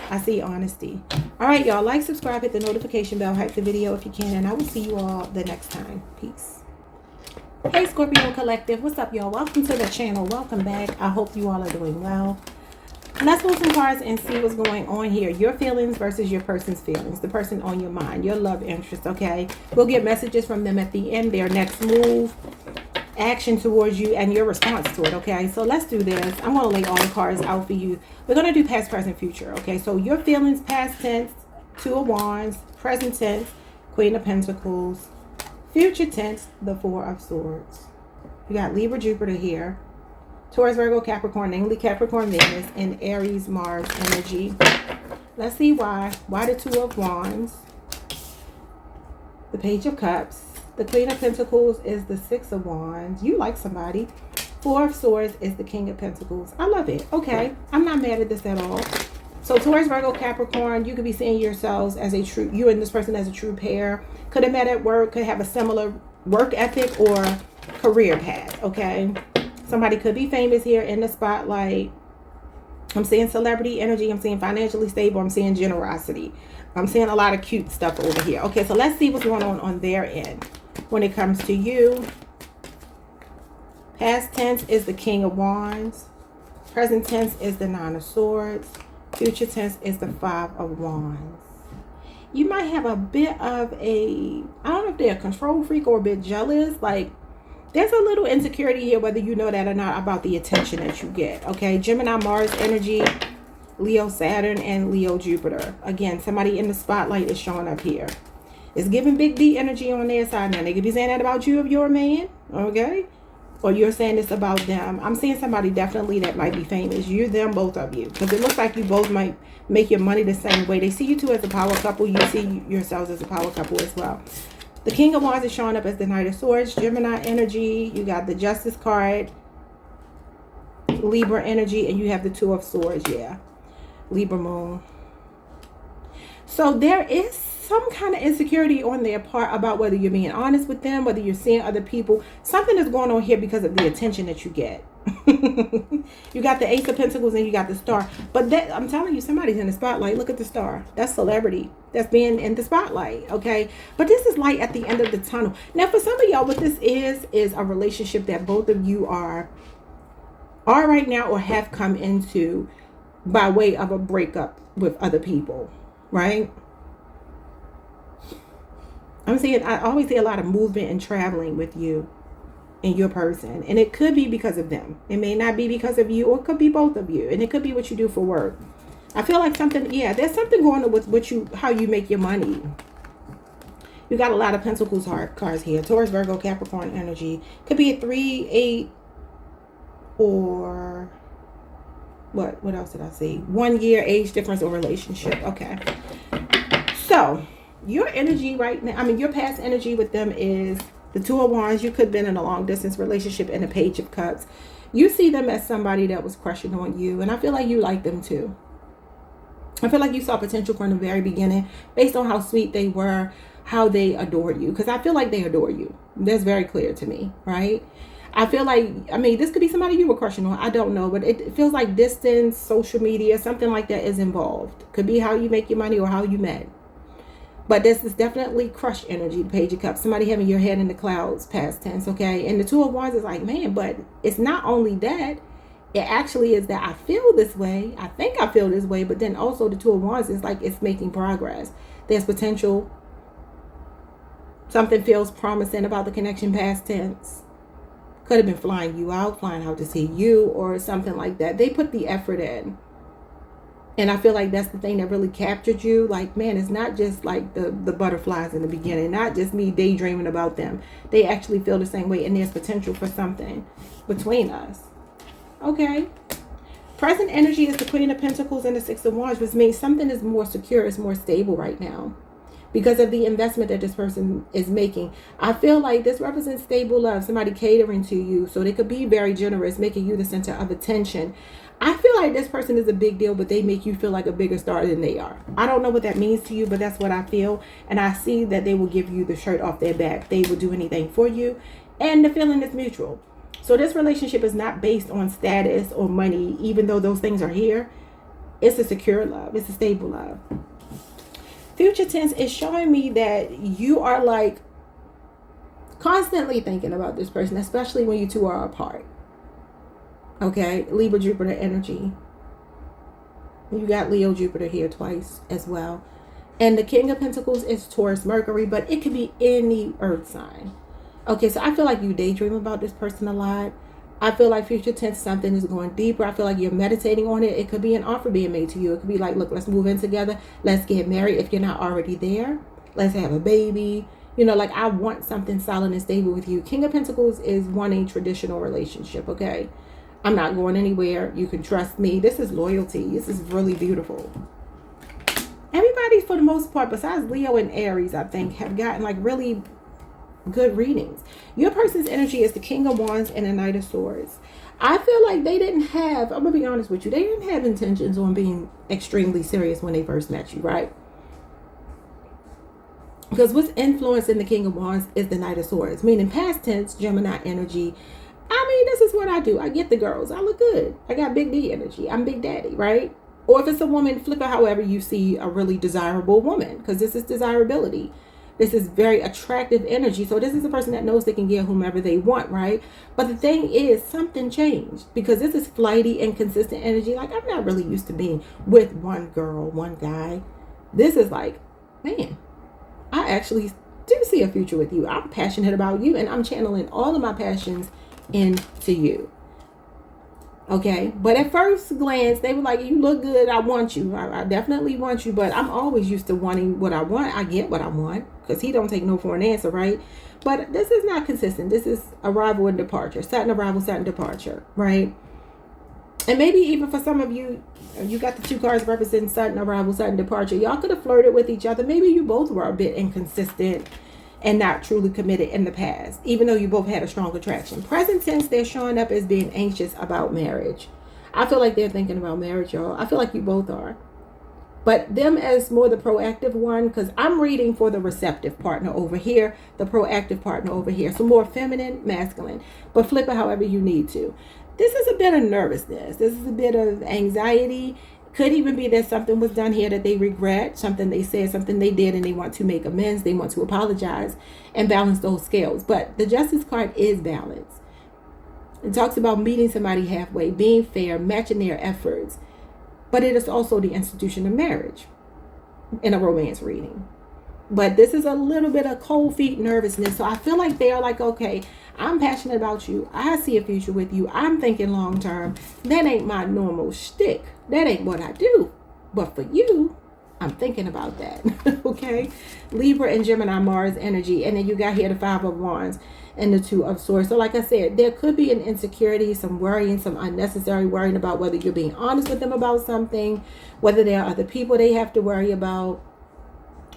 I see honesty. All right, y'all. Like, subscribe, hit the notification bell, hype the video if you can, and I will see you all the next time. Peace. Hey, Scorpio Collective. What's up, y'all? Welcome to the channel. Welcome back. I hope you all are doing well. Let's pull some cards and see what's going on here. Your feelings versus your person's feelings. The person on your mind. Your love interest, okay? We'll get messages from them at the end. Their next move, action towards you, and your response to it, okay? So let's do this. I'm going to lay all the cards out for you. We're going to do past, present, future, okay? So your feelings, past tense, 2 of Wands, present tense, Queen of Pentacles, future tense, the 4 of Swords. You got Libra, Jupiter here. Taurus, Virgo, Capricorn, namely Capricorn, Venus, and Aries, Mars energy. Let's see why. Why the 2 of Wands? The Page of Cups. The Queen of Pentacles is the 6 of Wands. You like somebody. 4 of Swords is the King of Pentacles. I love it. Okay. I'm not mad at this at all. So Taurus, Virgo, Capricorn, you could be seeing yourselves as a true, you and this person as a true pair. Could have met at work, could have a similar work ethic or career path, okay? Somebody could be famous here in the spotlight. I'm seeing celebrity energy. I'm seeing financially stable. I'm seeing generosity. I'm seeing a lot of cute stuff over here. Okay, so let's see what's going on their end. When it comes to you, past tense is the King of Wands. Present tense is the 9 of Swords. Future tense is the 5 of Wands. You might have a bit of a, I don't know if they're a control freak or a bit jealous. Like, there's a little insecurity here, whether you know that or not, about the attention that you get. Okay, Gemini, Mars energy, Leo, Saturn, and Leo, Jupiter. Again, somebody in the spotlight is showing up here. It's giving big D energy on their side now. They could be saying that about you if you're a man. Okay, or you're saying this about them. I'm seeing somebody definitely that might be famous. You, them, both of you. Because it looks like you both might make your money the same way. They see you two as a power couple. You see yourselves as a power couple as well. The King of Wands is showing up as the Knight of Swords. Gemini energy. You got the Justice card. Libra energy. And you have the Two of Swords. Yeah. Libra moon. So there is some kind of insecurity on their part about whether you're being honest with them, whether you're seeing other people. Something is going on here because of the attention that you get. You got the Ace of Pentacles and you got the Star. But that, I'm telling you, somebody's in the spotlight. Look at the Star. That's celebrity. That's being in the spotlight. Okay. But this is light at the end of the tunnel. Now, for some of y'all, what this is a relationship that both of you are right now or have come into by way of a breakup with other people. Right? I always see a lot of movement and traveling with you and your person. And it could be because of them. It may not be because of you, or it could be both of you. And it could be what you do for work. I feel like there's something going on with how you make your money. You got a lot of Pentacles cards here. Taurus, Virgo, Capricorn energy. Could be a 3, 8, or what else did I see? 1 year age difference or relationship. Okay. So your energy right now, your past energy with them is the Two of Wands. You could have been in a long distance relationship, and a Page of Cups. You see them as somebody that was crushing on you, and I feel like you like them too. I feel like you saw potential from the very beginning based on how sweet they were, how they adored you, because I feel like they adore you. That's very clear to me, right? I feel like, this could be somebody you were crushing on. I don't know, but it feels like distance, social media, something like that is involved. Could be how you make your money or how you met. But this is definitely crush energy, the Page of Cups. Somebody having your head in the clouds, past tense, okay? And the Two of Wands is like, man, but it's not only that. It actually is that I feel this way. I think I feel this way. But then also the Two of Wands is like it's making progress. There's potential. Something feels promising about the connection, past tense. Could have been flying out to see you, or something like that. They put the effort in. And I feel like that's the thing that really captured you. Like, man, it's not just like the butterflies in the beginning. Not just me daydreaming about them. They actually feel the same way. And there's potential for something between us. Okay. Present energy is the Queen of Pentacles and the Six of Wands, which means something is more secure, is more stable right now. Because of the investment that this person is making. I feel like this represents stable love. Somebody catering to you. So they could be very generous, making you the center of attention. I feel like this person is a big deal, but they make you feel like a bigger star than they are. I don't know what that means to you, but that's what I feel. And I see that they will give you the shirt off their back. They will do anything for you. And the feeling is mutual. So this relationship is not based on status or money, even though those things are here. It's a secure love. It's a stable love. Future tense is showing me that you are like constantly thinking about this person, especially when you two are apart. Okay, Libra, Jupiter energy. You got Leo, Jupiter here twice as well. And the King of Pentacles is Taurus, Mercury, but it could be any earth sign. Okay, so I feel like you daydream about this person a lot. I feel like future tense, something is going deeper. I feel like you're meditating on it. It could be an offer being made to you. It could be like, look, let's move in together. Let's get married if you're not already there. Let's have a baby. Like I want something solid and stable with you. King of Pentacles is wanting traditional relationship, okay? I'm not going anywhere. You can trust me. This is loyalty. This is really beautiful. Everybody, for the most part, besides Leo and Aries, I think, have gotten like really good readings. Your person's energy is the King of Wands and the Knight of Swords. I feel like they didn't have, I'm going to be honest with you, they didn't have intentions on being extremely serious when they first met you, right? Because what's influencing the King of Wands is the Knight of Swords, meaning past tense, Gemini energy. This is what I do. I get the girls. I look good. I got big D energy. I'm Big Daddy, right? Or if it's a woman, flip it however you see a really desirable woman, because this is desirability. This is very attractive energy. So this is a person that knows they can get whomever they want, right? But the thing is, something changed, because this is flighty, inconsistent energy. Like, I'm not really used to being with one girl, one guy. This is like, man, I actually do see a future with you. I'm passionate about you, and I'm channeling all of my passions into you. Okay, but at first glance, they were like, you look good, I want you. I definitely want you, but I'm always used to wanting what I want. I get what I want, because he don't take no for an answer, right? But this is not consistent. This is arrival and departure. Saturn arrival, Saturn departure, right? And maybe even for some of you, you got the 2 cards representing Saturn arrival, Saturn departure. Y'all could have flirted with each other. Maybe you both were a bit inconsistent and not truly committed in the past, even though you both had a strong attraction. Present tense, they're showing up as being anxious about marriage. I feel like they're thinking about marriage, y'all. I feel like you both are. But them as more the proactive one, because I'm reading for the receptive partner over here, the proactive partner over here. So more feminine, masculine. But flip it however you need to. This is a bit of nervousness. This is a bit of anxiety. Could even be that something was done here that they regret, something they said, something they did, and they want to make amends. They want to apologize and balance those scales. But the Justice card is balance. It talks about meeting somebody halfway, being fair, matching their efforts. But it is also the institution of marriage in a romance reading. But this is a little bit of cold feet nervousness. So I feel like they are like, okay, I'm passionate about you. I see a future with you. I'm thinking long term. That ain't my normal shtick. That ain't what I do. But for you, I'm thinking about that. Okay? Libra and Gemini, Mars energy. And then you got here the 5 of Wands and the 2 of Swords. So like I said, there could be an insecurity, some worrying, some unnecessary worrying about whether you're being honest with them about something, whether there are other people they have to worry about,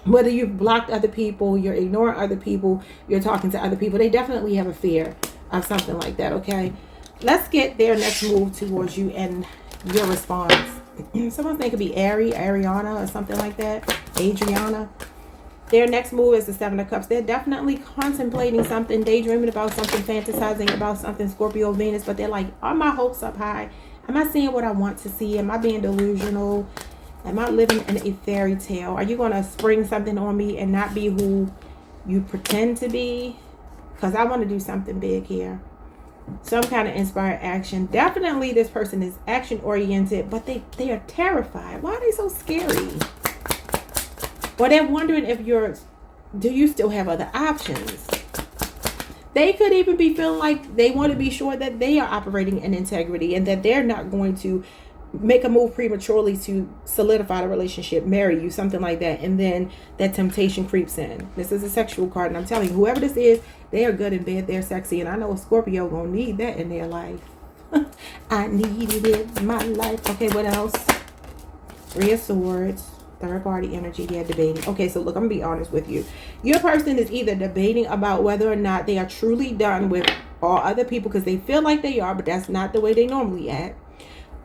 whether you've blocked other people, you're ignoring other people, you're talking to other people. They definitely have a fear of something like that, okay? Let's get their next move towards you and your response. Someone think it could be Ariana or something like that. Adriana. Their next move is the 7 of Cups. They're definitely contemplating something, daydreaming about something, fantasizing about something, Scorpio, Venus. But they're like, are my hopes up high? Am I seeing what I want to see? Am I being delusional? Am I living in a fairy tale? Are you going to spring something on me and not be who you pretend to be? Because I want to do something big here. Some kind of inspired action. Definitely this person is action oriented, but they are terrified. Why are they so scary? Or they're wondering if do you still have other options? They could even be feeling like they want to be sure that they are operating in integrity and that they're not going to make a move prematurely to solidify the relationship, marry you, something like that. And then that temptation creeps in. This is a sexual card. And I'm telling you, whoever this is, they are good in bed. They're sexy. And I know a Scorpio gonna need that in their life. I needed it in my life. Okay, what else? 3 of Swords. Third party energy. Yeah, debating. Okay, so look, I'm gonna be honest with you. Your person is either debating about whether or not they are truly done with all other people because they feel like they are, but that's not the way they normally act.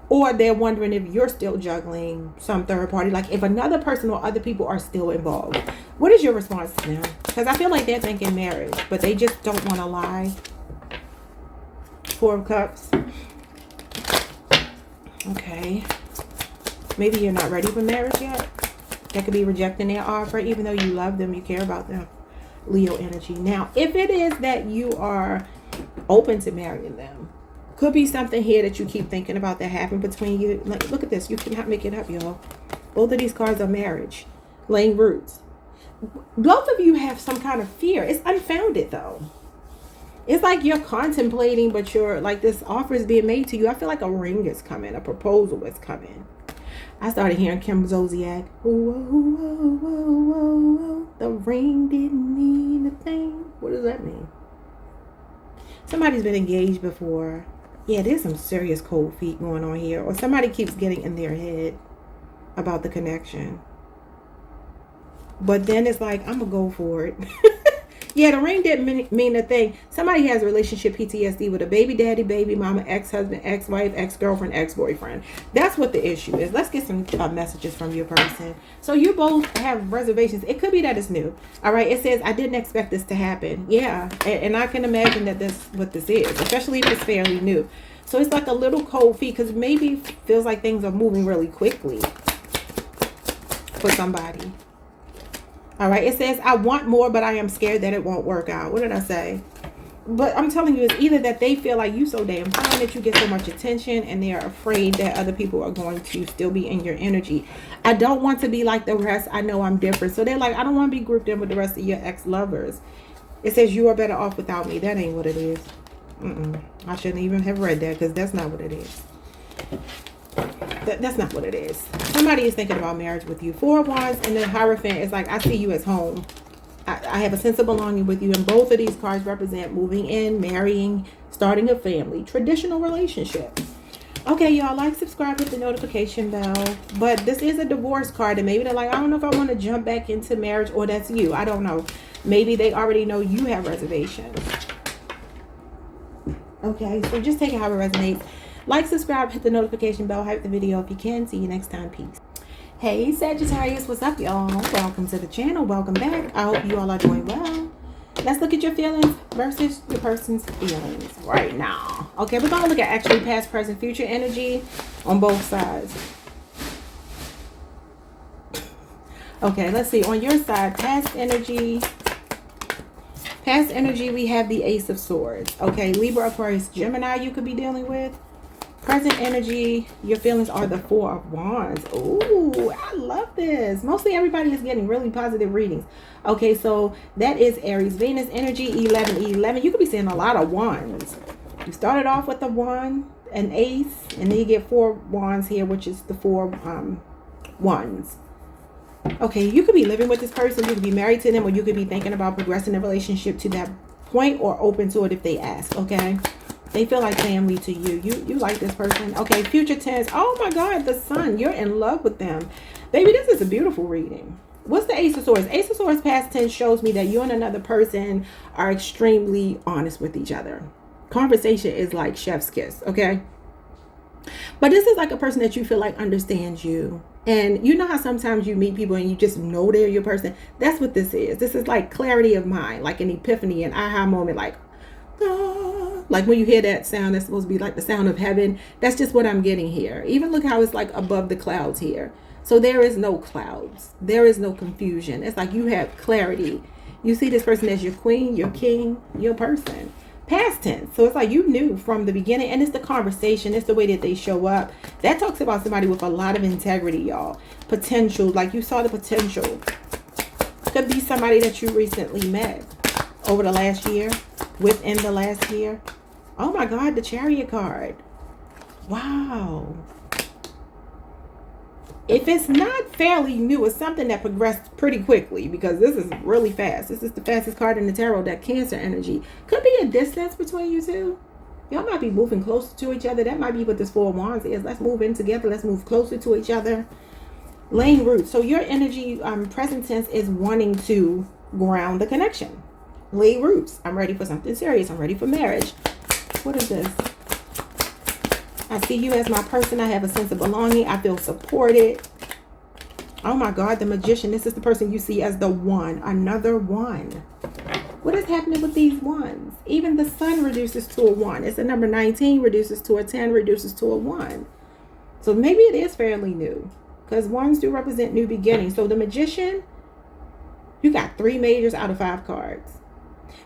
Or they're wondering if you're still juggling some third party, like if another person or other people are still involved. What is your response to them? Because I feel like they're thinking marriage, but they just don't want to lie. 4 of Cups. Okay. Maybe you're not ready for marriage yet. That could be rejecting their offer, even though you love them, you care about them. Leo energy. Now, if it is that you are open to marrying them, could be something here that you keep thinking about that happened between you. Like, look at this. You cannot make it up, y'all. Both of these cards are marriage. Laying roots. Both of you have some kind of fear. It's unfounded, though. It's like you're contemplating, but you're like this offer is being made to you. I feel like a ring is coming. A proposal is coming. I started hearing Kim Zolciak. Whoa, whoa, whoa, whoa, whoa. The ring didn't mean a thing. What does that mean? Somebody's been engaged before. Yeah, there's some serious cold feet going on here. Or somebody keeps getting in their head about the connection. But then it's like, I'm going to go for it. Yeah, the ring didn't mean a thing. Somebody has relationship PTSD with a baby daddy, baby mama, ex-husband, ex-wife, ex-girlfriend, ex-boyfriend. That's what the issue is. Let's get some messages from your person. So you both have reservations. It could be that it's new. All right. It says, I didn't expect this to happen. Yeah. And I can imagine that that's what this is, especially if it's fairly new. So it's like a little cold feet because maybe it feels like things are moving really quickly for somebody. All right, it says, I want more, but I am scared that it won't work out. What did I say? But I'm telling you, it's either that they feel like you so damn fine that you get so much attention and they're afraid that other people are going to still be in your energy. I don't want to be like the rest. I know I'm different. So they're like, I don't want to be grouped in with the rest of your ex-lovers. It says, you are better off without me. That ain't what it is. I shouldn't even have read that because that's not what it is. That's not what it is. Somebody is thinking about marriage with you. 4 of Wands and the Hierophant is like, I see you as home. I have a sense of belonging with you. And both of these cards represent moving in, marrying, starting a family, traditional relationship. Okay, y'all, like, subscribe, hit the notification bell. But this is a divorce card, and maybe they're like, I don't know if I want to jump back into marriage, or that's you. I don't know. Maybe they already know you have reservations. Okay, so just take it how it resonates. Like, subscribe, hit the notification bell, hype the video if you can. See you next time. Peace. Hey, Sagittarius, what's up, y'all? Welcome to the channel. Welcome back. I hope you all are doing well. Let's look at your feelings versus your person's feelings right now. Okay, we're going to look at actually past, present, future energy on both sides. Okay, let's see. On your side, past energy. Past energy, we have the Ace of Swords. Okay, Libra, Aquarius, Gemini you could be dealing with. Present energy, your feelings are the 4 of Wands. Ooh, I love this. Mostly everybody is getting really positive readings. Okay, so that is Aries. Venus energy, 11. You could be seeing a lot of wands. You started off with a wand, an ace, and then you get 4 wands here, which is the 4 wands. Okay, you could be living with this person. You could be married to them, or you could be thinking about progressing a relationship to that point, or open to it if they ask. Okay. They feel like family to you. You like this person. Okay, future tense. Oh my God, the sun. You're in love with them. Baby, this is a beautiful reading. What's the Ace of Swords? Ace of Swords past tense shows me that you and another person are extremely honest with each other. Conversation is like chef's kiss, okay? But this is like a person that you feel like understands you. And you know how sometimes you meet people and you just know they're your person? That's what this is. This is like clarity of mind, like an epiphany, an aha moment, like, like when you hear that sound that's supposed to be like the sound of heaven. That's just what I'm getting here. Even look how it's like above the clouds here. So there is no clouds. There is no confusion. It's like you have clarity. You see this person as your queen, your king, your person. Past tense. So it's like you knew from the beginning, and it's the conversation. It's the way that they show up. That talks about somebody with a lot of integrity, y'all. Potential. Like you saw the potential. Could be somebody that you recently met over the last year, within the last year. Oh my God, the Chariot card. Wow. If it's not fairly new, it's something that progressed pretty quickly, because this is really fast. This is the fastest card in the tarot, that Cancer energy. Could be a distance between you two. Y'all might be moving closer to each other. That might be what this 4 of Wands is. Let's move in together. Let's move closer to each other. Laying roots. So your energy, present tense, is wanting to ground the connection. Lay roots. I'm ready for something serious. I'm ready for marriage. What is this? I see you as my person. I have a sense of belonging. I feel supported. Oh my God, the Magician. This is the person you see as the one. Another one. What is happening with these ones? Even the sun reduces to a 1. It's a number 19, reduces to a 10, reduces to a 1. So maybe it is fairly new, because ones do represent new beginnings. So the Magician, you got 3 majors out of 5 cards.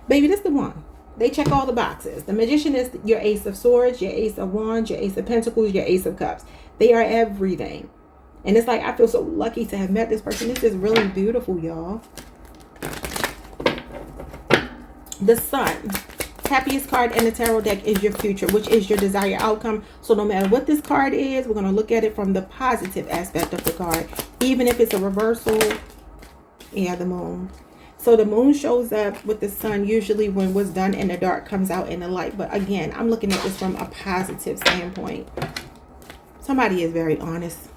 Baby, this is the one. They check all the boxes. The Magician is your Ace of Swords, your Ace of Wands, your Ace of Pentacles, your Ace of Cups. They are everything. And it's like, I feel so lucky to have met this person. This is really beautiful, y'all. The Sun. Happiest card in the tarot deck is your future, which is your desired outcome. So no matter what this card is, we're going to look at it from the positive aspect of the card. Even if it's a reversal. Yeah, the Moon. So the Moon shows up with the Sun usually when what's done in the dark comes out in the light. But again, I'm looking at this from a positive standpoint. Somebody is very honest.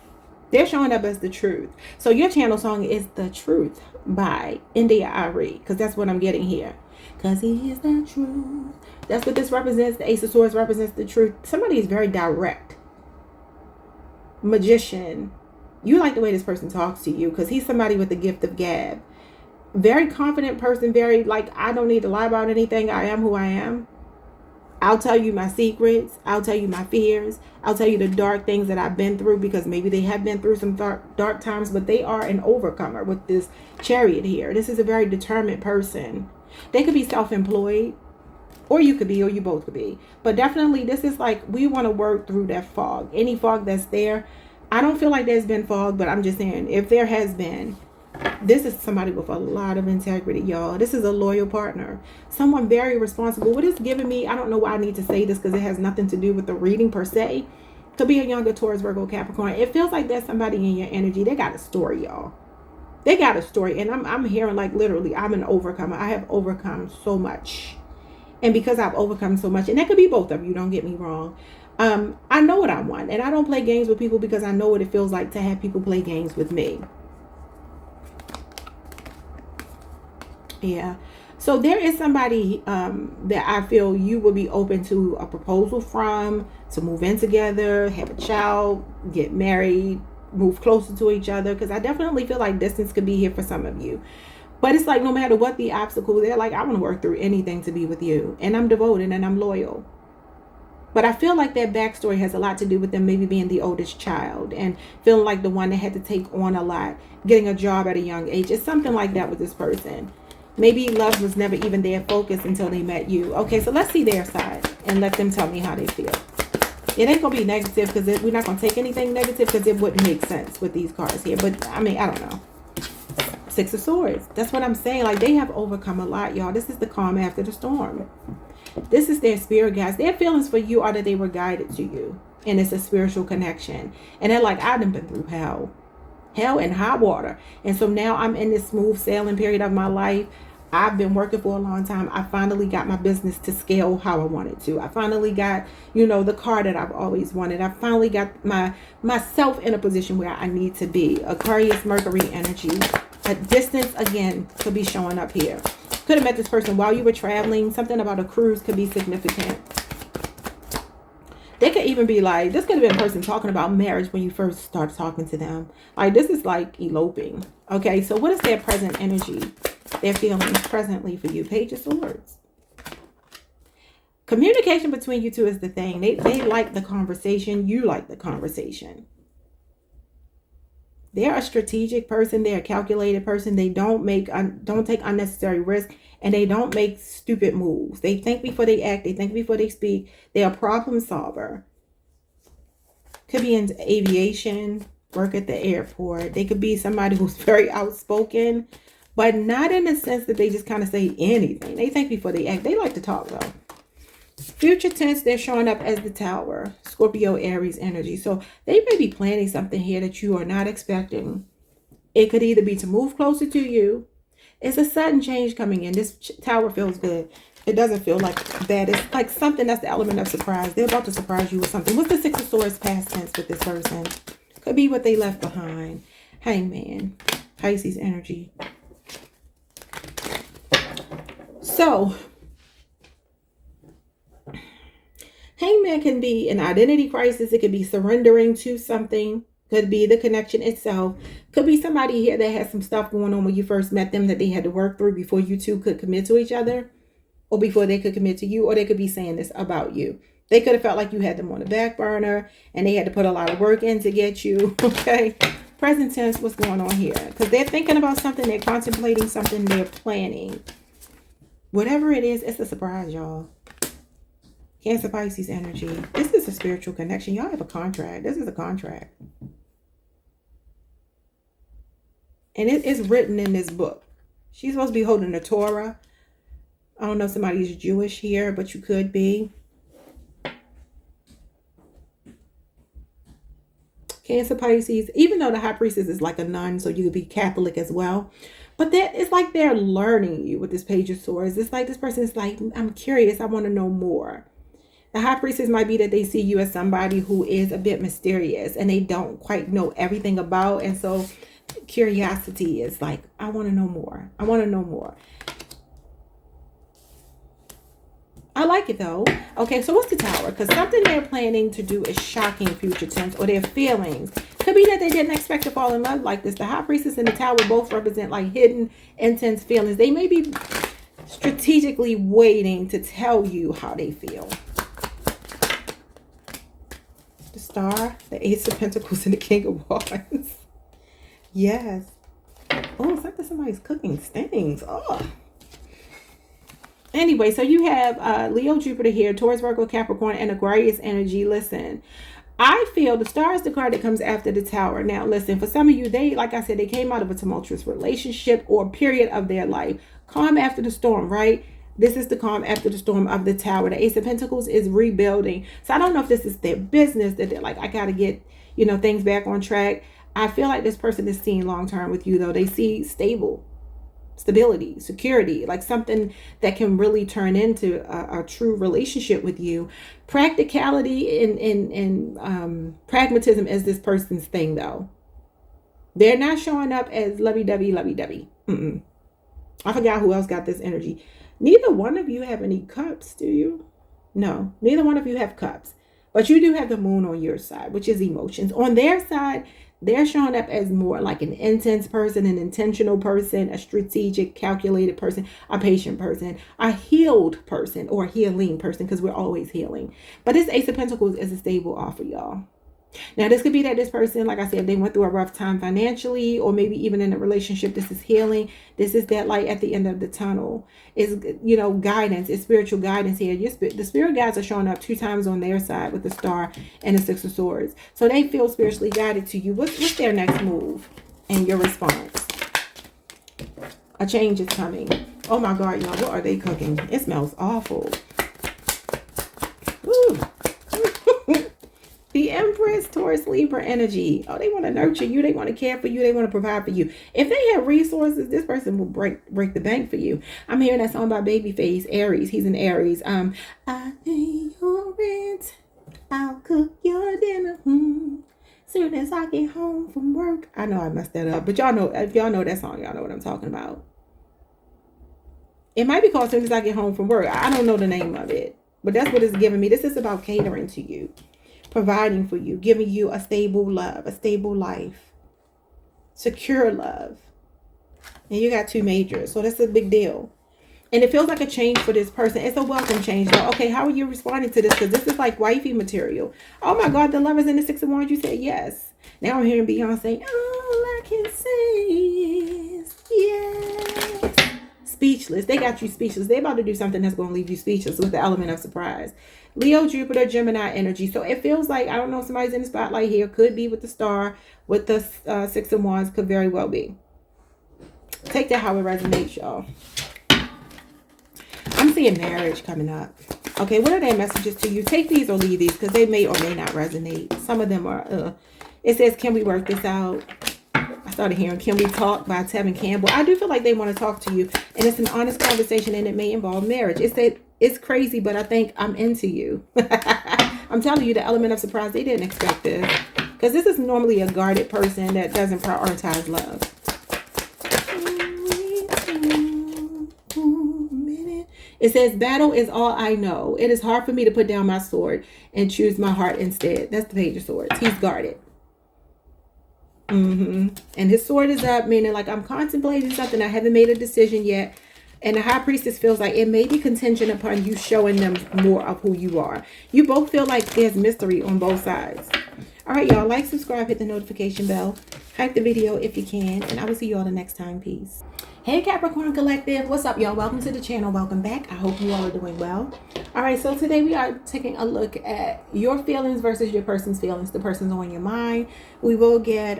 They're showing up as the truth. So your channel song is The Truth by India Ari, because that's what I'm getting here. Because he is the truth. That's what this represents. The Ace of Swords represents the truth. Somebody is very direct. Magician. You like the way this person talks to you, because he's somebody with the gift of gab. Very confident person, very like, I don't need to lie about anything. I am who I am. I'll tell you my secrets. I'll tell you my fears. I'll tell you the dark things that I've been through, because maybe they have been through some dark times, but they are an overcomer with this Chariot here. This is a very determined person. They could be self-employed, or you could be, or you both could be. But definitely this is like, we want to work through that fog. Any fog that's there. I don't feel like there's been fog, but I'm just saying, if there has been, this is somebody with a lot of integrity, y'all. This is a loyal partner. Someone very responsible. What it's giving me, I don't know why I need to say this, because it has nothing to do with the reading per se. Could be a younger Taurus, Virgo, Capricorn. It feels like there's somebody in your energy. They got a story, y'all. They got a story. And I'm hearing like literally, I'm an overcomer. I have overcome so much. And because I've overcome so much, and that could be both of you, don't get me wrong. I know what I want. And I don't play games with people because I know what it feels like to have people play games with me. Yeah. So there is somebody that I feel you will be open to a proposal from, to move in together, have a child, get married, move closer to each other. Because I definitely feel like distance could be here for some of you. But it's like no matter what the obstacle, they're like, I want to work through anything to be with you. And I'm devoted and I'm loyal. But I feel like that backstory has a lot to do with them maybe being the oldest child and feeling like the one that had to take on a lot, getting a job at a young age. It's something like that with this person. Maybe love was never even their focus until they met you. Okay, so let's see their side and let them tell me how they feel. It ain't going to be negative because we're not going to take anything negative because it wouldn't make sense with these cards here. But, I mean, I don't know. Six of Swords. That's what I'm saying. Like, they have overcome a lot, y'all. This is the calm after the storm. This is their spirit guides. Their feelings for you are that they were guided to you. And it's a spiritual connection. And they're like, I've been through hell. Hell and high water. And so now I'm in this smooth sailing period of my life. I've been working for a long time. I finally got my business to scale how I wanted to. I finally got, the car that I've always wanted. I finally got myself in a position where I need to be. Aquarius, Mercury energy. A distance, again, could be showing up here. Could have met this person while you were traveling. Something about a cruise could be significant. They could even be like, this could have been a person talking about marriage when you first start talking to them. Like, this is like eloping. Okay, so what is their present energy? Their feelings presently for you. Page of Swords. Communication between you two is the thing. They like the conversation. You like the conversation. They're a strategic person. They're a calculated person. They don't take unnecessary risk, and they don't make stupid moves. They think before they act. They think before they speak. They're a problem solver. Could be in aviation, work at the airport. They could be somebody who's very outspoken, but not in the sense that they just kind of say anything. They think before they act. They like to talk, though. Future tense, they're showing up as the Tower. Scorpio, Aries energy. So they may be planning something here that you are not expecting. It could either be to move closer to you. It's a sudden change coming in. This Tower feels good. It doesn't feel like bad. It's like something that's the element of surprise. They're about to surprise you with something. What's the Six of Swords past tense with this person? Could be what they left behind. Hangman. Pisces energy. So, Hangman can be an identity crisis. It could be surrendering to something. Could be the connection itself. Could be somebody here that has some stuff going on when you first met them that they had to work through before you two could commit to each other. Or before they could commit to you. Or they could be saying this about you. They could have felt like you had them on the back burner. And they had to put a lot of work in to get you. Okay. Present tense, what's going on here? Because they're thinking about something. They're contemplating something. They're planning. Whatever it is, it's a surprise, y'all. Cancer, Pisces energy. This is a spiritual connection. Y'all have a contract. This is a contract. And it is written in this book. She's supposed to be holding the Torah. I don't know if somebody's Jewish here, but you could be. Cancer, Pisces. Even though the High Priestess is like a nun, so you could be Catholic as well. But that it's like they're learning you with this Page of Swords. It's like this person is like, I'm curious. I want to know more. The High Priestess might be that they see you as somebody who is a bit mysterious and they don't quite know everything about. And so curiosity is like, I want to know more. I want to know more. I like it though. Okay, so what's the Tower? Because something they're planning to do is shocking future tense, or their feelings. Could be that they didn't expect to fall in love like this. The High Priestess and the Tower both represent like hidden, intense feelings. They may be strategically waiting to tell you how they feel. The Star, the Ace of Pentacles, and the King of Wands. Yes. Oh, it's like that somebody's cooking stings. Oh. Anyway, so you have Leo, Jupiter here, Taurus, Virgo, Capricorn, and Aquarius energy. Listen, I feel the Star is the card that comes after the Tower. Now, listen, for some of you, they, like I said, they came out of a tumultuous relationship or period of their life. Calm after the storm, right? This is the calm after the storm of the Tower. The Ace of Pentacles is rebuilding. So I don't know if this is their business that they're like, I got to get, you know, things back on track. I feel like this person is seeing long term with you, though. They see stability, security, like something that can really turn into a true relationship with you. Practicality and pragmatism is this person's thing, though. They're not showing up as lovey-dovey. I forgot who else got this energy. Neither one of you have any cups, do you? No, neither one of you have cups. But you do have the moon on your side, which is emotions. On their side, they're showing up as more like an intense person, an intentional person, a strategic, calculated person, a patient person, a healed person, or a healing person, because we're always healing. But this Ace of Pentacles is a stable offer, y'all. Now, this could be that this person, like I said, they went through a rough time financially, or maybe even in a relationship. This is healing. This is that light at the end of the tunnel. Is, you know, guidance. It's spiritual guidance here. The spirit guides are showing up 2 times on their side with the Star and the 6 of Swords. So they feel spiritually guided to you. What's their next move and your response? A change is coming. Oh my God, y'all, what are they cooking? It smells awful. Woo. The Empress, Taurus, Libra energy. Oh, they want to nurture you. They want to care for you. They want to provide for you. If they have resources, this person will break the bank for you. I'm hearing that song by Babyface, Aries. He's an Aries. I pay your rent. I'll cook your dinner. Soon as I get home from work. I know I messed that up, but y'all know, if y'all know that song, y'all know what I'm talking about. It might be called Soon as I Get Home from Work. I don't know the name of it, but that's what it's giving me. This is about catering to you, providing for you, giving you a stable love, a stable life, secure love. And you got 2 majors, so that's a big deal. And it feels like a change for this person. It's a welcome change, though. Okay, how are you responding to this? Because this is like wifey material. Oh my God, the Lovers and the 6 of Wands, you said yes. Now I'm hearing Beyonce, all I can say is yes. Speechless. They got you speechless. They're about to do something that's going to leave you speechless with the element of surprise. Leo, Jupiter, Gemini energy. So it feels like, I don't know if somebody's in the spotlight here. Could be with the Star, with the 6 of Wands. Could very well be. Take that how it resonates, y'all. I'm seeing marriage coming up. Okay, what are their messages to you? Take these or leave these, because they may or may not resonate. Some of them are, it says, can we work this out? I started hearing, can we talk, by Tevin Campbell. I do feel like they want to talk to you, and it's an honest conversation, and it may involve marriage. It said, it's crazy, but I think I'm into you. I'm telling you, the element of surprise, they didn't expect this, because this is normally a guarded person that doesn't prioritize love. It says, battle is all I know. It is hard for me to put down my sword and choose my heart instead. That's the Page of Swords. He's guarded. And his sword is up, meaning like, I'm contemplating something. I haven't made a decision yet. And the High Priestess feels like it may be contingent upon you showing them more of who you are. You both feel like there's mystery on both sides. All right, y'all. Like, subscribe, hit the notification bell. Hype the video if you can. And I will see you all the next time. Peace. Hey, Capricorn Collective. What's up, y'all? Welcome to the channel. Welcome back. I hope you all are doing well. All right, so today we are taking a look at your feelings versus your person's feelings. The person's on your mind. We will get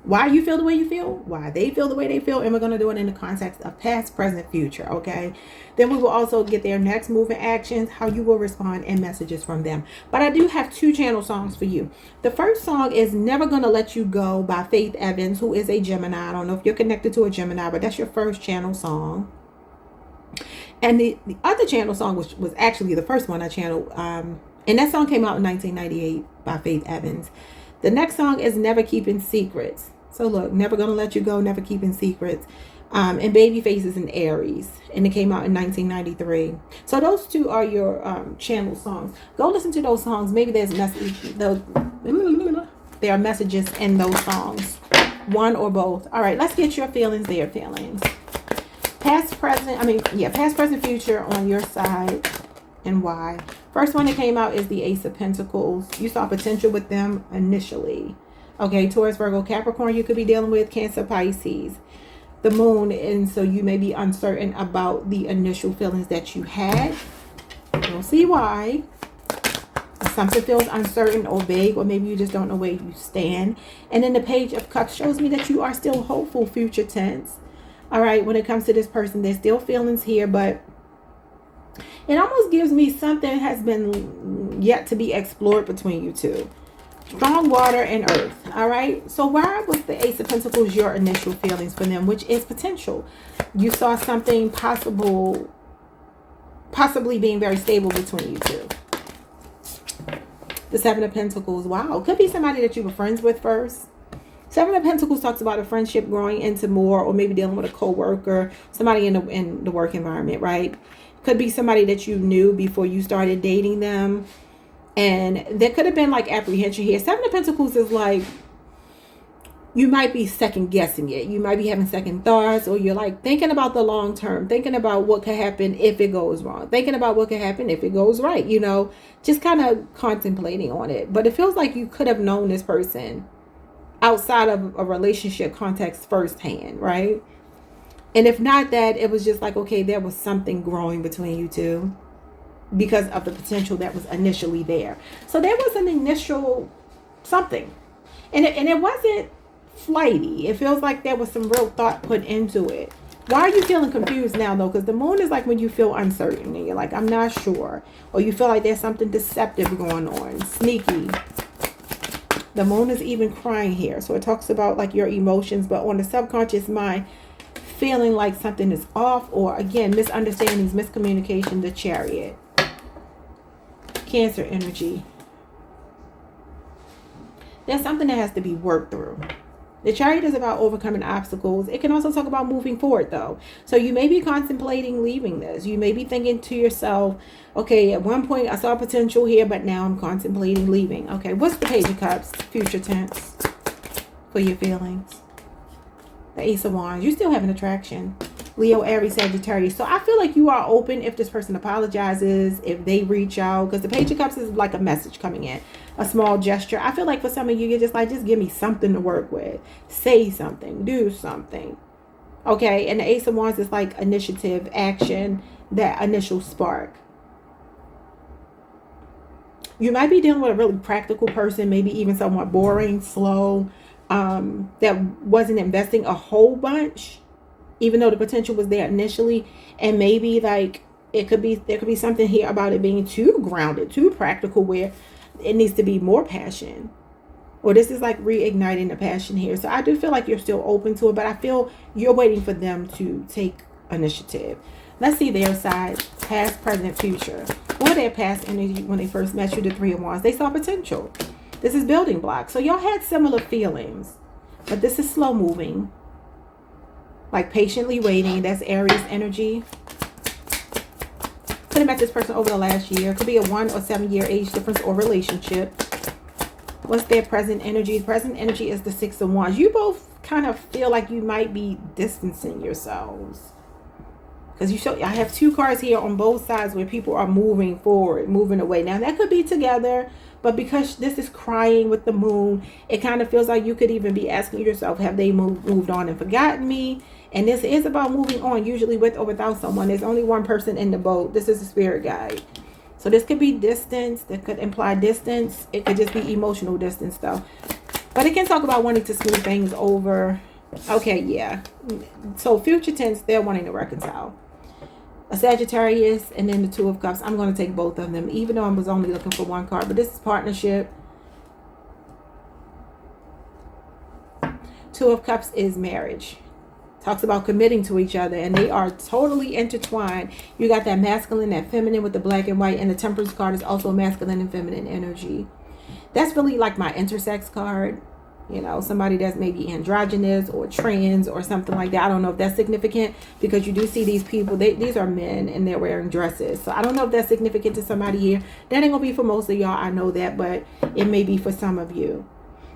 why you feel the way you feel, why they feel the way they feel, and we're going to do it in the context of past, present, future, okay? Then we will also get their next move and actions, how you will respond, and messages from them. But I do have 2 channel songs for you. The first song is Never Gonna Let You Go by Faith Evans, who is a Gemini. I don't know if you're connected to a Gemini, but that's your first channel song. And the other channel song, which was actually the first one I channeled, and that song came out in 1998 by Faith Evans. The next song is Never Keeping Secrets. So look, Never Gonna Let You Go, Never Keeping Secrets. And Babyface is an Aries, and it came out in 1993. So those 2 are your channel songs. Go listen to those songs. Maybe there are messages in those songs, one or both. All right, let's get your feelings, their feelings. Past, present, future on your side, and why. First one that came out is the Ace of Pentacles. You saw potential with them initially. Okay, Taurus, Virgo, Capricorn, you could be dealing with Cancer, Pisces. The moon, and so you may be uncertain about the initial feelings that you had. You'll see why. Something feels uncertain or vague, or maybe you just don't know where you stand. And then the Page of Cups shows me that you are still hopeful, future tense. All right, when it comes to this person, there's still feelings here, but It almost gives me something has been yet to be explored between you two. Strong water and earth. All right. So why was the Ace of Pentacles your initial feelings for them, which is potential? You saw something possibly being very stable between you two. The Seven of Pentacles. Wow. Could be somebody that you were friends with first. Seven of Pentacles talks about a friendship growing into more, or maybe dealing with a co-worker, somebody in the work environment, right? Could be somebody that you knew before you started dating them. And there could have been like apprehension here. Seven of Pentacles is like, you might be second guessing it. You might be having second thoughts, or you're like thinking about the long term, thinking about what could happen if it goes wrong, thinking about what could happen if it goes right, you know, just kind of contemplating on it. But it feels like you could have known this person outside of a relationship context firsthand, right? And if not that, it was just like, okay, there was something growing between you two because of the potential that was initially there. So there was an initial something, and it wasn't flighty. It feels like there was some real thought put into it. Why are you feeling confused now though? Because the moon is like when you feel uncertain and you're like, I'm not sure, or you feel like there's something deceptive going on, sneaky. The moon is even crying here. So it talks about like your emotions, but on the subconscious mind, feeling like something is off, or again, misunderstandings, miscommunication. The Chariot. Cancer energy. There's something that has to be worked through. The Chariot is about overcoming obstacles. It can also talk about moving forward though. So you may be contemplating leaving this. You may be thinking to yourself, okay, at one point I saw potential here, but now I'm contemplating leaving. Okay, what's the Page of Cups, future tense, for your feelings? The Ace of Wands. You still have an attraction. Leo, Aries, Sagittarius. So I feel like you are open if this person apologizes, if they reach out, because the Page of Cups is like a message coming in, a small gesture. I feel like for some of you, you're just like, just give me something to work with. Say something, do something. Okay, and the Ace of Wands is like initiative, action, that initial spark. You might be dealing with a really practical person, maybe even somewhat boring, slow, that wasn't investing a whole bunch, even though the potential was there initially. And maybe like there could be something here about it being too grounded, too practical, where it needs to be more passion, or this is like reigniting the passion here. So I do feel like you're still open to it, but I feel you're waiting for them to take initiative. Let's see their side, past, present, future. Or their past energy when they first met you, the Three of Wands. They saw potential. This is building blocks. So y'all had similar feelings, but this is slow moving, like patiently waiting. That's Aries energy. Could have met this person over the last year. Could be a 1 or 7 year age difference or relationship. What's their present energy? Present energy is the Six of Wands. You both kind of feel like you might be distancing yourselves, because I have two cards here on both sides where people are moving forward, moving away. Now that could be together, but because this is crying with the moon, it kind of feels like you could even be asking yourself, have they moved on and forgotten me? And this is about moving on, usually with or without someone. There's only one person in the boat. This is a spirit guide. So this could be distance. That could imply distance. It could just be emotional distance though. But it can talk about wanting to smooth things over. Okay, yeah. So future tense, they're wanting to reconcile. A Sagittarius and then the Two of Cups. I'm going to take both of them, even though I was only looking for one card. But this is partnership. Two of Cups is marriage. Talks about committing to each other, and they are totally intertwined. You got that masculine, that feminine with the black and white, and the Temperance card is also masculine and feminine energy. That's really like my intersex card. You know, somebody that's maybe androgynous or trans or something like that. I don't know if that's significant, because you do see these people, these are men and they're wearing dresses. So I don't know if that's significant to somebody here. That ain't gonna be for most of y'all, I know that, but it may be for some of you.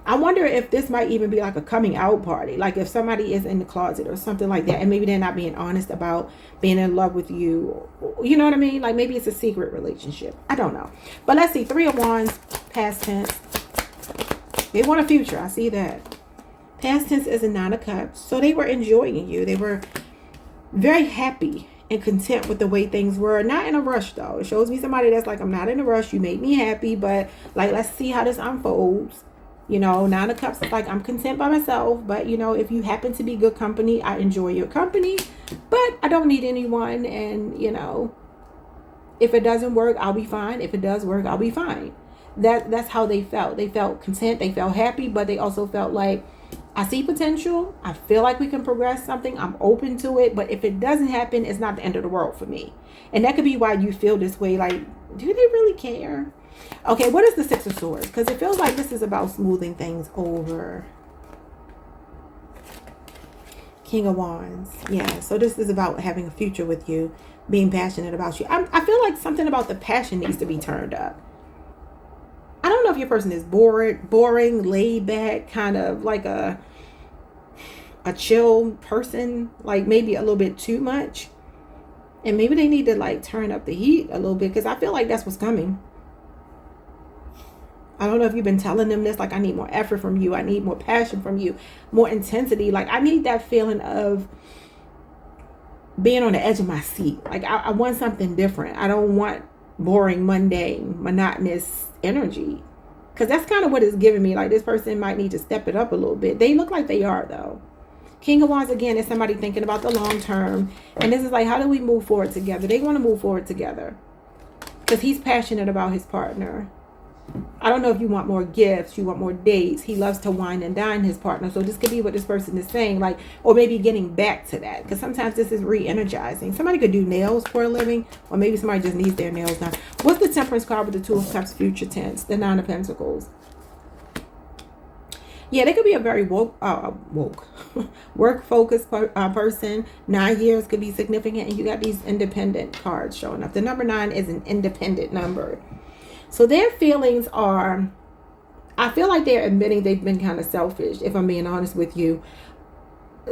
I wonder if this might even be like a coming out party. Like if somebody is in the closet or something like that, and maybe they're not being honest about being in love with you. You know what I mean? Like maybe it's a secret relationship. I don't know. But let's see. Three of Wands, past tense. They want a future. I see that. Past tense is a Nine of Cups. So they were enjoying you. They were very happy and content with the way things were. Not in a rush though. It shows me somebody that's like, I'm not in a rush. You made me happy, but like, let's see how this unfolds. You know, Nine of Cups is like, I'm content by myself, but you know, if you happen to be good company, I enjoy your company, but I don't need anyone. And you know, If it doesn't work, I'll be fine. If it does work, I'll be fine. That's how they felt. They felt content. They felt happy, but they also felt like, I see potential. I feel like we can progress something. I'm open to it. But if it doesn't happen, it's not the end of the world for me. And that could be why you feel this way. Like, do they really care? Okay, what is the Six of Swords? Because it feels like this is about smoothing things over. King of Wands. Yeah, so this is about having a future with you, being passionate about you. I feel like something about the passion needs to be turned up. I don't know if your person is boring, laid back, kind of like a chill person, like maybe a little bit too much. And maybe they need to like turn up the heat a little bit, because I feel like that's what's coming. I don't know if you've been telling them this, like, I need more effort from you. I need more passion from you, more intensity. Like, I need that feeling of being on the edge of my seat. Like, I want something different. I don't want boring, mundane, monotonous energy, because that's kind of what it's giving me. Like, this person might need to step it up a little bit. They look like they are, though. King of Wands, again, is somebody thinking about the long term. And this is like, how do we move forward together? They want to move forward together because he's passionate about his partner. I don't know if you want more gifts, you want more dates. He loves to wine and dine his partner. So this could be what this person is saying, like, or maybe getting back to that, because sometimes this is re-energizing. Somebody could do nails for a living, or maybe somebody just needs their nails done. What's the Temperance card with the Two of Cups, future tense, the Nine of Pentacles? Yeah, they could be a very woke work-focused person. 9 years could be significant, and you got these independent cards showing up. The number 9 is an independent number. So their feelings are, I feel like they're admitting they've been kind of selfish, if I'm being honest with you.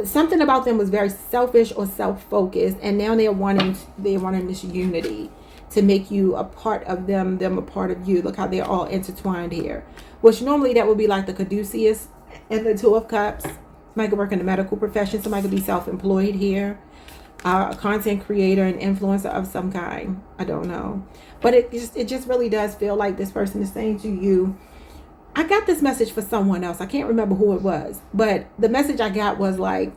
Something about them was very selfish or self-focused, and now they're wanting this unity to make you a part of them a part of you. Look how they're all intertwined here. Which normally that would be like the caduceus and the Two of Cups. Somebody could work in the medical profession. Somebody could be self-employed here. A content creator, an influencer of some kind. I don't know. But it just really does feel like this person is saying to you, I got this message for someone else. I can't remember who it was. But the message I got was like,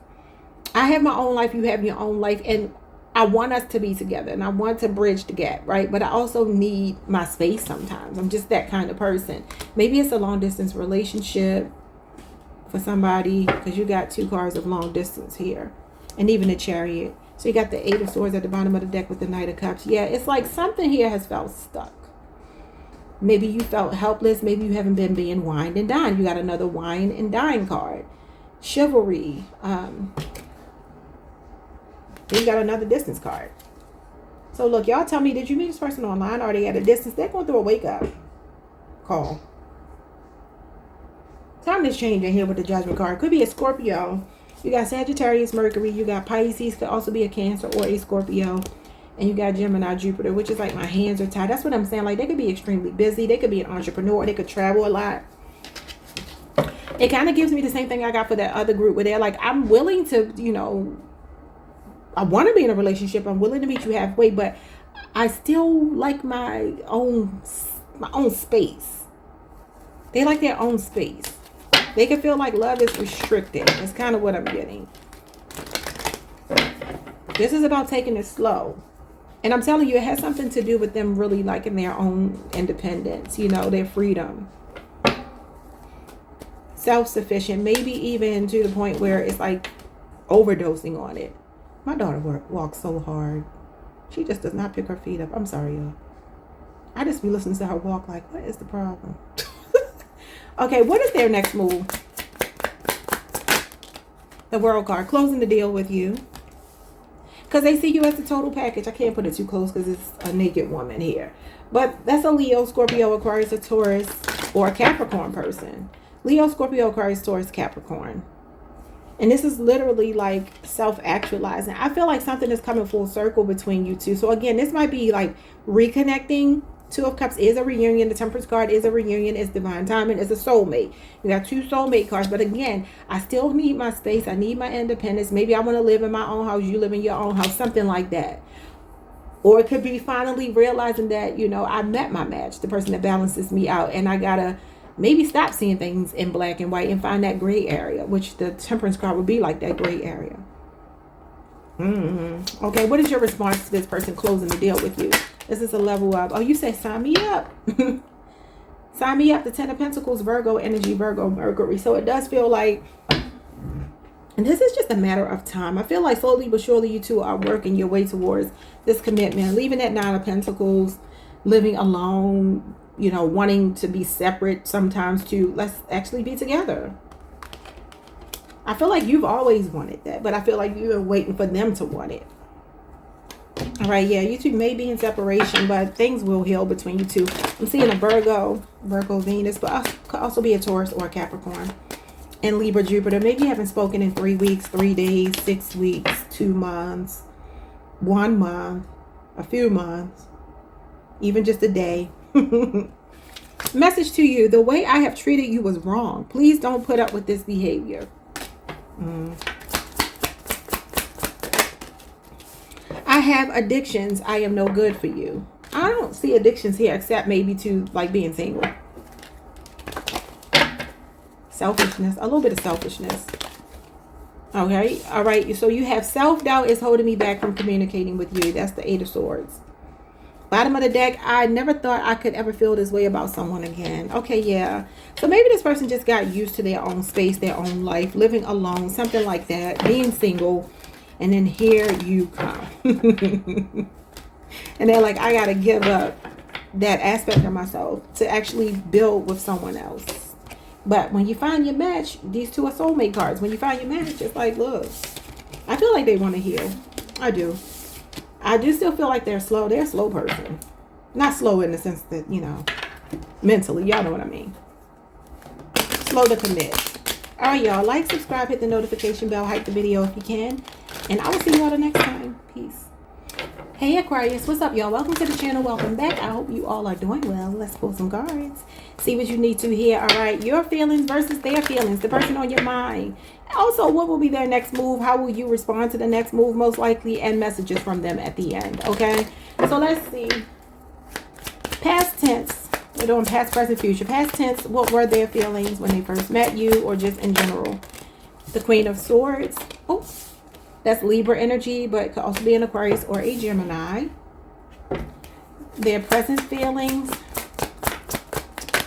I have my own life, you have your own life. And I want us to be together. And I want to bridge the gap, right? But I also need my space sometimes. I'm just that kind of person. Maybe it's a long distance relationship for somebody, because you got 2 cards of long distance here. And even the Chariot. So you got the 8 of Swords at the bottom of the deck with the Knight of Cups. Yeah, it's like something here has felt stuck. Maybe you felt helpless. Maybe you haven't been being wined and dined. You got another wine and dine card. Chivalry. Then you got another distance card. So look, y'all tell me, did you meet this person online, or are they at a distance? They're going through a wake up call. Time is changing here with the Judgment card. Could be a Scorpio. You got Sagittarius, Mercury. You got Pisces. Could also be a Cancer or a Scorpio. And you got Gemini, Jupiter, which is like my hands are tied. That's what I'm saying. Like, they could be extremely busy. They could be an entrepreneur. They could travel a lot. It kind of gives me the same thing I got for that other group, where they're like, I'm willing to, you know, I want to be in a relationship. I'm willing to meet you halfway, but I still like my own space. They like their own space. They can feel like love is restricted. That's kind of what I'm getting. This is about taking it slow. And I'm telling you, it has something to do with them really liking their own independence, you know, their freedom. Self-sufficient, maybe even to the point where it's like overdosing on it. My daughter walks so hard. She just does not pick her feet up. I'm sorry, y'all. I just be listening to her walk like, what is the problem? Okay, what is their next move? The World card, closing the deal with you. Because they see you as the total package. I can't put it too close because it's a naked woman here. But that's a Leo, Scorpio, Aquarius, a Taurus, or a Capricorn person. Leo, Scorpio, Aquarius, Taurus, Capricorn. And this is literally like self-actualizing. I feel like something is coming full circle between you two. So again, this might be like reconnecting. Two of Cups is a reunion. The Temperance card is a reunion. It's divine timing. It's a soulmate. You got 2 soulmate cards. But again, I still need my space. I need my independence. Maybe I want to live in my own house. You live in your own house. Something like that. Or it could be finally realizing that, you know, I met my match. The person that balances me out. And I got to maybe stop seeing things in black and white and find that gray area. Which the Temperance card would be like, that gray area. Okay, what is your response to this person closing the deal with you? This is a level up. Oh, you say sign me up. Sign me up. The Ten of Pentacles, Virgo energy, Virgo, Mercury. So it does feel like, and this is just a matter of time. I feel like slowly but surely you two are working your way towards this commitment. Leaving that Nine of Pentacles, living alone, you know, wanting to be separate sometimes to let's actually be together. I feel like you've always wanted that, but I feel like you're waiting for them to want it. All right, yeah, you two may be in separation, but things will heal between you two. I'm seeing a Virgo Venus, but could also be a Taurus or a Capricorn. And Libra Jupiter. Maybe you haven't spoken in 3 weeks, 3 days, 6 weeks, 2 months, 1 month, a few months, even just a day. Message to you: the way I have treated you was wrong. Please don't put up with this behavior. I have addictions. I am no good for you. I don't see addictions here except maybe to like being single. Selfishness, a little bit of selfishness. Okay, all right. So you have self-doubt is holding me back from communicating with you. That's the Eight of Swords. Bottom of the deck, I never thought I could ever feel this way about someone again. Okay, yeah. So maybe this person just got used to their own space, their own life, living alone, something like that, being single. And then here you come. And they're like, I got to give up that aspect of myself to actually build with someone else. But when you find your match, these two are soulmate cards. When you find your match, it's like, look, I feel like they want to heal. I do. I do still feel like they're slow. They're a slow person. Not slow in the sense that, you know, mentally. Y'all know what I mean. Slow to commit. All right, y'all. Like, subscribe, hit the notification bell, hype the video if you can. And I will see you all the next time. Peace. Hey, Aquarius. What's up, y'all? Welcome to the channel. Welcome back. I hope you all are doing well. Let's pull some cards. See what you need to hear. All right. Your feelings versus their feelings. The person on your mind. Also, what will be their next move? How will you respond to the next move, most likely? And messages from them at the end. Okay. So let's see. Past tense. We're doing past, present, future. Past tense. What were their feelings when they first met you or just in general? The Queen of Swords. Oh. That's Libra energy, but it could also be an Aquarius or a Gemini. Their present feelings.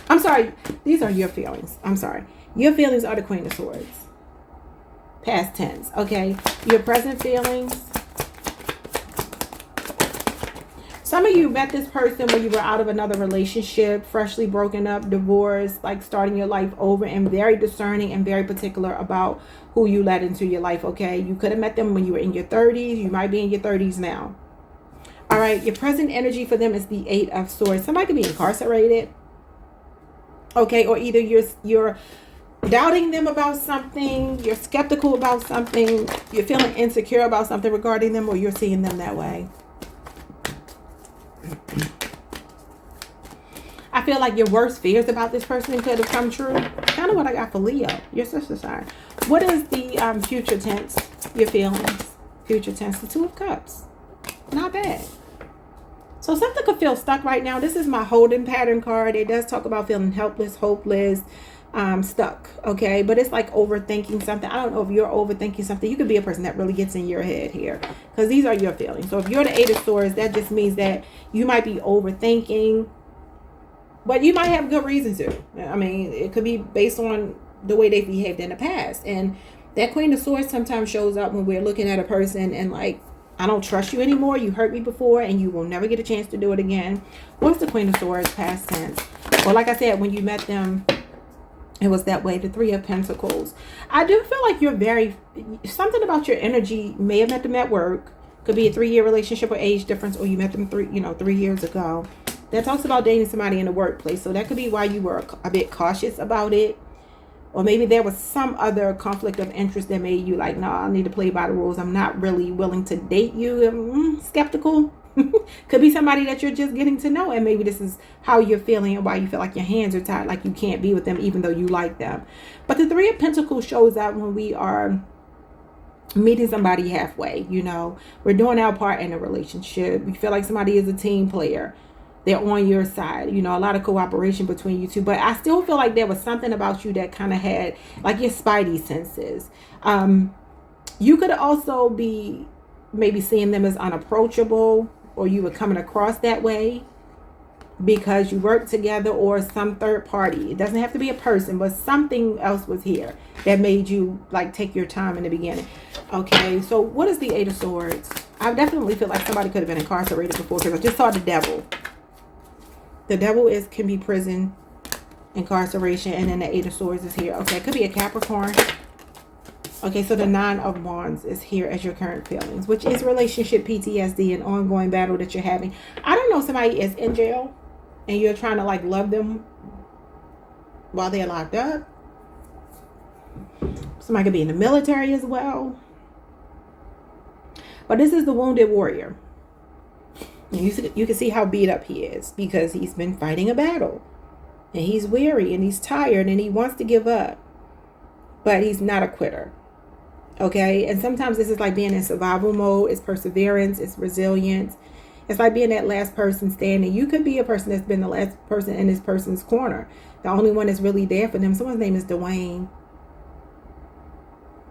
I'm sorry. These are your feelings. I'm sorry. Your feelings are the Queen of Swords. Past tense. Okay. Your present feelings. Some of you met this person when you were out of another relationship, freshly broken up, divorced, like starting your life over, and very discerning and very particular about who you let into your life, okay? You could have met them when you were in your 30s. You might be in your 30s now. All right, your present energy for them is the Eight of Swords. Somebody could be incarcerated, okay? Or either you're doubting them about something, you're skeptical about something, you're feeling insecure about something regarding them, or you're seeing them that way. I feel like your worst fears about this person could have come true. Kind of what I got for Leo, your sister sign. What is the future tense? Your feelings. Future tense, the Two of Cups. Not bad. So something could feel stuck right now. This is my holding pattern card. It does talk about feeling helpless, hopeless, stuck. Okay, but it's like overthinking something. I don't know if you're overthinking something. You could be a person that really gets in your head here, because these are your feelings. So if you're the Eight of Swords, that just means that you might be overthinking. But you might have good reason to. I mean, it could be based on the way they behaved in the past. And that Queen of Swords sometimes shows up when we're looking at a person and like, I don't trust you anymore. You hurt me before and you will never get a chance to do it again. What's the Queen of Swords past tense? Well, like I said, when you met them, it was that way. The Three of Pentacles. I do feel like you're very, something about your energy. May have met them at work. Could be a 3-year relationship or age difference, or you met them 3 years ago. That talks about dating somebody in the workplace. So that could be why you were a bit cautious about it. Or maybe there was some other conflict of interest that made you like, no, I need to play by the rules. I'm not really willing to date you. Skeptical. Could be somebody that you're just getting to know. And maybe this is how you're feeling and why you feel like your hands are tied. Like you can't be with them even though you like them. But the Three of Pentacles shows up when we are meeting somebody halfway. You know, we're doing our part in a relationship. We feel like somebody is a team player. They're on your side, you know, a lot of cooperation between you two. But I still feel like there was something about you that kind of had like your spidey senses. You could also be maybe seeing them as unapproachable. or you were coming across that way because you worked together, or some third party. It doesn't have to be a person, but something else was here that made you like take your time in the beginning. Okay, so what is the Eight of Swords? I definitely feel like somebody could have been incarcerated before, because I just saw the Devil. The Devil can be prison, incarceration, and then the Eight of Swords is here. Okay, it could be a Capricorn. Okay, so the Nine of Wands is here as your current feelings, which is relationship PTSD, and ongoing battle that you're having. I don't know, somebody is in jail and you're trying to like love them while they're locked up. Somebody could be in the military as well. But this is the wounded warrior. And you can see how beat up he is, because he's been fighting a battle. And he's weary and he's tired and he wants to give up. But he's not a quitter. Okay? And sometimes this is like being in survival mode. It's perseverance. It's resilience. It's like being that last person standing. You could be a person that's been the last person in this person's corner. The only one that's really there for them. Someone's name is Dwayne.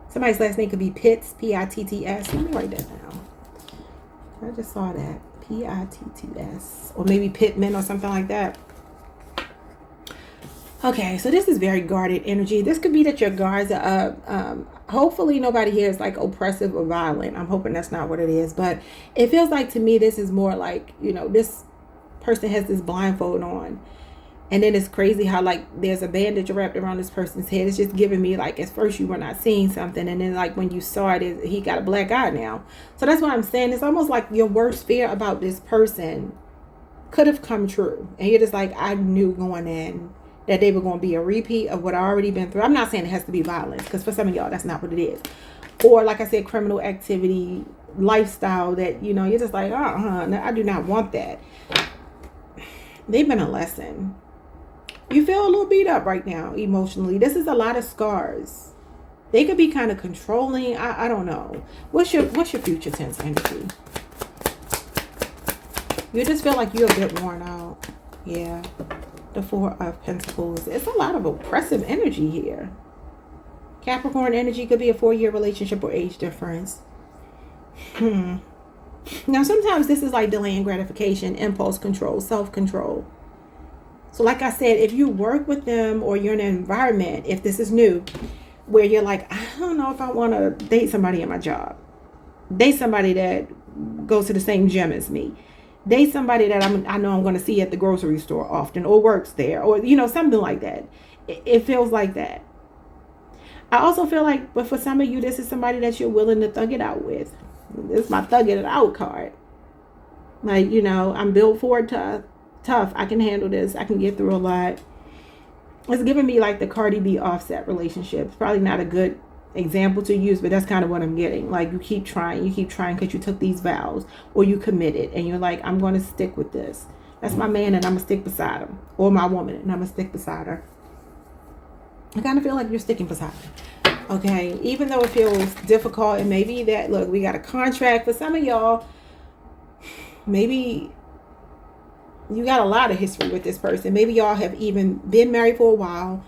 Somebody's last name could be Pitts. P-I-T-T-S. Let me write that down. I just saw that. P-I-T-T-S. Or maybe Pittman or something like that. Okay, so this is very guarded energy. This could be that your guards are up. Hopefully nobody here is like oppressive or violent. I'm hoping that's not what it is. But it feels like to me this is more like, you know, this person has this blindfold on. And then it's crazy how like there's a bandage wrapped around this person's head. It's just giving me like, at first you were not seeing something. And then like when you saw it, he got a black eye now. So that's what I'm saying. It's almost like your worst fear about this person could have come true. And you're just like, I knew going in that they were going to be a repeat of what I already been through. I'm not saying it has to be violence, because for some of y'all, that's not what it is. Or like I said, criminal activity, lifestyle that, you know, you're just like, I do not want that. They've been a lesson. You feel a little beat up right now emotionally. This is a lot of scars. They could be kind of controlling. I don't know. What's your future tense energy? You just feel like you're a bit worn out. Yeah. The Four of Pentacles. It's a lot of oppressive energy here. Capricorn energy could be a 4-year relationship or age difference. Now, sometimes this is like delaying gratification, impulse control, self-control. So like I said, if you work with them or you're in an environment, if this is new, where you're like, I don't know if I want to date somebody in my job. Date somebody that goes to the same gym as me. Date somebody that I know I'm going to see at the grocery store often, or works there, or, you know, something like that. It feels like that. I also feel like, but for some of you, this is somebody that you're willing to thug it out with. This is my thug it out card. Like, you know, I'm built for it, tough. I can handle this. I can get through a lot. It's giving me like the Cardi B Offset relationship. It's probably not a good example to use, but that's kind of what I'm getting. Like, you keep trying because you took these vows, or you committed and you're like, I'm going to stick with this. That's my man and I'm gonna stick beside him, or my woman and I'm gonna stick beside her. I kind of feel like you're sticking beside her. Okay, even though it feels difficult, and maybe that, look, we got a contract. For some of y'all, maybe you got a lot of history with this person. Maybe y'all have even been married for a while,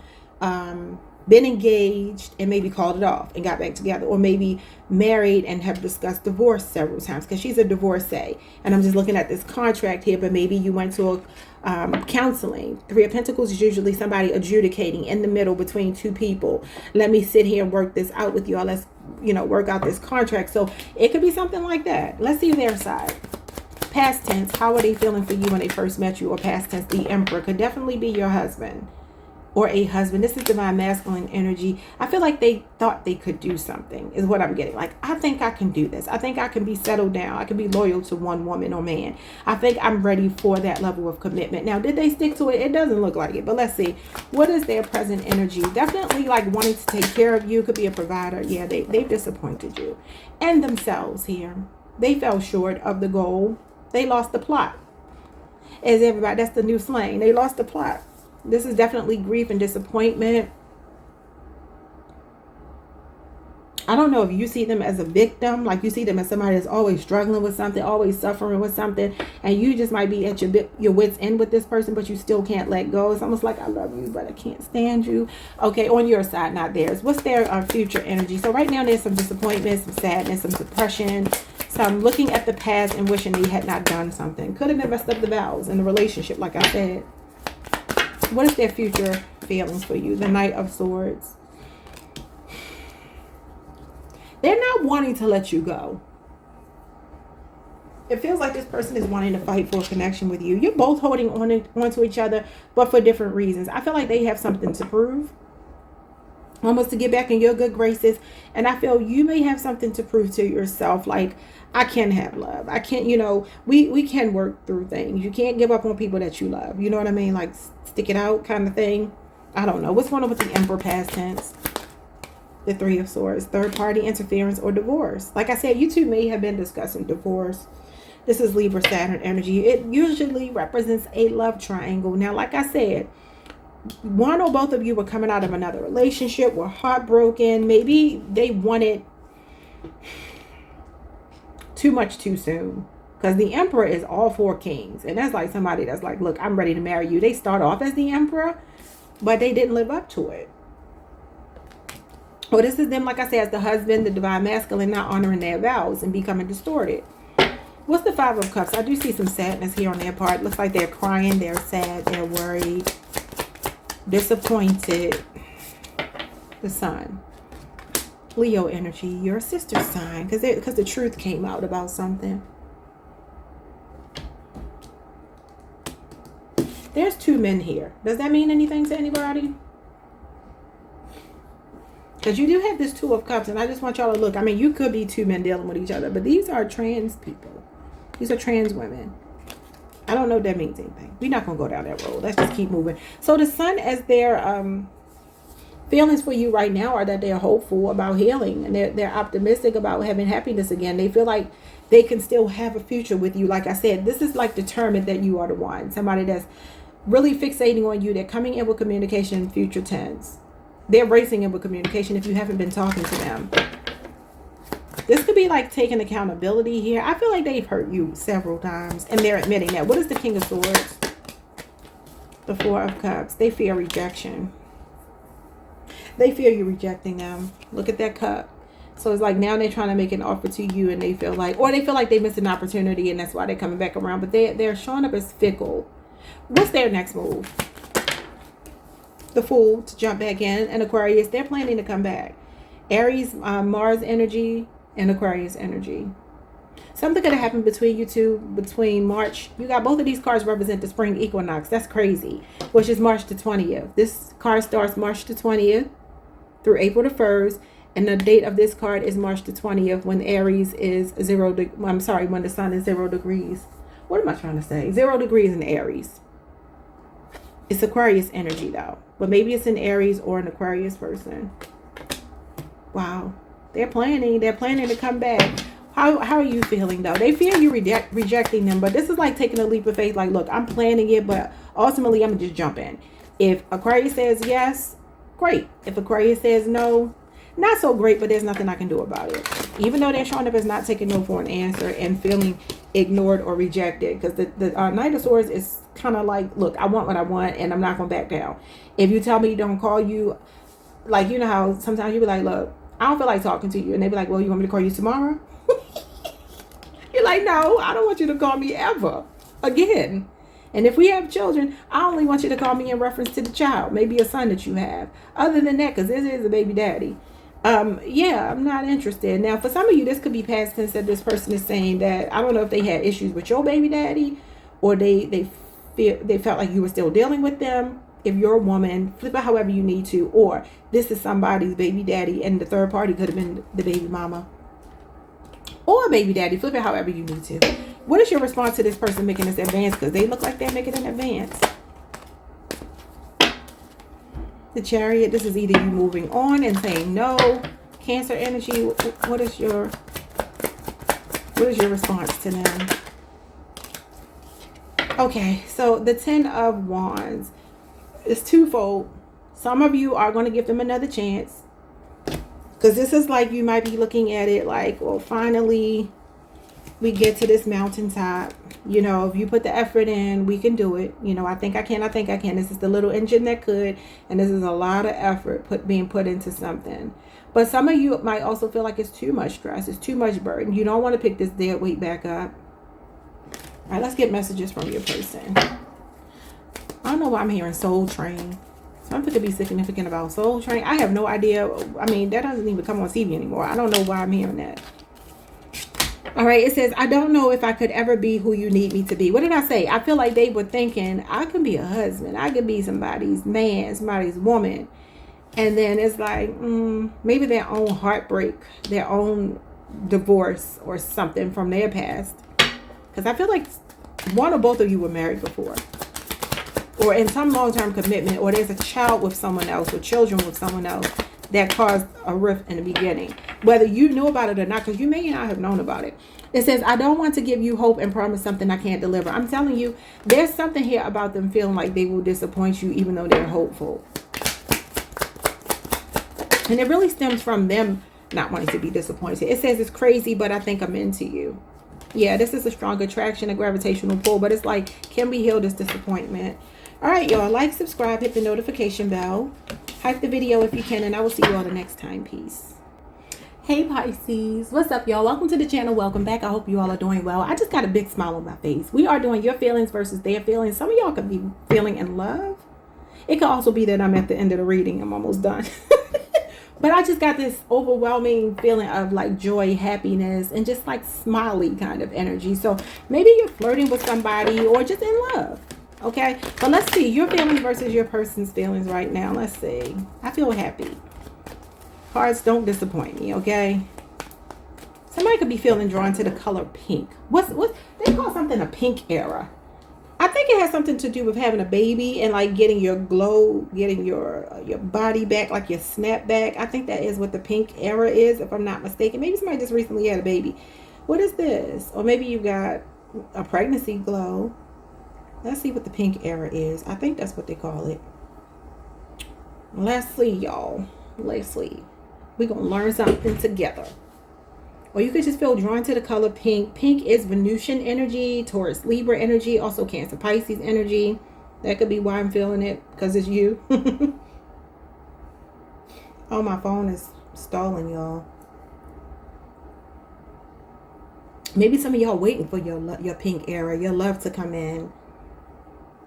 been engaged and maybe called it off and got back together, or maybe married and have discussed divorce several times, because she's a divorcee. And I'm just looking at this contract here, but maybe you went to a counseling. 3 of Pentacles is usually somebody adjudicating in the middle between two people. Let me sit here and work this out with y'all. Let's, you know, work out this contract. So it could be something like that. Let's see their side. Past tense, how are they feeling for you when they first met you? Or past tense, the Emperor could definitely be your husband or a husband. This is divine masculine energy. I feel like they thought they could do something, is what I'm getting. Like, I think I can do this. I think I can be settled down. I can be loyal to one woman or man. I think I'm ready for that level of commitment. Now, did they stick to it? It doesn't look like it, but let's see. What is their present energy? Definitely like wanting to take care of you. Could be a provider. Yeah, they've disappointed you. And themselves here. They fell short of the goal. They lost the plot. As everybody, that's the new slang. They lost the plot. This is definitely grief and disappointment. I don't know if you see them as a victim, like you see them as somebody that's always struggling with something, always suffering with something, and you just might be at your wit's end with this person, but you still can't let go. It's almost like, I love you, but I can't stand you. Okay, on your side, not theirs. What's their future energy? So right now there's some disappointment, some sadness, some depression, Some looking at the past and wishing they had not done something. Could have been messed up the vows in the relationship, like I said. What is their future feelings for you? The Knight of Swords. They're not wanting to let you go. It feels like this person is wanting to fight for a connection with you. You're both holding on to each other, but for different reasons. I feel like they have something to prove. Almost to get back in your good graces. And I feel you may have something to prove to yourself. Like, I can have love. I can't, you know, we can work through things. You can't give up on people that you love. You know what I mean? Like, stick it out kind of thing. I don't know. What's going on with the Emperor past tense? The Three of Swords. Third party interference or divorce. Like I said, you two may have been discussing divorce. This is Libra Saturn energy. It usually represents a love triangle. Now, like I said, one or both of you were coming out of another relationship, were heartbroken. Maybe they wanted too much too soon. Because the Emperor is all four kings. And that's like somebody that's like, look, I'm ready to marry you. They start off as the Emperor, but they didn't live up to it. Well, this is them, like I said, as the husband, the divine masculine, not honoring their vows and becoming distorted. What's the Five of Cups? I do see some sadness here on their part. Looks like they're crying, they're sad, they're worried, disappointed. The Sun. Leo energy, your sister's sign, because the truth came out about something. There's two men here. Does that mean anything to anybody? Because you do have this Two of Cups, and I just want y'all to look. I mean, you could be two men dealing with each other, but these are trans people. These are trans women. I don't know if that means anything. We're not going to go down that road. Let's just keep moving. So the Sun, as their feelings for you right now are that they're hopeful about healing. And they're optimistic about having happiness again. They feel like they can still have a future with you. Like I said, this is like determined that you are the one. Somebody that's really fixating on you. They're coming in with communication in future tense. They're racing in with communication if you haven't been talking to them. This could be like taking accountability here. I feel like they've hurt you several times and they're admitting that. What is the King of Swords? The Four of Cups. They fear rejection. They fear you rejecting them. Look at that cup. So it's like now they're trying to make an offer to you and they feel like, or they feel like they missed an opportunity and that's why they're coming back around. But they're showing up as fickle. What's their next move? The Fool, to jump back in. And Aquarius, they're planning to come back. Aries, Mars energy, and Aquarius energy. Something could have happened between you two, between March. You got both of these cards represent the spring equinox. That's crazy. Which is March the 20th. This card starts March the 20th through April the 1st. And the date of this card is March the 20th when Aries is when the Sun is 0 degrees. What am I trying to say? 0 degrees in Aries. It's Aquarius energy though. But maybe it's an Aries or an Aquarius person. Wow. They're planning to come back. How are you feeling though? They fear you rejecting them, but this is like taking a leap of faith. Like, look, I'm planning it, but ultimately I'm gonna just jump in. If Aquarius says yes, great. If Aquarius says no, not so great, but there's nothing I can do about it. Even though they're showing up as not taking no for an answer and feeling ignored or rejected, because the Knight of Swords is kind of like, look, I want what I want and I'm not gonna back down. If you tell me don't call you, like, you know how sometimes you be like, look, I don't feel like talking to you, and they be like, well, you want me to call you tomorrow? You're like, no, I don't want you to call me ever again. And if we have children, I only want you to call me in reference to the child, maybe a son that you have. Other than that, because this is a baby daddy. Yeah, I'm not interested. Now, for some of you, this could be past tense that this person is saying that, I don't know if they had issues with your baby daddy, or they felt like you were still dealing with them. If you're a woman, flip it however you need to, or this is somebody's baby daddy and the third party could have been the baby mama or baby daddy. Flip it however you need to. What is your response to this person making this advance? Because they look like they're making an advance. The Chariot, this is either you moving on and saying no. Cancer energy, what is your response to them? Okay, so the Ten of Wands. It's twofold. Some of you are going to give them another chance. Because this is like, you might be looking at it like, well, finally we get to this mountaintop. You know, if you put the effort in, we can do it. You know, I think I can. I think I can. This is the little engine that could. And this is a lot of effort being put into something. But some of you might also feel like it's too much stress. It's too much burden. You don't want to pick this dead weight back up. All right, let's get messages from your person. I don't know why I'm hearing soul train. Something could be significant about soul train. I have no idea. I mean, that doesn't even come on TV anymore. I don't know why I'm hearing that. All right, it says, I don't know if I could ever be who you need me to be. What did I say? I feel like they were thinking, I could be a husband. I could be somebody's man, somebody's woman. And then it's like, maybe their own heartbreak, their own divorce or something from their past. Because I feel like one or both of you were married before. Or in some long-term commitment. Or there's a child with someone else. Or children with someone else. That caused a rift in the beginning. Whether you knew about it or not, because you may not have known about it. It says, I don't want to give you hope and promise something I can't deliver. I'm telling you, there's something here about them feeling like they will disappoint you even though they're hopeful. And it really stems from them not wanting to be disappointed. It says it's crazy, but I think I'm into you. Yeah, this is a strong attraction, a gravitational pull, but it's like, can we heal this disappointment? All right, y'all, like, subscribe, hit the notification bell. Hype the video if you can, and I will see you all the next time. Peace. Hey, Pisces. What's up, y'all? Welcome to the channel. Welcome back. I hope you all are doing well. I just got a big smile on my face. We are doing your feelings versus their feelings. Some of y'all could be feeling in love. It could also be that I'm at the end of the reading. I'm almost done. But I just got this overwhelming feeling of like joy, happiness, and just like smiley kind of energy. So maybe you're flirting with somebody or just in love. Okay, but let's see your feelings versus your person's feelings right now. Let's see. I feel happy. Cards don't disappoint me. Okay, somebody could be feeling drawn to the color pink. What they call something a pink era. I think it has something to do with having a baby and like getting your glow, getting your body back, like your snap back. I think that is what the pink era is, if I'm not mistaken. Maybe somebody just recently had a baby. What is this? Or maybe you got a pregnancy glow. Let's see what the pink era is. I think that's what they call it. Let's see, y'all. Let's see. We're going to learn something together. Or you could just feel drawn to the color pink. Pink is Venusian energy, Taurus, Libra energy, also Cancer, Pisces energy. That could be why I'm feeling it, because it's you. Oh, my phone is stalling, y'all. Maybe some of y'all waiting for your pink era, your love to come in.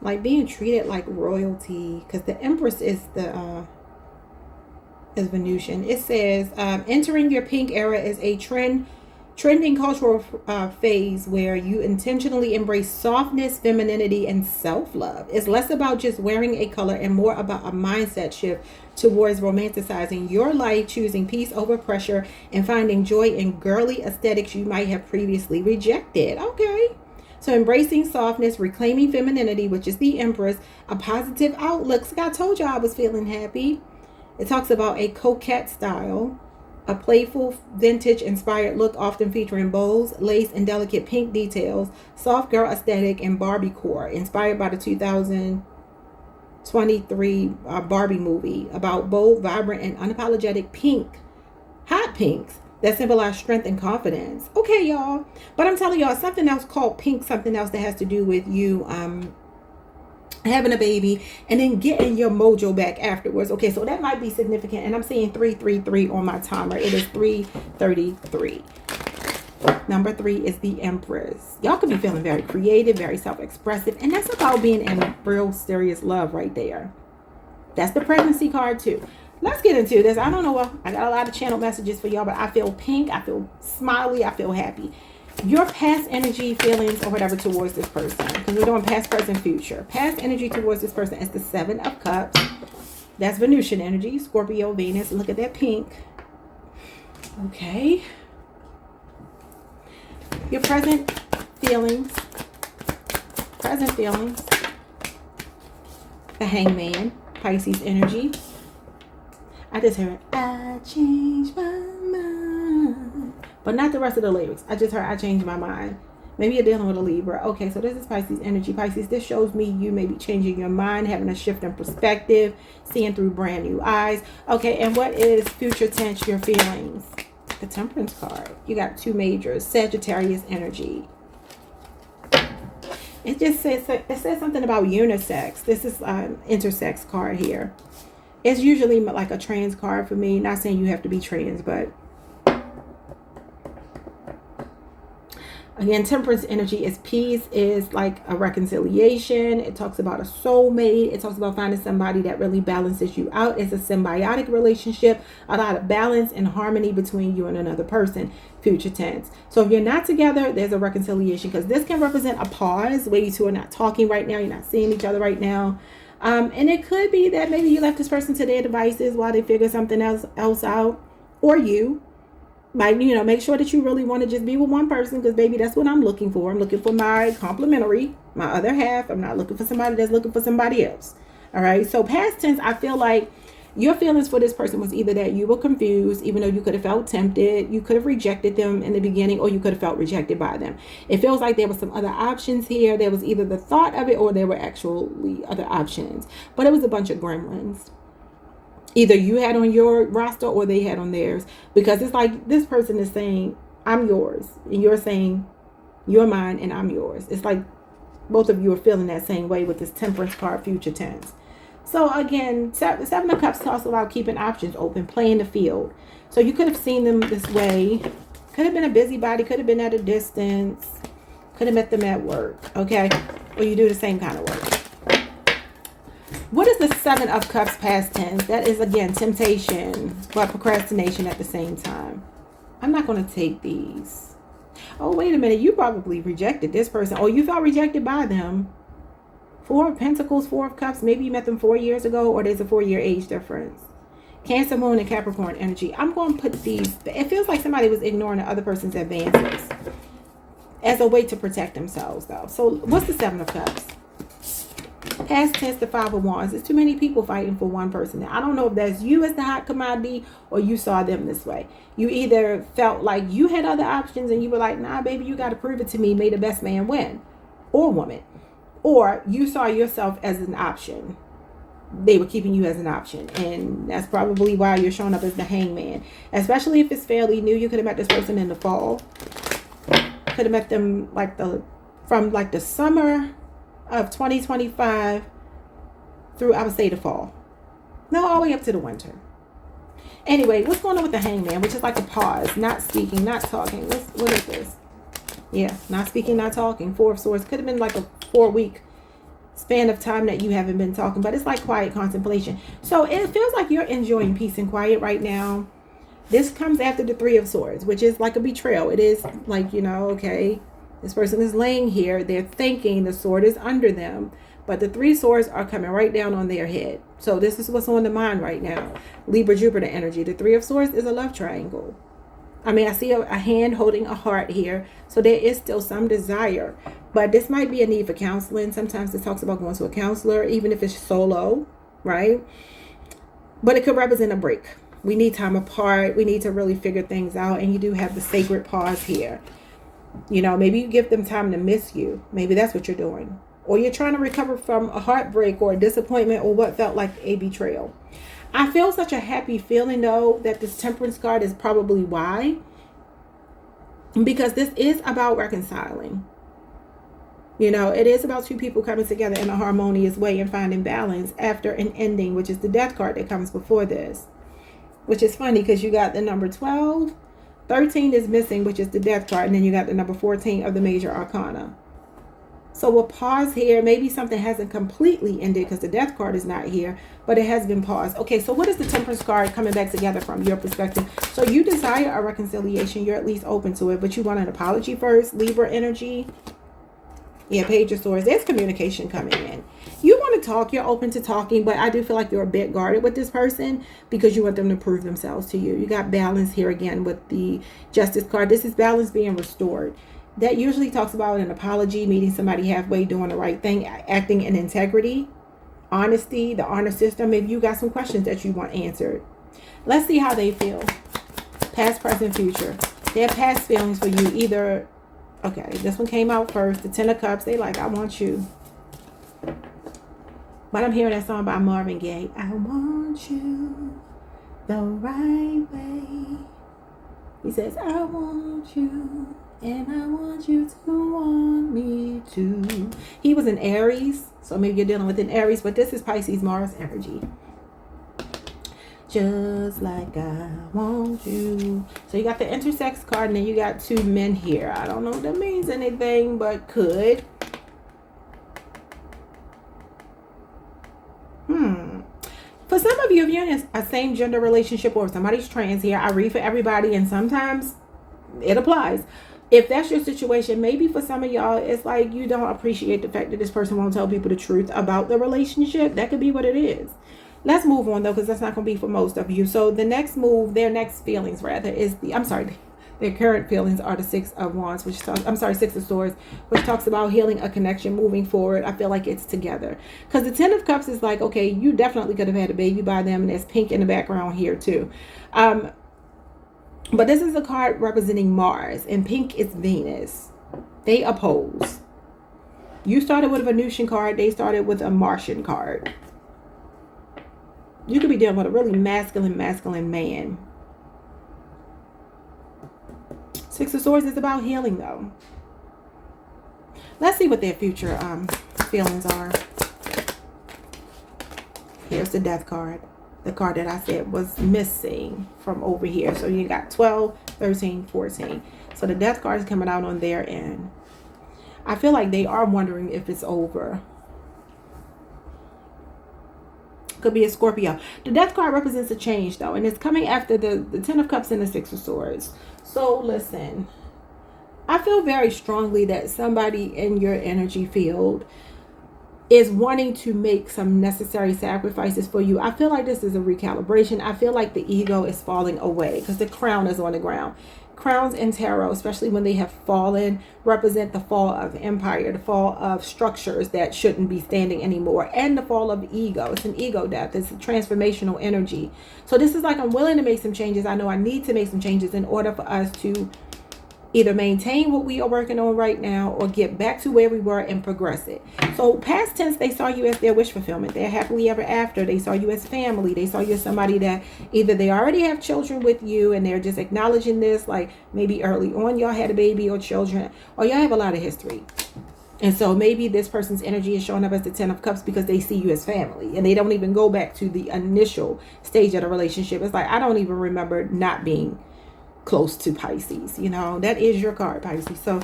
Like being treated like royalty, because the Empress is the is Venusian. It says entering your pink era is a trending cultural phase where you intentionally embrace softness, femininity, and self-love. It's less about just wearing a color and more about a mindset shift towards romanticizing your life, choosing peace over pressure, and finding joy in girly aesthetics you might have previously rejected. Okay. So embracing softness, reclaiming femininity, which is the Empress, a positive outlook. So I told you I was feeling happy. It talks about a coquette style, a playful, vintage-inspired look often featuring bows, lace, and delicate pink details, soft girl aesthetic, and Barbie core, inspired by the 2023 Barbie movie about bold, vibrant, and unapologetic pink, hot pinks that symbolize strength and confidence. Okay, y'all. But I'm telling y'all, something else called pink, something else that has to do with you having a baby and then getting your mojo back afterwards. Okay, so that might be significant. And I'm seeing 333 on my timer. It is 3:33. Number 3 is the Empress. Y'all could be feeling very creative, very self-expressive. And that's about being in real serious love right there. That's the pregnancy card too. Let's get into this. I don't know what, I got a lot of channel messages for y'all, but I feel pink, I feel smiley, I feel happy. Your past energy, feelings, or whatever towards this person, because we're doing past, present, future. Past energy towards this person is the 7 of Cups. That's Venusian energy, Scorpio, Venus. Look at that pink. Okay. Your present feelings. Present feelings. The Hangman, Pisces energy. I just heard, I changed my mind. But not the rest of the lyrics. I just heard, I changed my mind. Maybe you're dealing with a Libra. Okay, so this is Pisces energy. Pisces, this shows me you may be changing your mind, having a shift in perspective, seeing through brand new eyes. Okay, and what is future tense, your feelings? The Temperance card. You got 2 majors. Sagittarius energy. It just says, it says something about unisex. This is an intersex card here. It's usually like a trans card for me. Not saying you have to be trans, but again, temperance energy is peace, is like a reconciliation. It talks about a soulmate. It talks about finding somebody that really balances you out. It's a symbiotic relationship, a lot of balance and harmony between you and another person, future tense. So if you're not together, there's a reconciliation, because this can represent a pause where you two are not talking right now. You're not seeing each other right now. And it could be that maybe you left this person to their devices while they figure something else out, or you. Like, you know, make sure that you really want to just be with one person, because baby, that's what I'm looking for. I'm looking for my complementary, my other half. I'm not looking for somebody that's looking for somebody else. All right. So past tense, I feel like your feelings for this person was either that you were confused, even though you could have felt tempted, you could have rejected them in the beginning, or you could have felt rejected by them. It feels like there were some other options here. There was either the thought of it, or there were actually other options, but it was a bunch of gremlins. Either you had on your roster or they had on theirs, because it's like this person is saying, I'm yours, and you're saying, you're mine and I'm yours. It's like both of you are feeling that same way with this temperance card, future tense. So again, Seven of Cups talks about keeping options open, playing the field. So you could have seen them this way. Could have been a busybody, could have been at a distance, could have met them at work, okay? Or you do the same kind of work. What is the Seven of Cups past tense? That is, again, temptation, but procrastination at the same time. I'm not going to take these. Oh, wait a minute. You probably rejected this person, or you felt rejected by them. Four of Pentacles, Four of Cups. Maybe you met them 4 years ago, or there's a 4-year age difference. Cancer, Moon, and Capricorn energy. I'm going to put these. It feels like somebody was ignoring the other person's advances as a way to protect themselves, though. So what's the Seven of Cups? Past tense, the Five of Wands. There's too many people fighting for one person. Now, I don't know if that's you as the hot commodity, or you saw them this way. You either felt like you had other options and you were like, nah, baby, you got to prove it to me. May the best man win, or woman. Or you saw yourself as an option. They were keeping you as an option. And that's probably why you're showing up as the Hangman. Especially if it's fairly new. You could have met this person in the fall. Could have met them from the summer of 2025 through, I would say, the fall. No, all the way up to the winter. Anyway, what's going on with the Hangman, which is like a pause, not speaking, not talking. What is this? Yeah, not speaking, not talking. Four of Swords. Could have been like a 4-week span of time that you haven't been talking, but it's like quiet contemplation. So it feels like you're enjoying peace and quiet right now. This comes after the Three of Swords, which is like a betrayal. It is like, you know, okay, this person is laying here. They're thinking the sword is under them, but the Three Swords are coming right down on their head. So this is what's on the mind right now. Libra, Jupiter energy. The Three of Swords is a love triangle. I mean, I see a hand holding a heart here. So there is still some desire, but this might be a need for counseling. Sometimes it talks about going to a counselor, even if it's solo, right? But it could represent a break. We need time apart. We need to really figure things out. And you do have the sacred pause here. You know, maybe you give them time to miss you. Maybe that's what you're doing. Or you're trying to recover from a heartbreak or a disappointment or what felt like a betrayal. I feel such a happy feeling, though, that this Temperance card is probably why. Because this is about reconciling. You know, it is about two people coming together in a harmonious way and finding balance after an ending, which is the Death card that comes before this. Which is funny because you got the number 12. 13 is missing, which is the Death card. And then you got the number 14 of the Major Arcana. So we'll pause here. Maybe something hasn't completely ended because the Death card is not here, but it has been paused. Okay, so what is the Temperance card coming back together from your perspective? So you desire a reconciliation. You're at least open to it, but you want an apology first. Libra energy. Yeah, Page of Swords. There's communication coming in. You want to talk. You're open to talking, but I do feel like you're a bit guarded with this person because you want them to prove themselves to you. You got balance here again with the Justice card. This is balance being restored. That usually talks about an apology, meeting somebody halfway, doing the right thing, acting in integrity, honesty, the honor system. Maybe you got some questions that you want answered. Let's see how they feel. Past, present, future. Their past feelings for you either... Okay, this one came out first. The Ten of Cups. They like, I want you. But I'm hearing that song by Marvin Gaye. I want you the right way. He says, I want you And I want you to want me too. He was an Aries, so maybe you're dealing with an Aries, but this is Pisces Mars energy. Just like I want you. So you got the intersex card, and then you got two men here. I don't know if that means anything, but could. For some of you, if you're in a same gender relationship or somebody's trans here, I read for everybody, and sometimes it applies. If that's your situation, maybe for some of y'all, it's like you don't appreciate the fact that this person won't tell people the truth about the relationship. That could be what it is. Let's move on, though, because that's not going to be for most of you. So the next move, their next feelings, rather, is their current feelings are the Six of Wands, Six of Swords, which talks about healing a connection, moving forward. I feel like it's together. Because the Ten of Cups is like, okay, you definitely could have had a baby by them, and there's pink in the background here, too. But this is a card representing Mars, and pink is Venus. They oppose. You started with a Venusian card. They started with a Martian card. You could be dealing with a really masculine man. Six of Swords is about healing, though. Let's see what their future feelings are. Here's the Death card. The card that I said was missing from over here. So you got 12, 13, 14. So the Death card is coming out on their end. I feel like they are wondering if it's over. Could be a Scorpio. The Death card represents a change, though, and it's coming after the Ten of Cups and the Six of Swords. So listen, I feel very strongly that somebody in your energy field is wanting to make some necessary sacrifices for you. I feel like this is a recalibration. I feel like the ego is falling away because the crown is on the ground. Crowns in tarot, especially when they have fallen, represent the fall of empire, the fall of structures that shouldn't be standing anymore, and the fall of ego. It's an ego death. It's a transformational energy. So this is like, I'm willing to make some changes. I know I need to make some changes in order for us to either maintain what we are working on right now or get back to where we were and progress it. So past tense, they saw you as their wish fulfillment. They're happily ever after. They saw you as family. They saw you as somebody that either they already have children with you and they're just acknowledging this, like maybe early on y'all had a baby or children, or y'all have a lot of history. And so maybe this person's energy is showing up as the Ten of Cups because they see you as family and they don't even go back to the initial stage of the relationship. It's like, I don't even remember not being close to Pisces. You know, that is your card, Pisces. So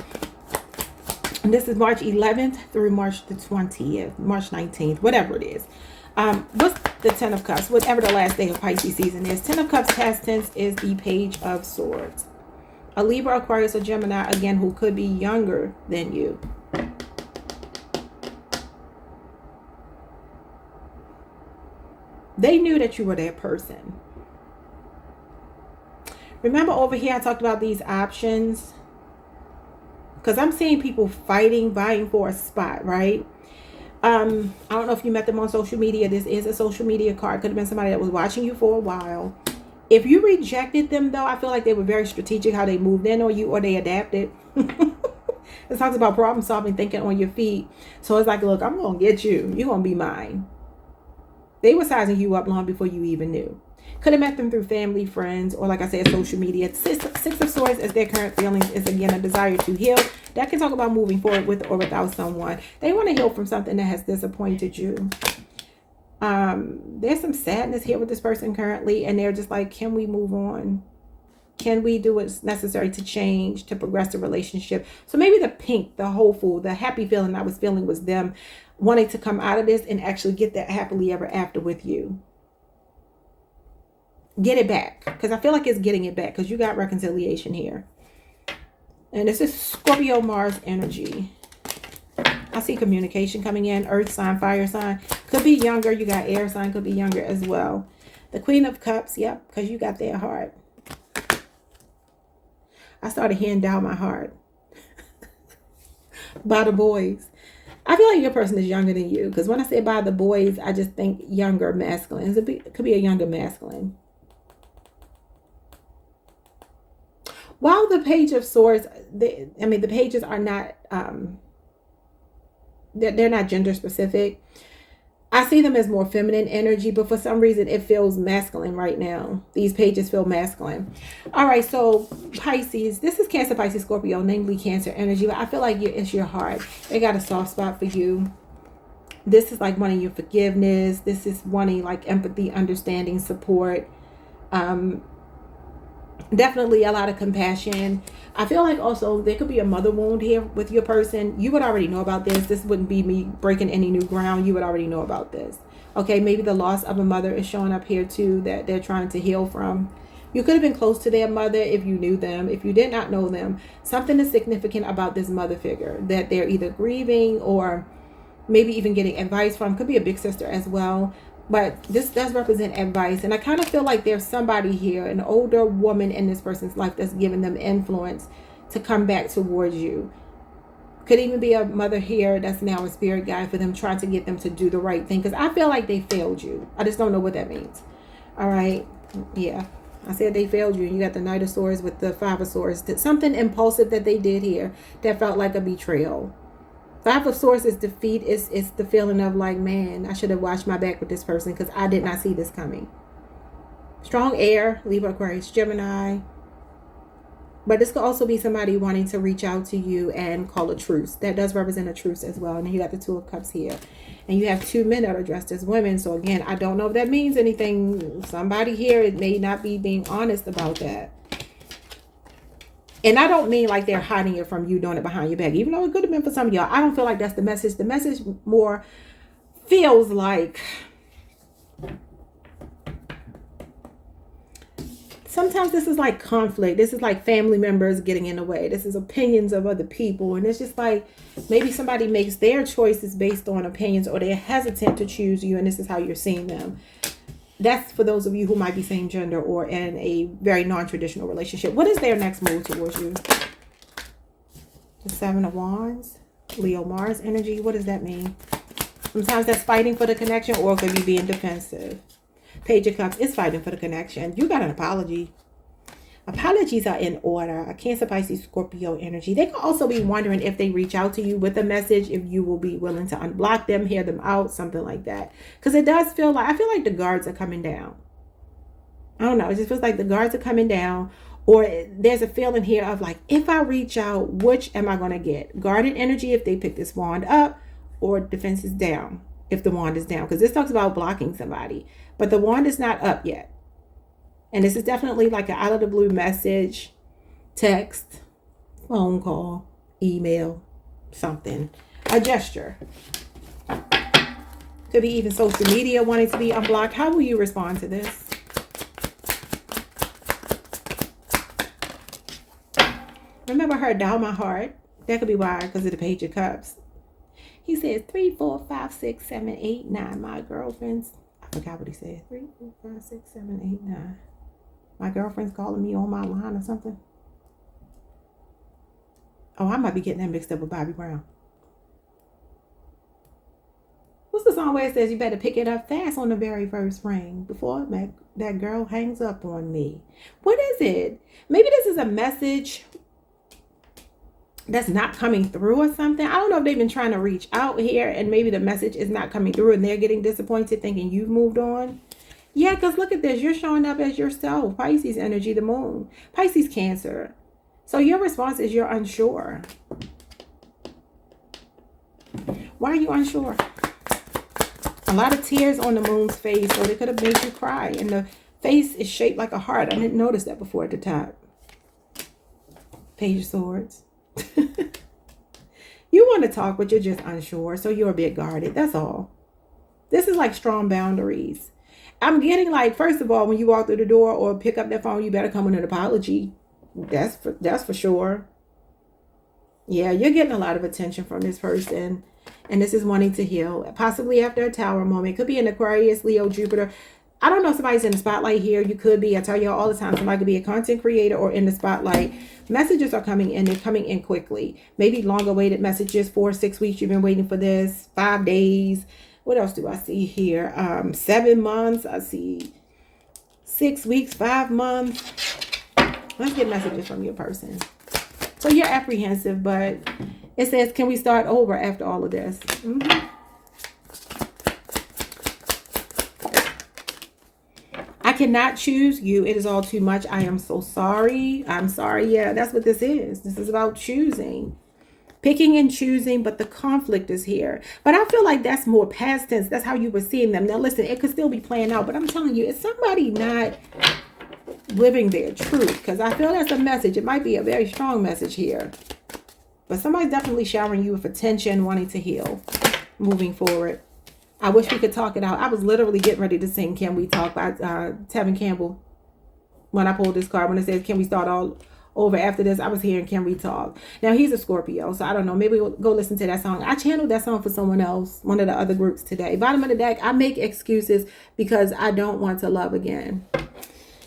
this is March 11th through March the 20th, March 19th, whatever it is. What's the Ten of Cups? Whatever the last day of Pisces season is. Ten of Cups past tense is the Page of Swords. A Libra, Aquarius, or Gemini, again, who could be younger than you. They knew that you were their person. Remember over here I talked about these options? Because I'm seeing people vying for a spot, right? I don't know if you met them on social media. This is a social media card. Could have been somebody that was watching you for a while. If you rejected them, though, I feel like they were very strategic how they moved in on you or they adapted. It talks about problem solving, thinking on your feet. So it's like, look, I'm going to get you. You're going to be mine. They were sizing you up long before you even knew. Could have met them through family, friends, or like I said, social media. Six of Swords as their current feelings is, again, a desire to heal. That can talk about moving forward with or without someone. They want to heal from something that has disappointed you. There's some sadness here with this person currently, and they're just like, can we move on? Can we do what's necessary to change, to progress the relationship? So maybe the pink, the hopeful, the happy feeling I was feeling was them wanting to come out of this and actually get that happily ever after with you. Get it back, because I feel like it's getting it back, because you got reconciliation here. And this is Scorpio Mars energy. I see communication coming in. Earth sign, fire sign. Could be younger. You got air sign. Could be younger as well. The Queen of Cups. Yep, because you got their heart. I started hearing down my heart. By the boys. I feel like your person is younger than you, because when I say by the boys, I just think younger masculine. It could be a younger masculine. While the Page of Swords, the pages are not, they're not gender specific. I see them as more feminine energy, but for some reason it feels masculine right now. These pages feel masculine. All right, so Pisces, this is Cancer, Pisces, Scorpio, namely Cancer energy, but I feel like it's your heart. They got a soft spot for you. This is like wanting your forgiveness. This is wanting like empathy, understanding, support. Definitely a lot of compassion. I feel like also there could be a mother wound here with your person. You would already know about this. This wouldn't be me breaking any new ground. You would already know about this. Okay, maybe the loss of a mother is showing up here too that they're trying to heal from. You could have been close to their mother if you knew them. If you did not know them, something is significant about this mother figure that they're either grieving or maybe even getting advice from. Could be a big sister as well. But this does represent advice. And I kind of feel like there's somebody here, an older woman in this person's life that's giving them influence to come back towards you. Could even be a mother here that's now a spirit guide for them, trying to get them to do the right thing. Because I feel like they failed you. I just don't know what that means. All right. Yeah. I said they failed you. You got the Knight of Swords with the Five of Swords. Something impulsive that they did here that felt like a betrayal. Five of Swords is defeat. It's the feeling of like, man, I should have watched my back with this person because I did not see this coming. Strong air, Libra, Aquarius, Gemini. But this could also be somebody wanting to reach out to you and call a truce. That does represent a truce as well. And then you got the Two of Cups here. And you have two men that are dressed as women. So again, I don't know if that means anything. Somebody here, it may not be being honest about that. And I don't mean like they're hiding it from you, doing it behind your back. Even though it could have been for some of y'all. I don't feel like that's the message. The message more feels like sometimes this is like conflict. This is like family members getting in the way. This is opinions of other people. And it's just like maybe somebody makes their choices based on opinions, or they're hesitant to choose you. And this is how you're seeing them. That's for those of you who might be same gender or in a very non-traditional relationship. What is their next move towards you? The Seven of Wands, Leo, Mars energy. What does that mean? Sometimes that's fighting for the connection, or it could be being defensive. Page of Cups is fighting for the connection. You got an apology. Apologies are in order. A Cancer, Pisces, Scorpio energy. They could also be wondering if they reach out to you with a message, if you will be willing to unblock them, hear them out, something like that. Because it does feel like, I feel like the guards are coming down. I don't know. It just feels like the guards are coming down. Or there's a feeling here of like, if I reach out, which am I going to get? Guarded energy if they pick this wand up, or defense is down if the wand is down. Because this talks about blocking somebody. But the wand is not up yet. And this is definitely like an out of the blue message, text, phone call, email, something, a gesture. Could be even social media wanting to be unblocked. How will you respond to this? Remember her down my heart. That could be why, because of the Page of Cups. He says 3, 4, 5, 6, 7, 8, 9. My girlfriends. I forgot what he said. 3, 4, 5, 6, 7, 8, 9. My girlfriend's calling me on my line or something. Oh, I might be getting that mixed up with Bobby Brown. What's the song where it says you better pick it up fast on the very first ring before that girl hangs up on me? What is it? Maybe this is a message that's not coming through or something. I don't know if they've been trying to reach out here and maybe the message is not coming through and they're getting disappointed thinking you've moved on. Yeah, because look at this. You're showing up as yourself. Pisces energy, the moon. Pisces, Cancer. So your response is you're unsure. Why are you unsure? A lot of tears on the moon's face, so they could have made you cry. And the face is shaped like a heart. I didn't notice that before at the top. Page of Swords. You want to talk, but you're just unsure. So you're a bit guarded. That's all. This is like strong boundaries. I'm getting like, first of all, when you walk through the door or pick up that phone, you better come with an apology. That's for sure. Yeah, you're getting a lot of attention from this person. And this is wanting to heal. Possibly after a Tower moment. Could be an Aquarius, Leo, Jupiter. I don't know if somebody's in the spotlight here. You could be. I tell y'all all the time, somebody could be a content creator or in the spotlight. Messages are coming in. They're coming in quickly. Maybe long awaited messages, 4 or 6 weeks. You've been waiting for this. 5 days. What else do I see here? 7 months. I see 6 weeks, 5 months. Let's get messages from your person. So you're apprehensive, but it says, can we start over after all of this? cannot choose you. It is all too much. I am so sorry. I'm sorry. Yeah, that's what this is. This is about choosing. Picking and choosing, but the conflict is here. But I feel like that's more past tense. That's how you were seeing them. Now, listen, it could still be playing out, but I'm telling you, it's somebody not living their truth, because I feel that's a message. It might be a very strong message here, but somebody's definitely showering you with attention, wanting to heal, moving forward. I wish we could talk it out. I was literally getting ready to sing Can We Talk by Tevin Campbell when I pulled this card. When it says, can we start all over after this? I was hearing Can We Talk. Now, he's a Scorpio, so I don't know. Maybe we'll go listen to that song. I channeled that song for someone else, one of the other groups today. Bottom of the deck, I make excuses because I don't want to love again.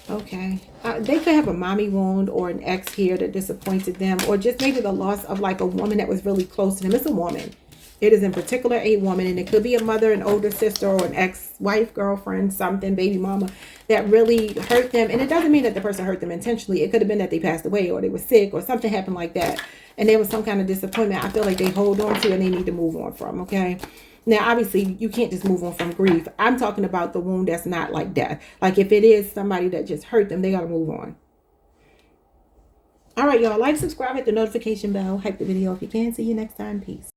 Okay. They could have a mommy wound or an ex here that disappointed them, or just maybe the loss of like a woman that was really close to them. It's a woman. It is in particular a woman, and it could be a mother, an older sister, or an ex-wife, girlfriend, something, baby mama, that really hurt them. And it doesn't mean that the person hurt them intentionally. It could have been that they passed away, or they were sick, or something happened like that, and there was some kind of disappointment I feel like they hold on to and they need to move on from, okay? Now, obviously, you can't just move on from grief. I'm talking about the wound that's not like death. Like if it is somebody that just hurt them, they got to move on. All right, y'all. Like, subscribe, hit the notification bell, hype the video if you can. See you next time. Peace.